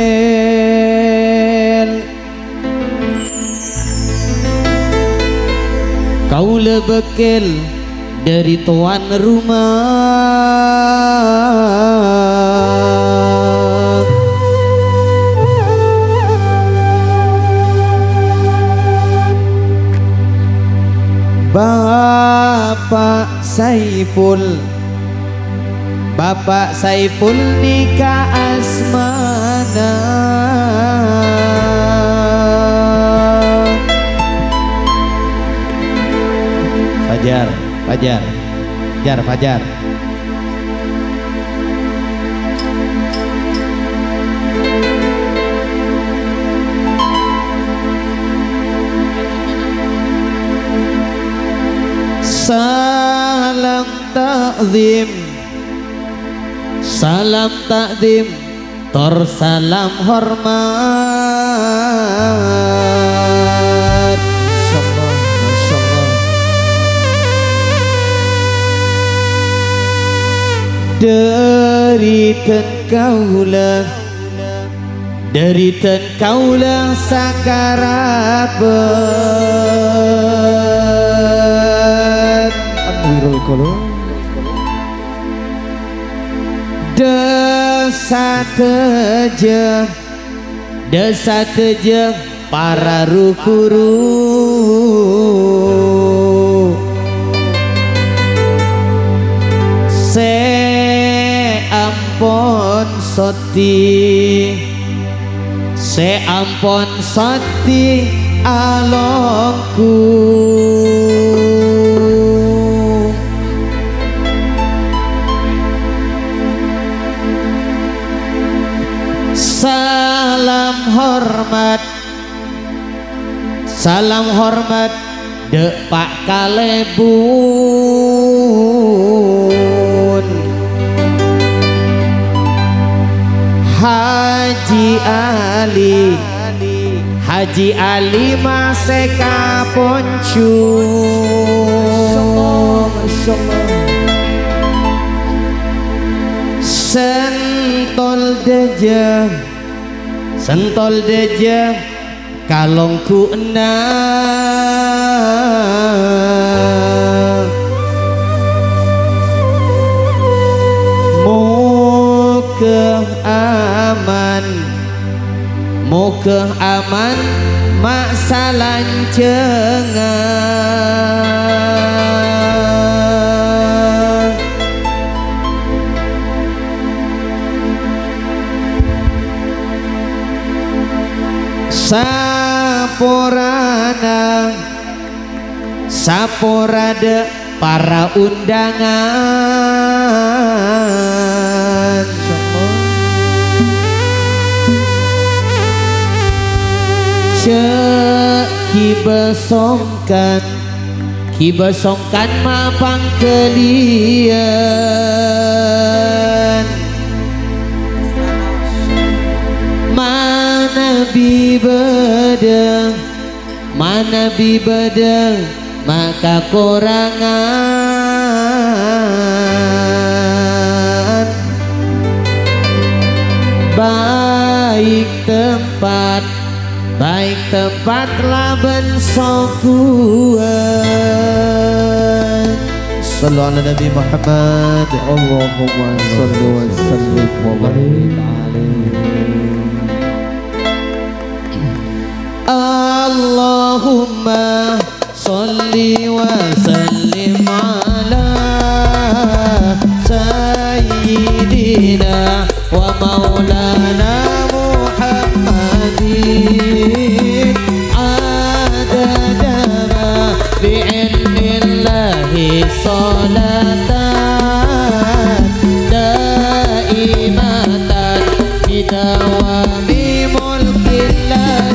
kau lebekel dari tuan rumah. Bapak Saiful nikah asmana. Fajar. Salam takzim, tor salam hormat. Masyaallah. Deriten kaulah sakarabat. Takwirul Qulub. Desa teje para rukuru. Se ampon soti alongku. Salam hormat Dek Pak Kalebun, Haji Ali Maseka Poncu. Sentol deje kalongku enam. Moga aman mak salancengan. Saporada para undangan. Kibesongkan mapang kelian. Mana bibedeng maka korangan. Baik tempatlah bensokuan. Sallu ala Nabi Muhammad.
Allahumma salli wa sallim wa barik
Allahumma salli wa sallim ala sayyidina wa maulana Muhammadin adada ma bi'ilmillahi salatan daimatan bidawami mulkillahi.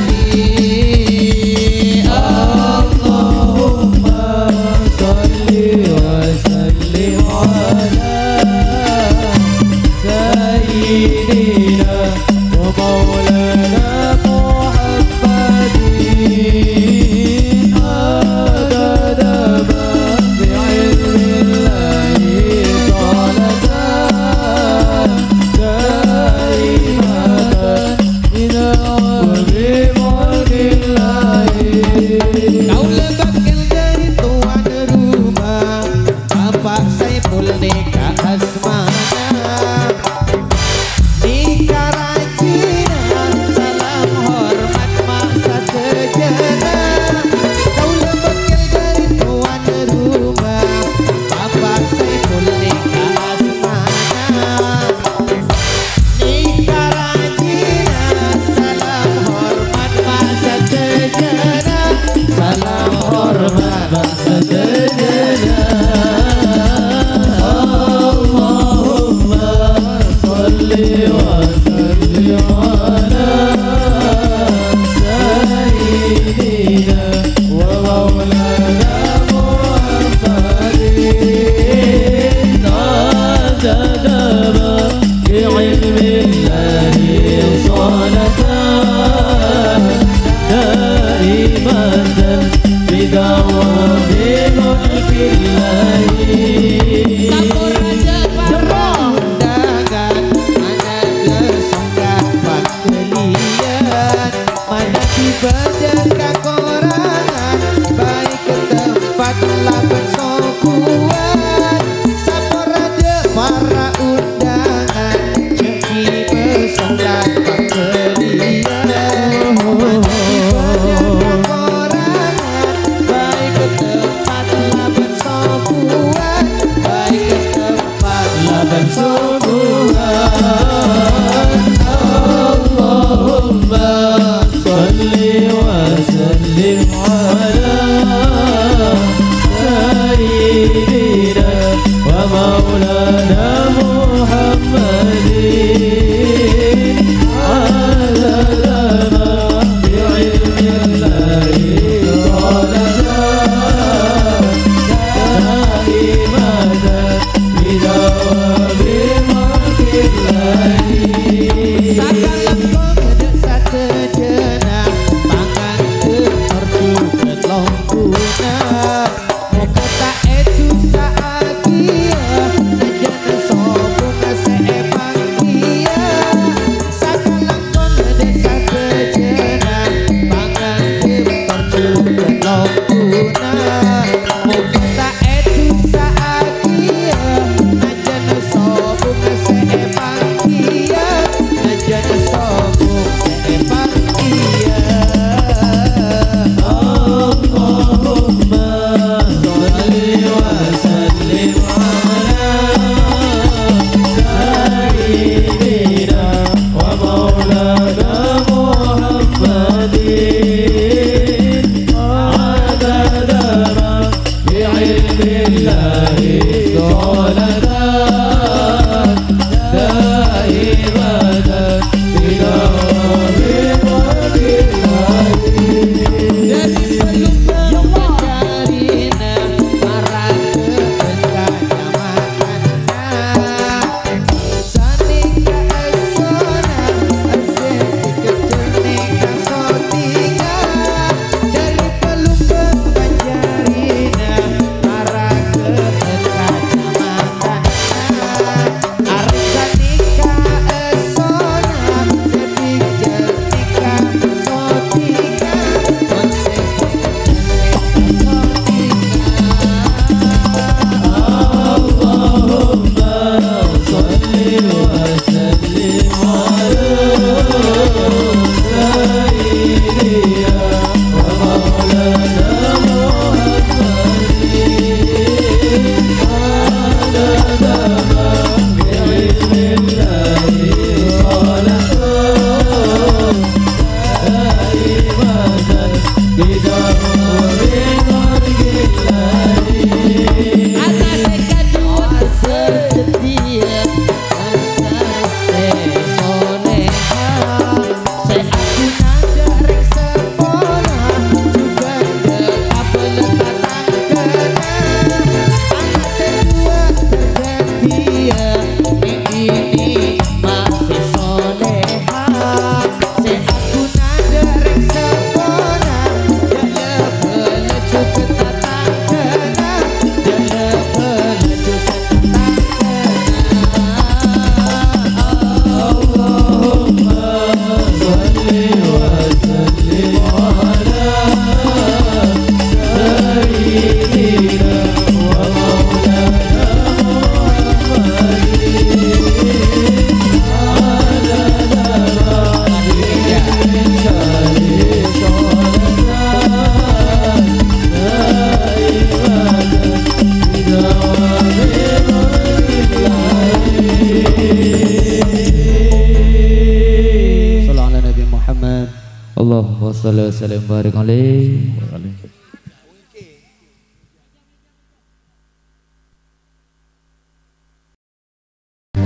salli wa sallim barik alaihi.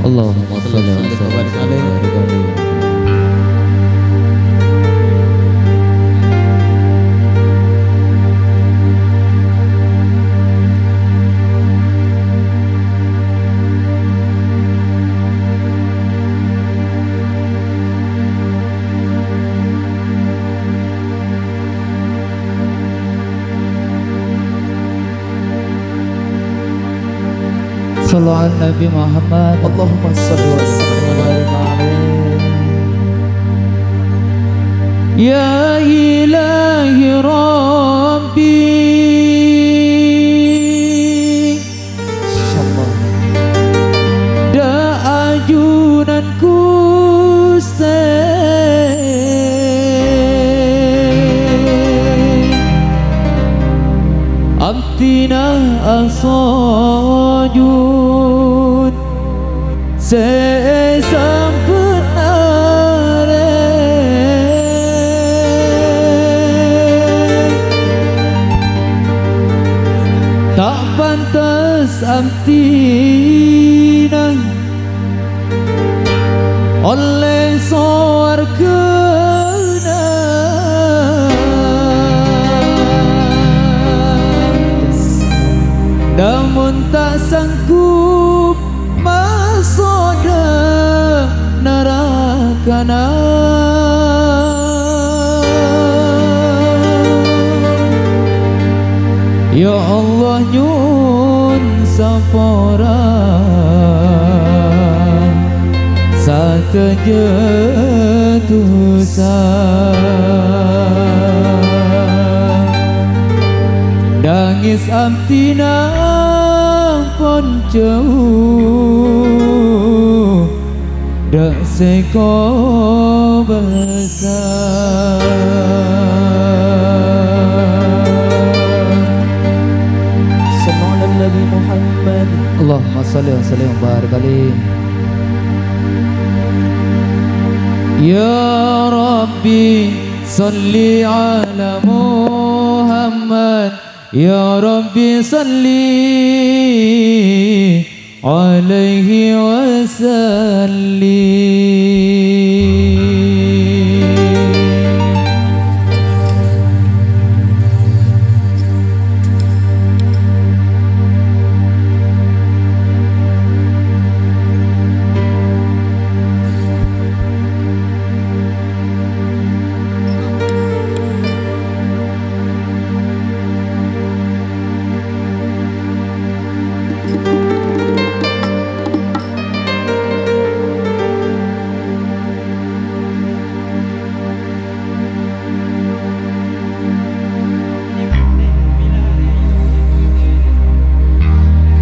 Allahumma salli wa sallim barik alaihi. Sallu ala Nabi Muhammad. Allahumma salli wa sallim wa barik alaihi. Ya ilahi Rabbi, da ajunanku amtina asajud sesampunare tak pantas amtina oleh sorgana namun tak sanggup masuk nerakana. Ya Allah nyun sapora satejetusa nangis amtina pon jauh dak seko besar. Sallallahu Nabi Muhammad. Allahumma salli wa sallim wa barik alaihi. Ya Rabbi salli ala Muhammad. Ya Rabbi salli alaihi wa sallim.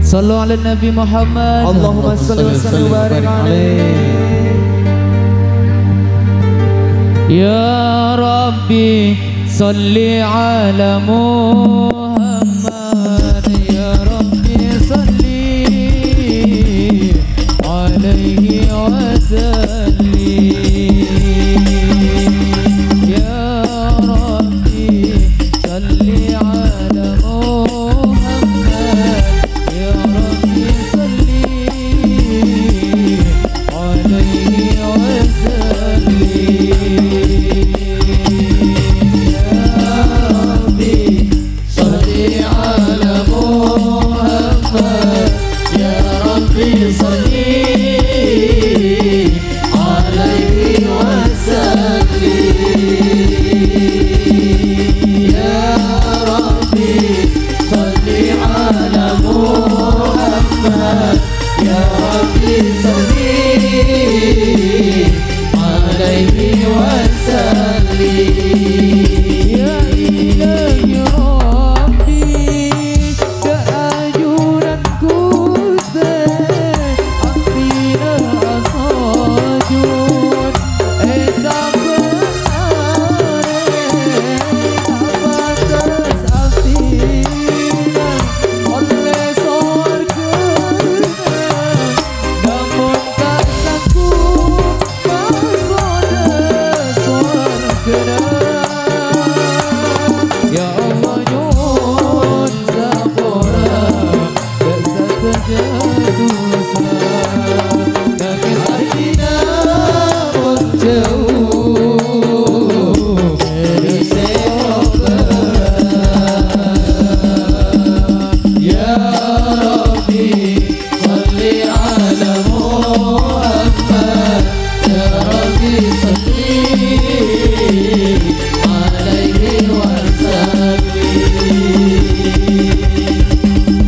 Sallu ala Nabi Muhammad. Allahumma salli wa sallim wa barik alaihi. Ya Rabbi salli ala Muhammad. Ya Rabbi salli alaihi wa sallim. Ya Rabbi salli ala Muhammad.
Salli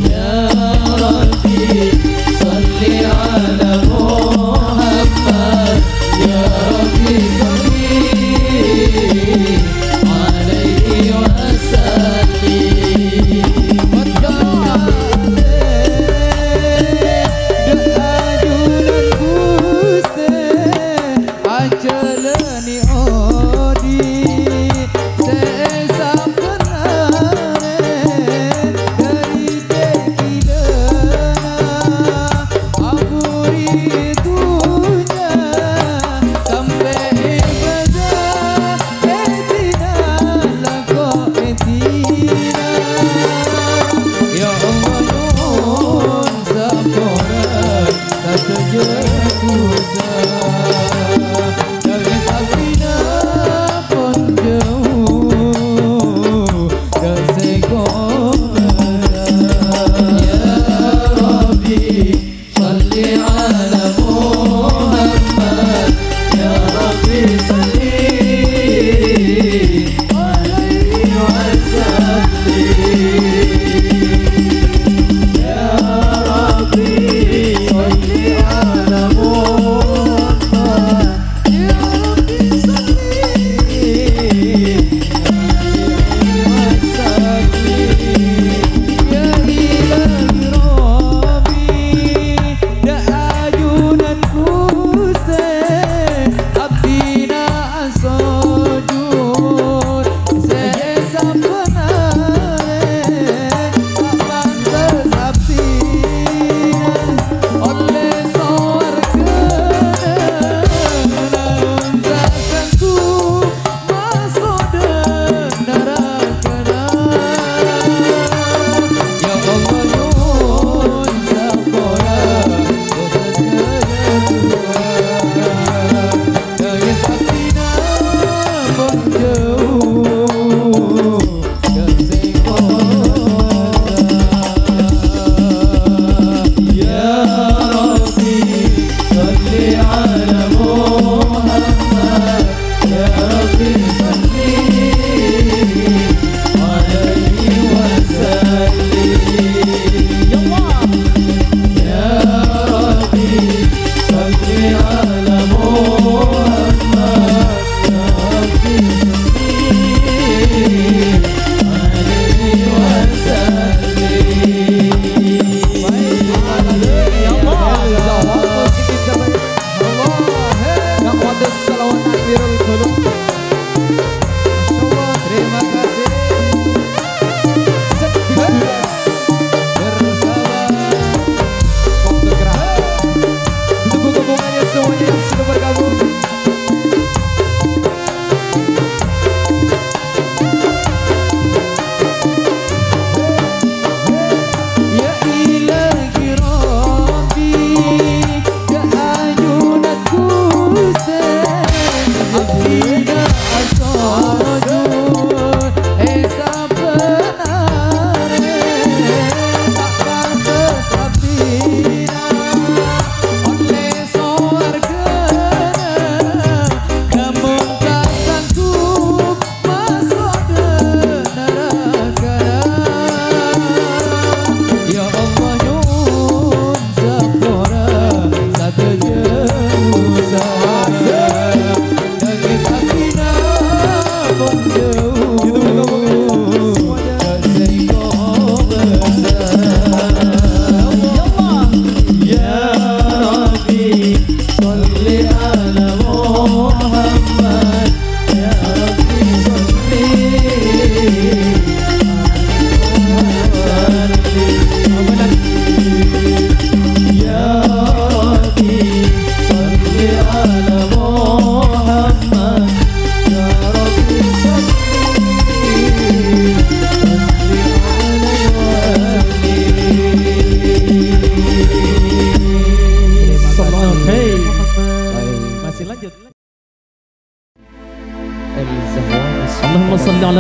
Ya Rabbi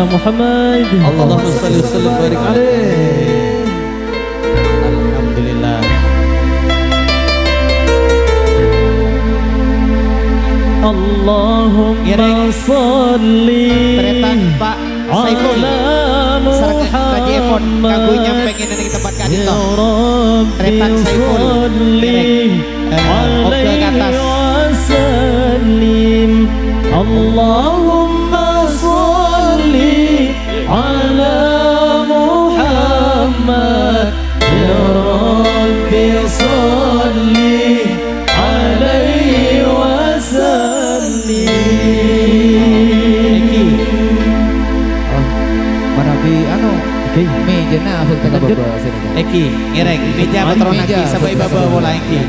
Muhammad.
Allahumma shalli wa sallim barik alaih. Alhamdulillah.
Allahumma shalli
Tretan Pak Saiful Muhammad kagunya pengen di tempat kadit toh Tretan Saiful Oke ke atas
Allahumma sholli ala Muhammad ya Rabbi sholli alaihi wasallim.
Marabi anu meja na aku tengah bawa Eki ngereng meja patron Eki sabai baba bola Eki.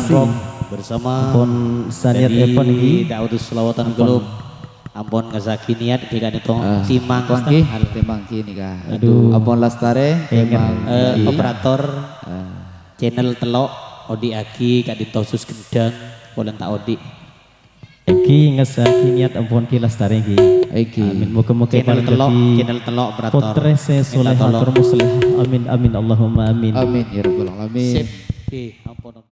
kasih
bersama
ampun saniat Evan iki
Daudus selawatan gelub ampun ngazaki niat jika itu timang
timang kini kah.
Aduh.
Ampun lastare timang
operator channel telok Odi Aki kadintosus gendang polen tak Odi
iki ngazaki niat ampun ki lastare iki amin muga-muga
channel telok operator
putrese solehatur muslih amin amin Allahumma amin
amin ya rabbal alamin.
sip ampun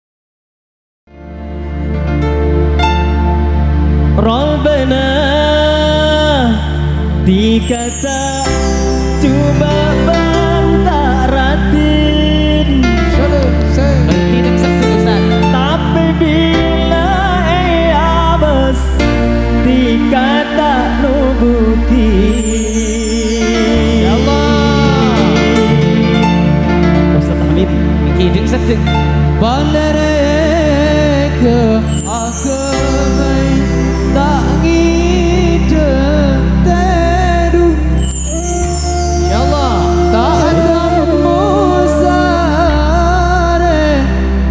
Rabbana dikata coba bantaratin
Tidak setulusan.
tapi bila abas dikata nubuti
Ya Allah.
Ustaz Hamid
Kiding sedek. Balereke aku tak ngideng teru. Ya Allah. Tak ada musare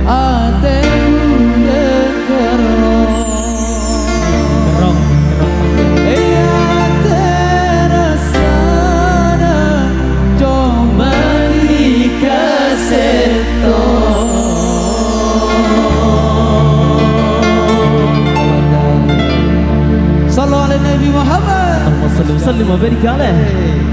atemu dekerong.
kerong
Iya terasana coba dikasih Sallu ala Nabi Muhammad.
Allahumma salli wa sallim wa barik alaihi.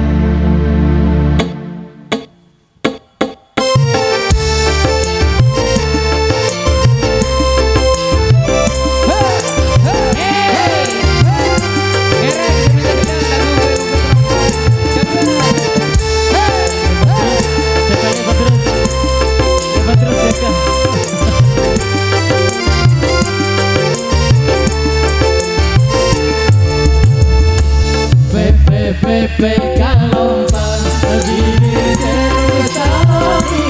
Pepe kalompan bibir terus sapi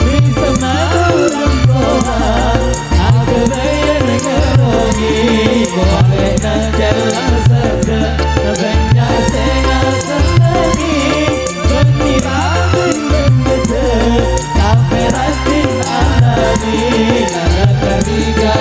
bisa madurun kohan aku bayar ngerongi boleh nak jalan serga banyak senang senangi bertirabun benda tapi ratin alami nara kariga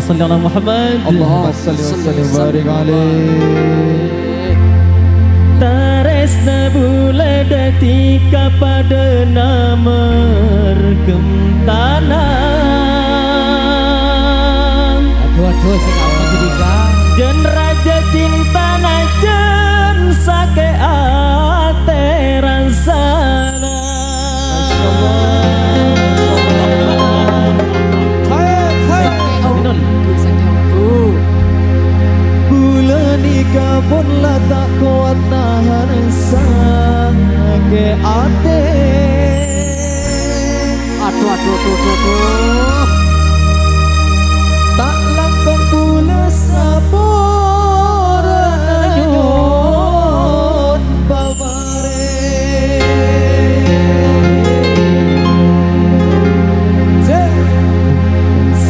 salli ala Muhammad.
Allahumma salli wa sallim wa barik alaihi.
Taresna bule dati kepada nama Gemtanang.
Aduh sing apa jadi kang?
Jen raja cinta najen sake ate rasana. Bulan nikah pun lah tak kuat nahan sake ate. Aduh. Tak langkong pula sapora nyut babare.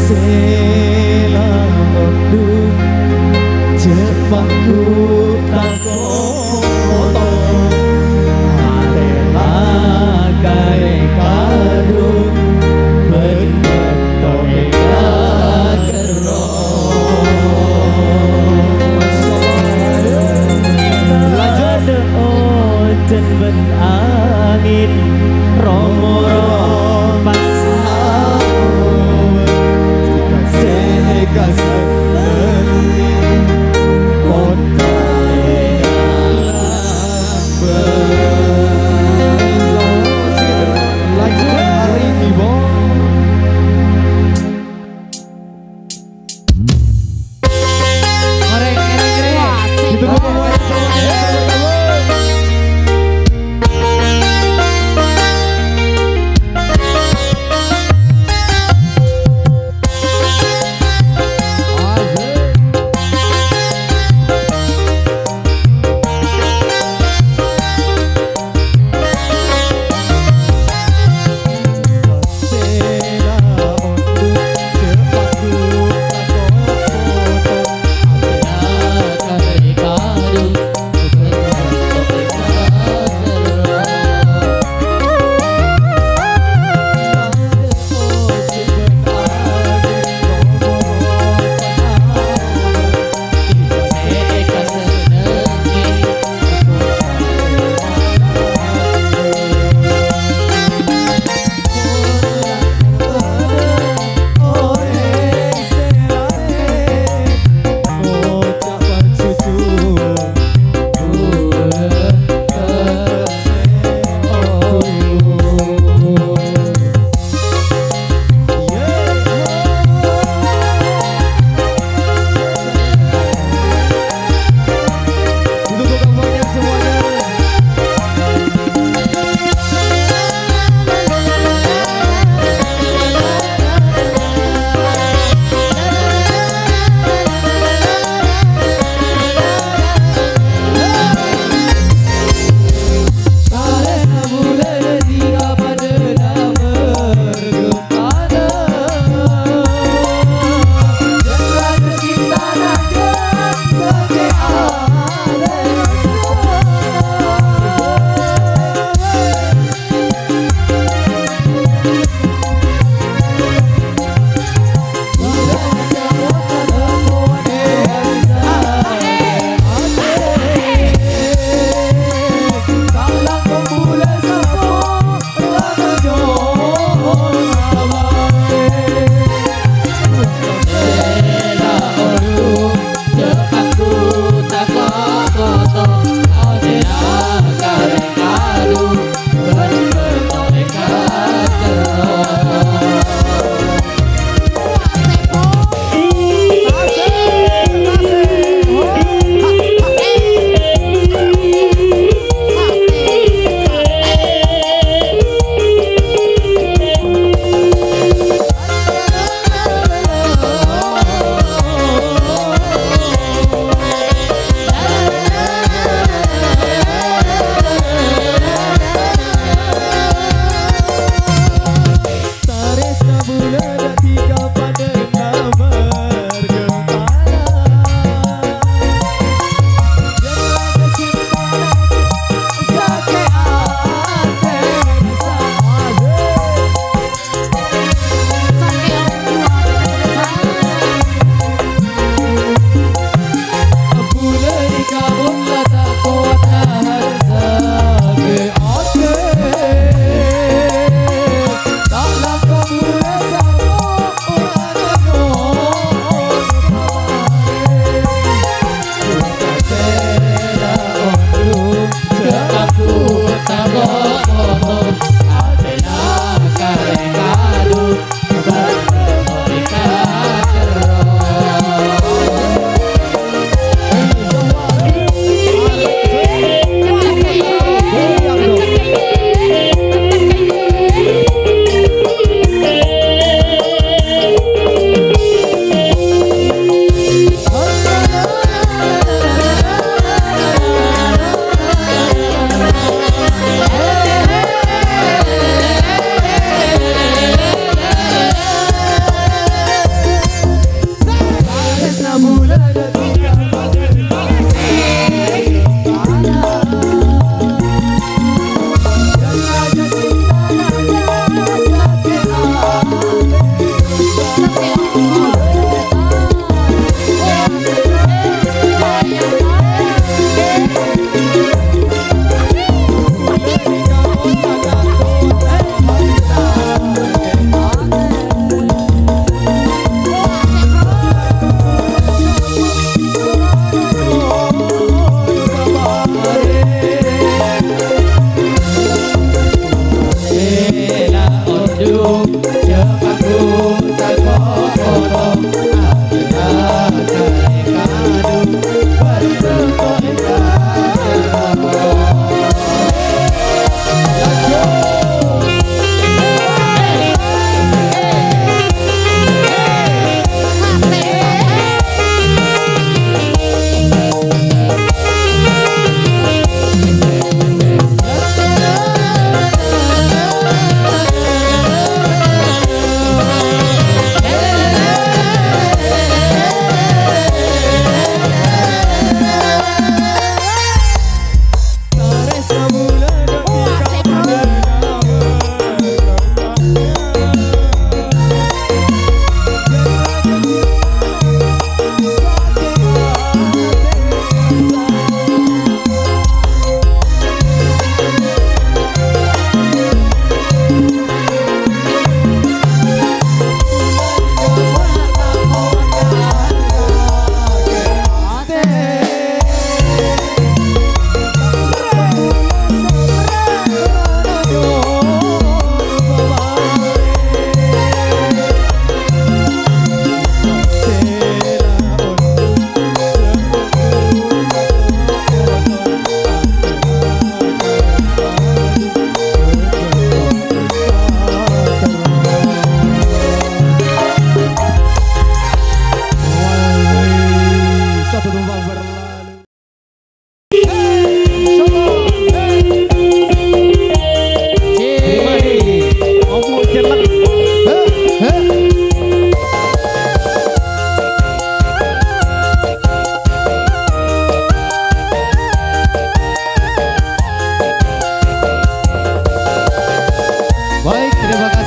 Selamat duk cepatku tak potong adalah kaya kadung berbentuk dan berangin romo pas sehingga seneng kota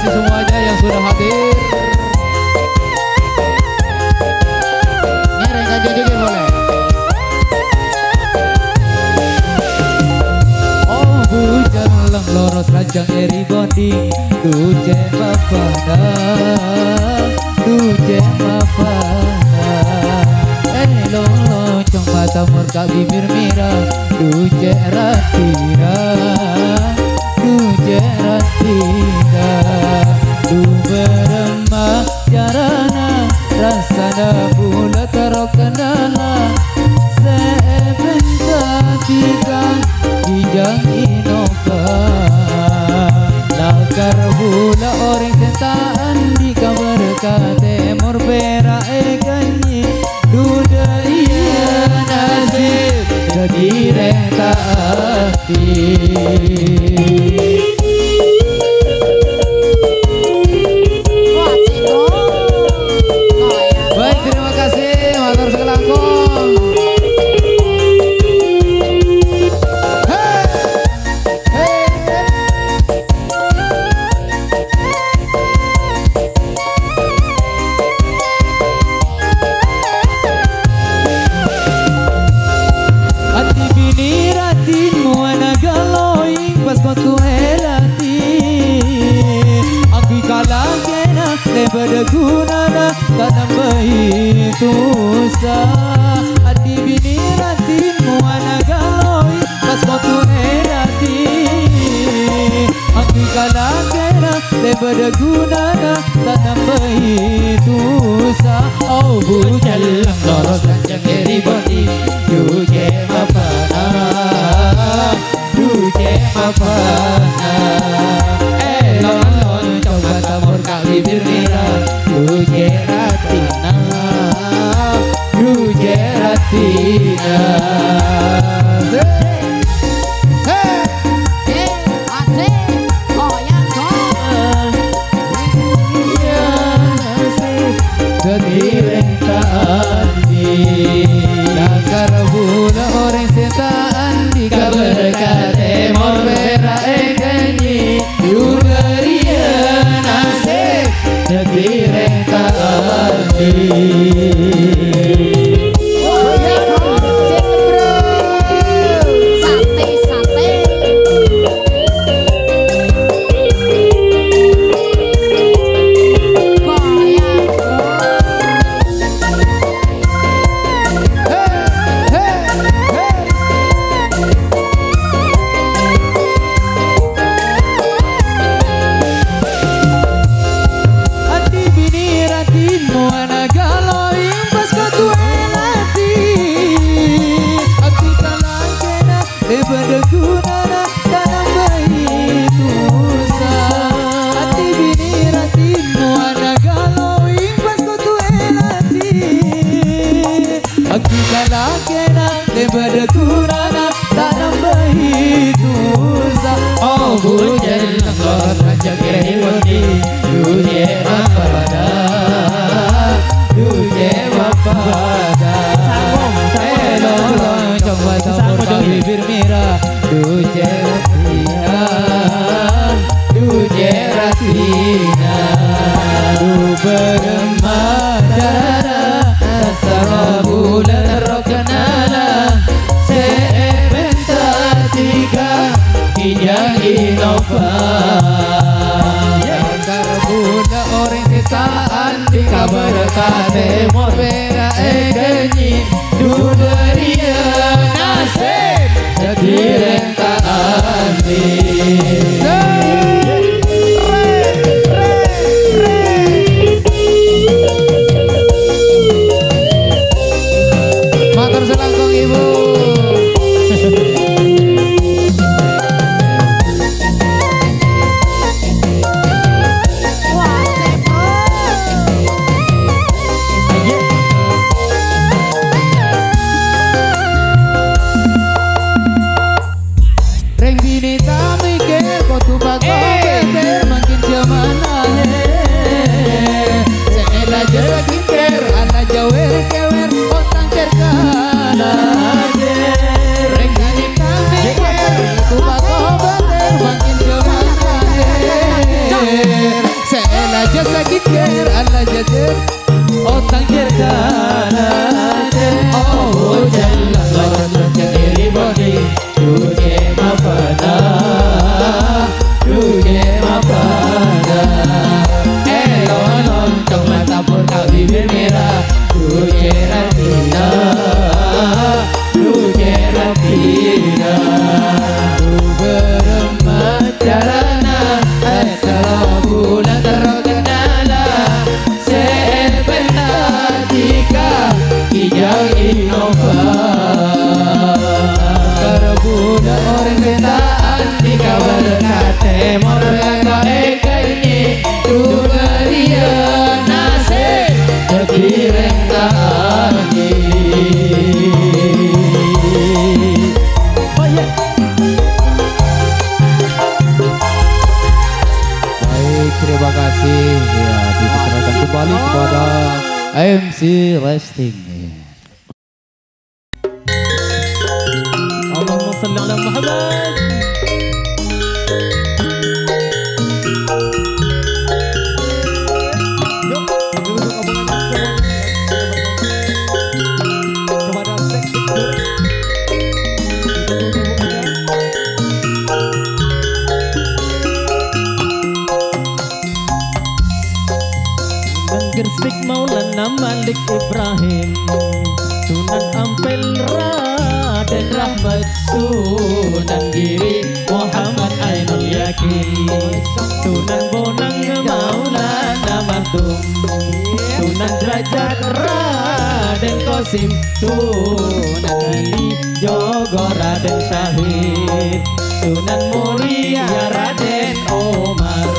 kasih semuanya yang sudah hadir.
Ngereng aja juga boleh.
Oh bujang lang loros rajang eri bonding Duje mapana Duje mapana Lolo cong mata murka bibir merah Duje ratira Duje ratira Du beremah jarana Rasana bula tarokanala Sebentar Kijang inova Lakar hula orang sentaan Di kabar katemur pera ekanyi Duda iya nasib Jadi renta hati Baik terima kasih Matur sekelangkung. Pada gunana tanam bayi tusa Adi bini ratin muana galoi pas kotu erati Angki kalakena pada gunana tanam bayi tusa Oh bujal loros ranjang eri bodi Duje mapana Duje mapana Lon coba tamur kali birmira Duje ratina Duje ratina Jadi rentaan di Lakar bula orang setaan di kabar kate mor pera ekanyi Yudaria nasib jadi rentaan di kasih ya dipersilakan kembali kepada MC Resting.
Allahumma salli ala Muhammad. Gersik Maulana Malik Ibrahim, Sunan Ampel Raden Rahmat, Sunan Giri Muhammad Ainul Yakin, Sunan Bonang Maulana Maktum, Sunan Derajat Raden Qasim, Sunan Giri Jogo Raden Syahid, Sunan Muria Raden Omar,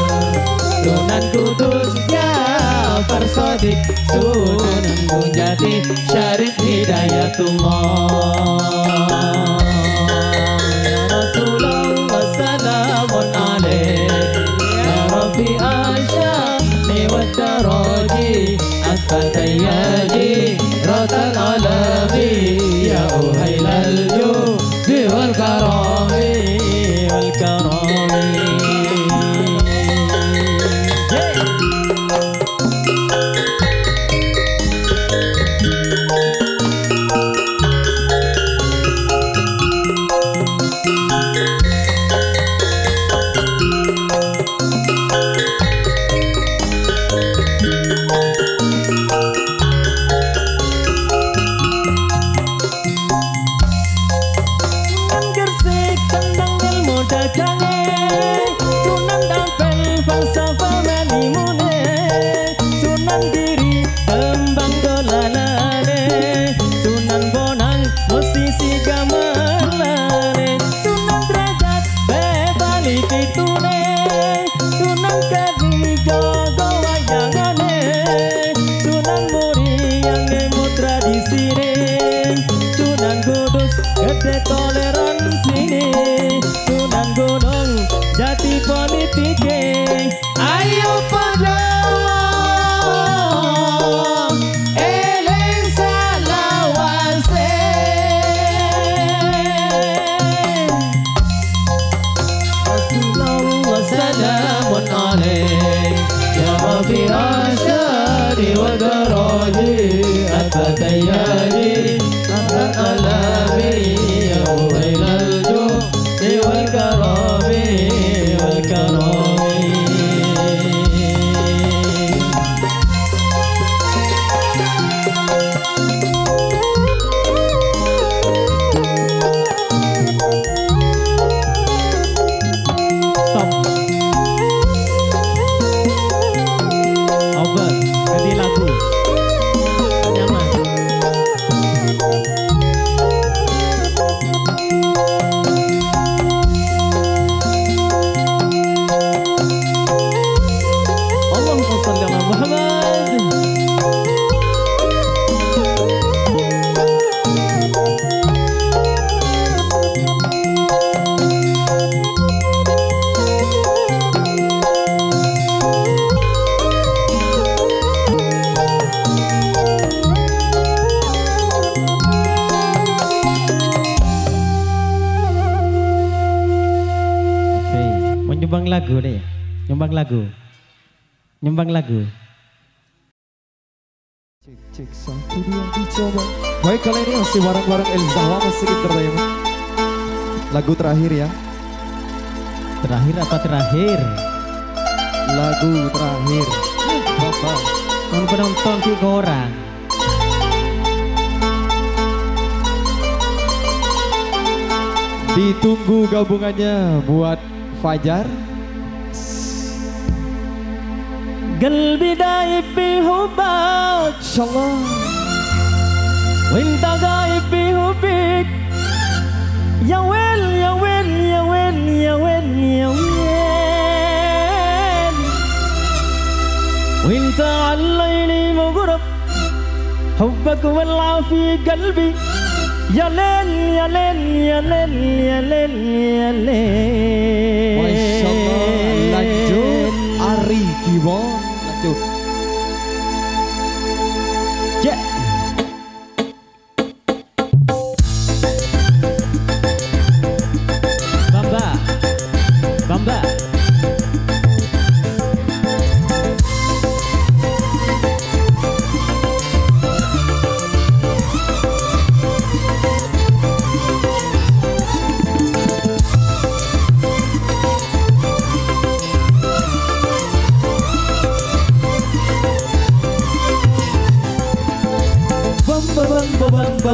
Sunan Kudus Jafar Sodik, Sunan Gunjati Syarif Hidayatullah. Ya Rasulullah salamun alaik, Ya Rabbi asyani wa taraji, At-Tayyaji Ratal alami, Ya Uhailal Judi wal karami wal karami. Nyumbang lagu deh, nyumbang lagu, nyumbang lagu.
Cek satu dua dicoba. Baik, kali ini masih bareng-bareng Elzawa Musik Entertainment. Lagu terakhir ya.
Terakhir apa terakhir?
Lagu terakhir. Bapak.
Kalau penonton 3 orang.
Ditunggu gabungannya buat Fajar.
قلبي دايب بحبك
Insyaallah.
وانت غايب بحبك يا ويل يا ويل يا ويل يا ويل يا ويل وانت على الليل مغرب حبك ولع في قلبي يا ليل يا ليل يا ليل يا ليل يا ليل.
Masyaallah, lanjut Ari Kibon.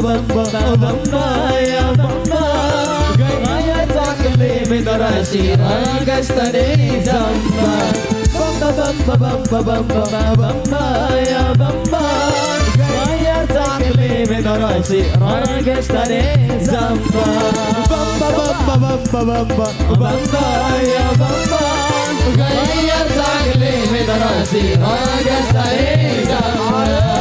bamba ya bamba gaya takle medarasi ragastane zamba bamba ya bamba gaya takle medarasi ragastane zamba bamba ya bamba gaya takle medarasi ragastane zamba.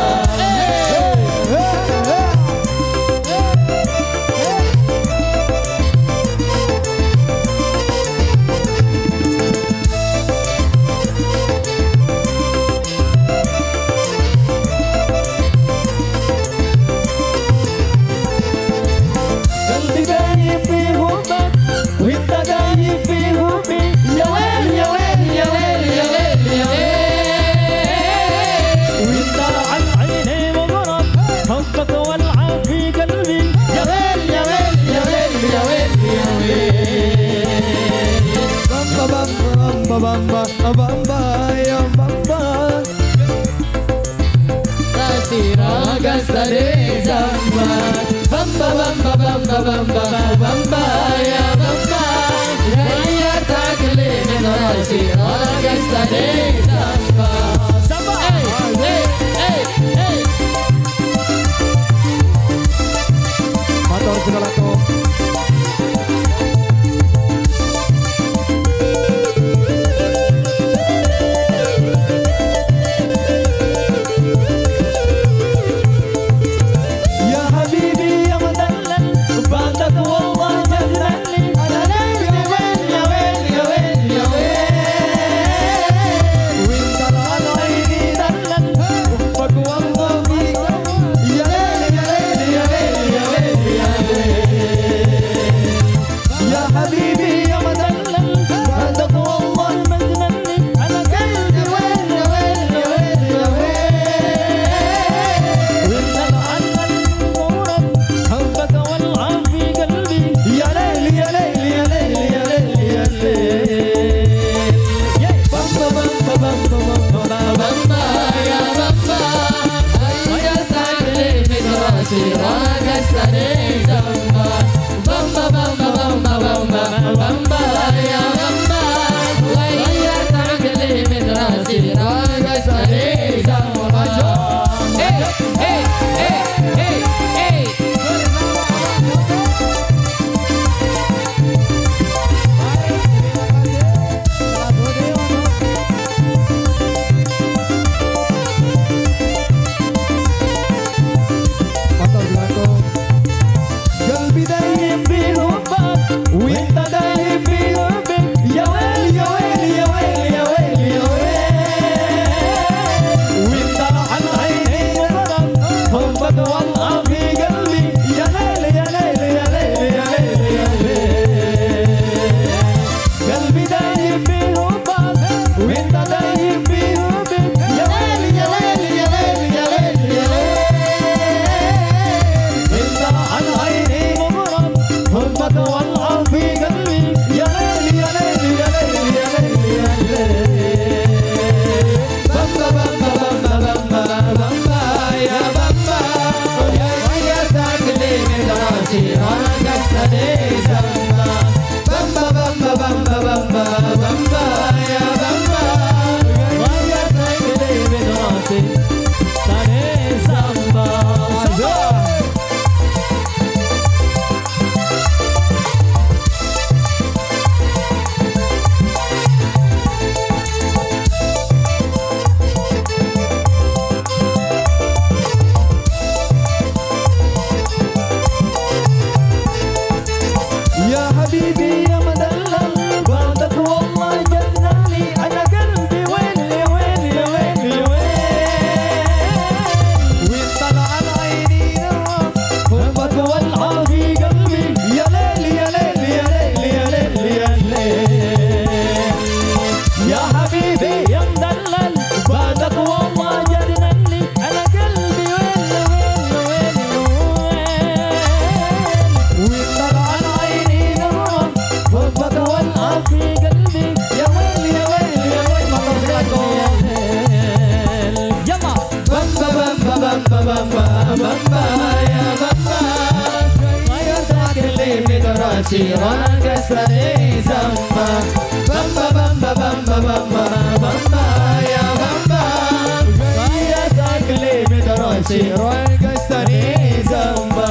Bamba ya bamba ragastane zamba bamba ya bamba gaya takle medarasi ragastane zamba zamba hey motor segala tuh.
Sirona Kestani Zamba Bamba Bamba Bamba Bamba Bamba ya Bamba Gaya Takli Midro Sirona Kestani Zamba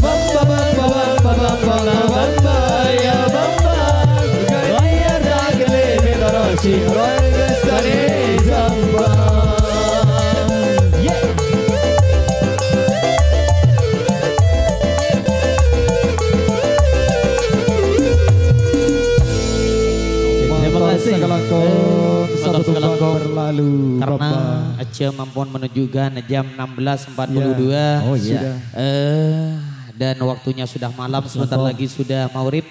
Bamba Bamba Bamba Bamba Bamba ya Bamba Gaya Takli Midro Sirona Kestani Zamba.
Satu
Selangkong berlalu
karena aja mampuan menunjukkan jam 16.42
Oh iya.
dan waktunya sudah malam, sebentar lagi sudah maghrib.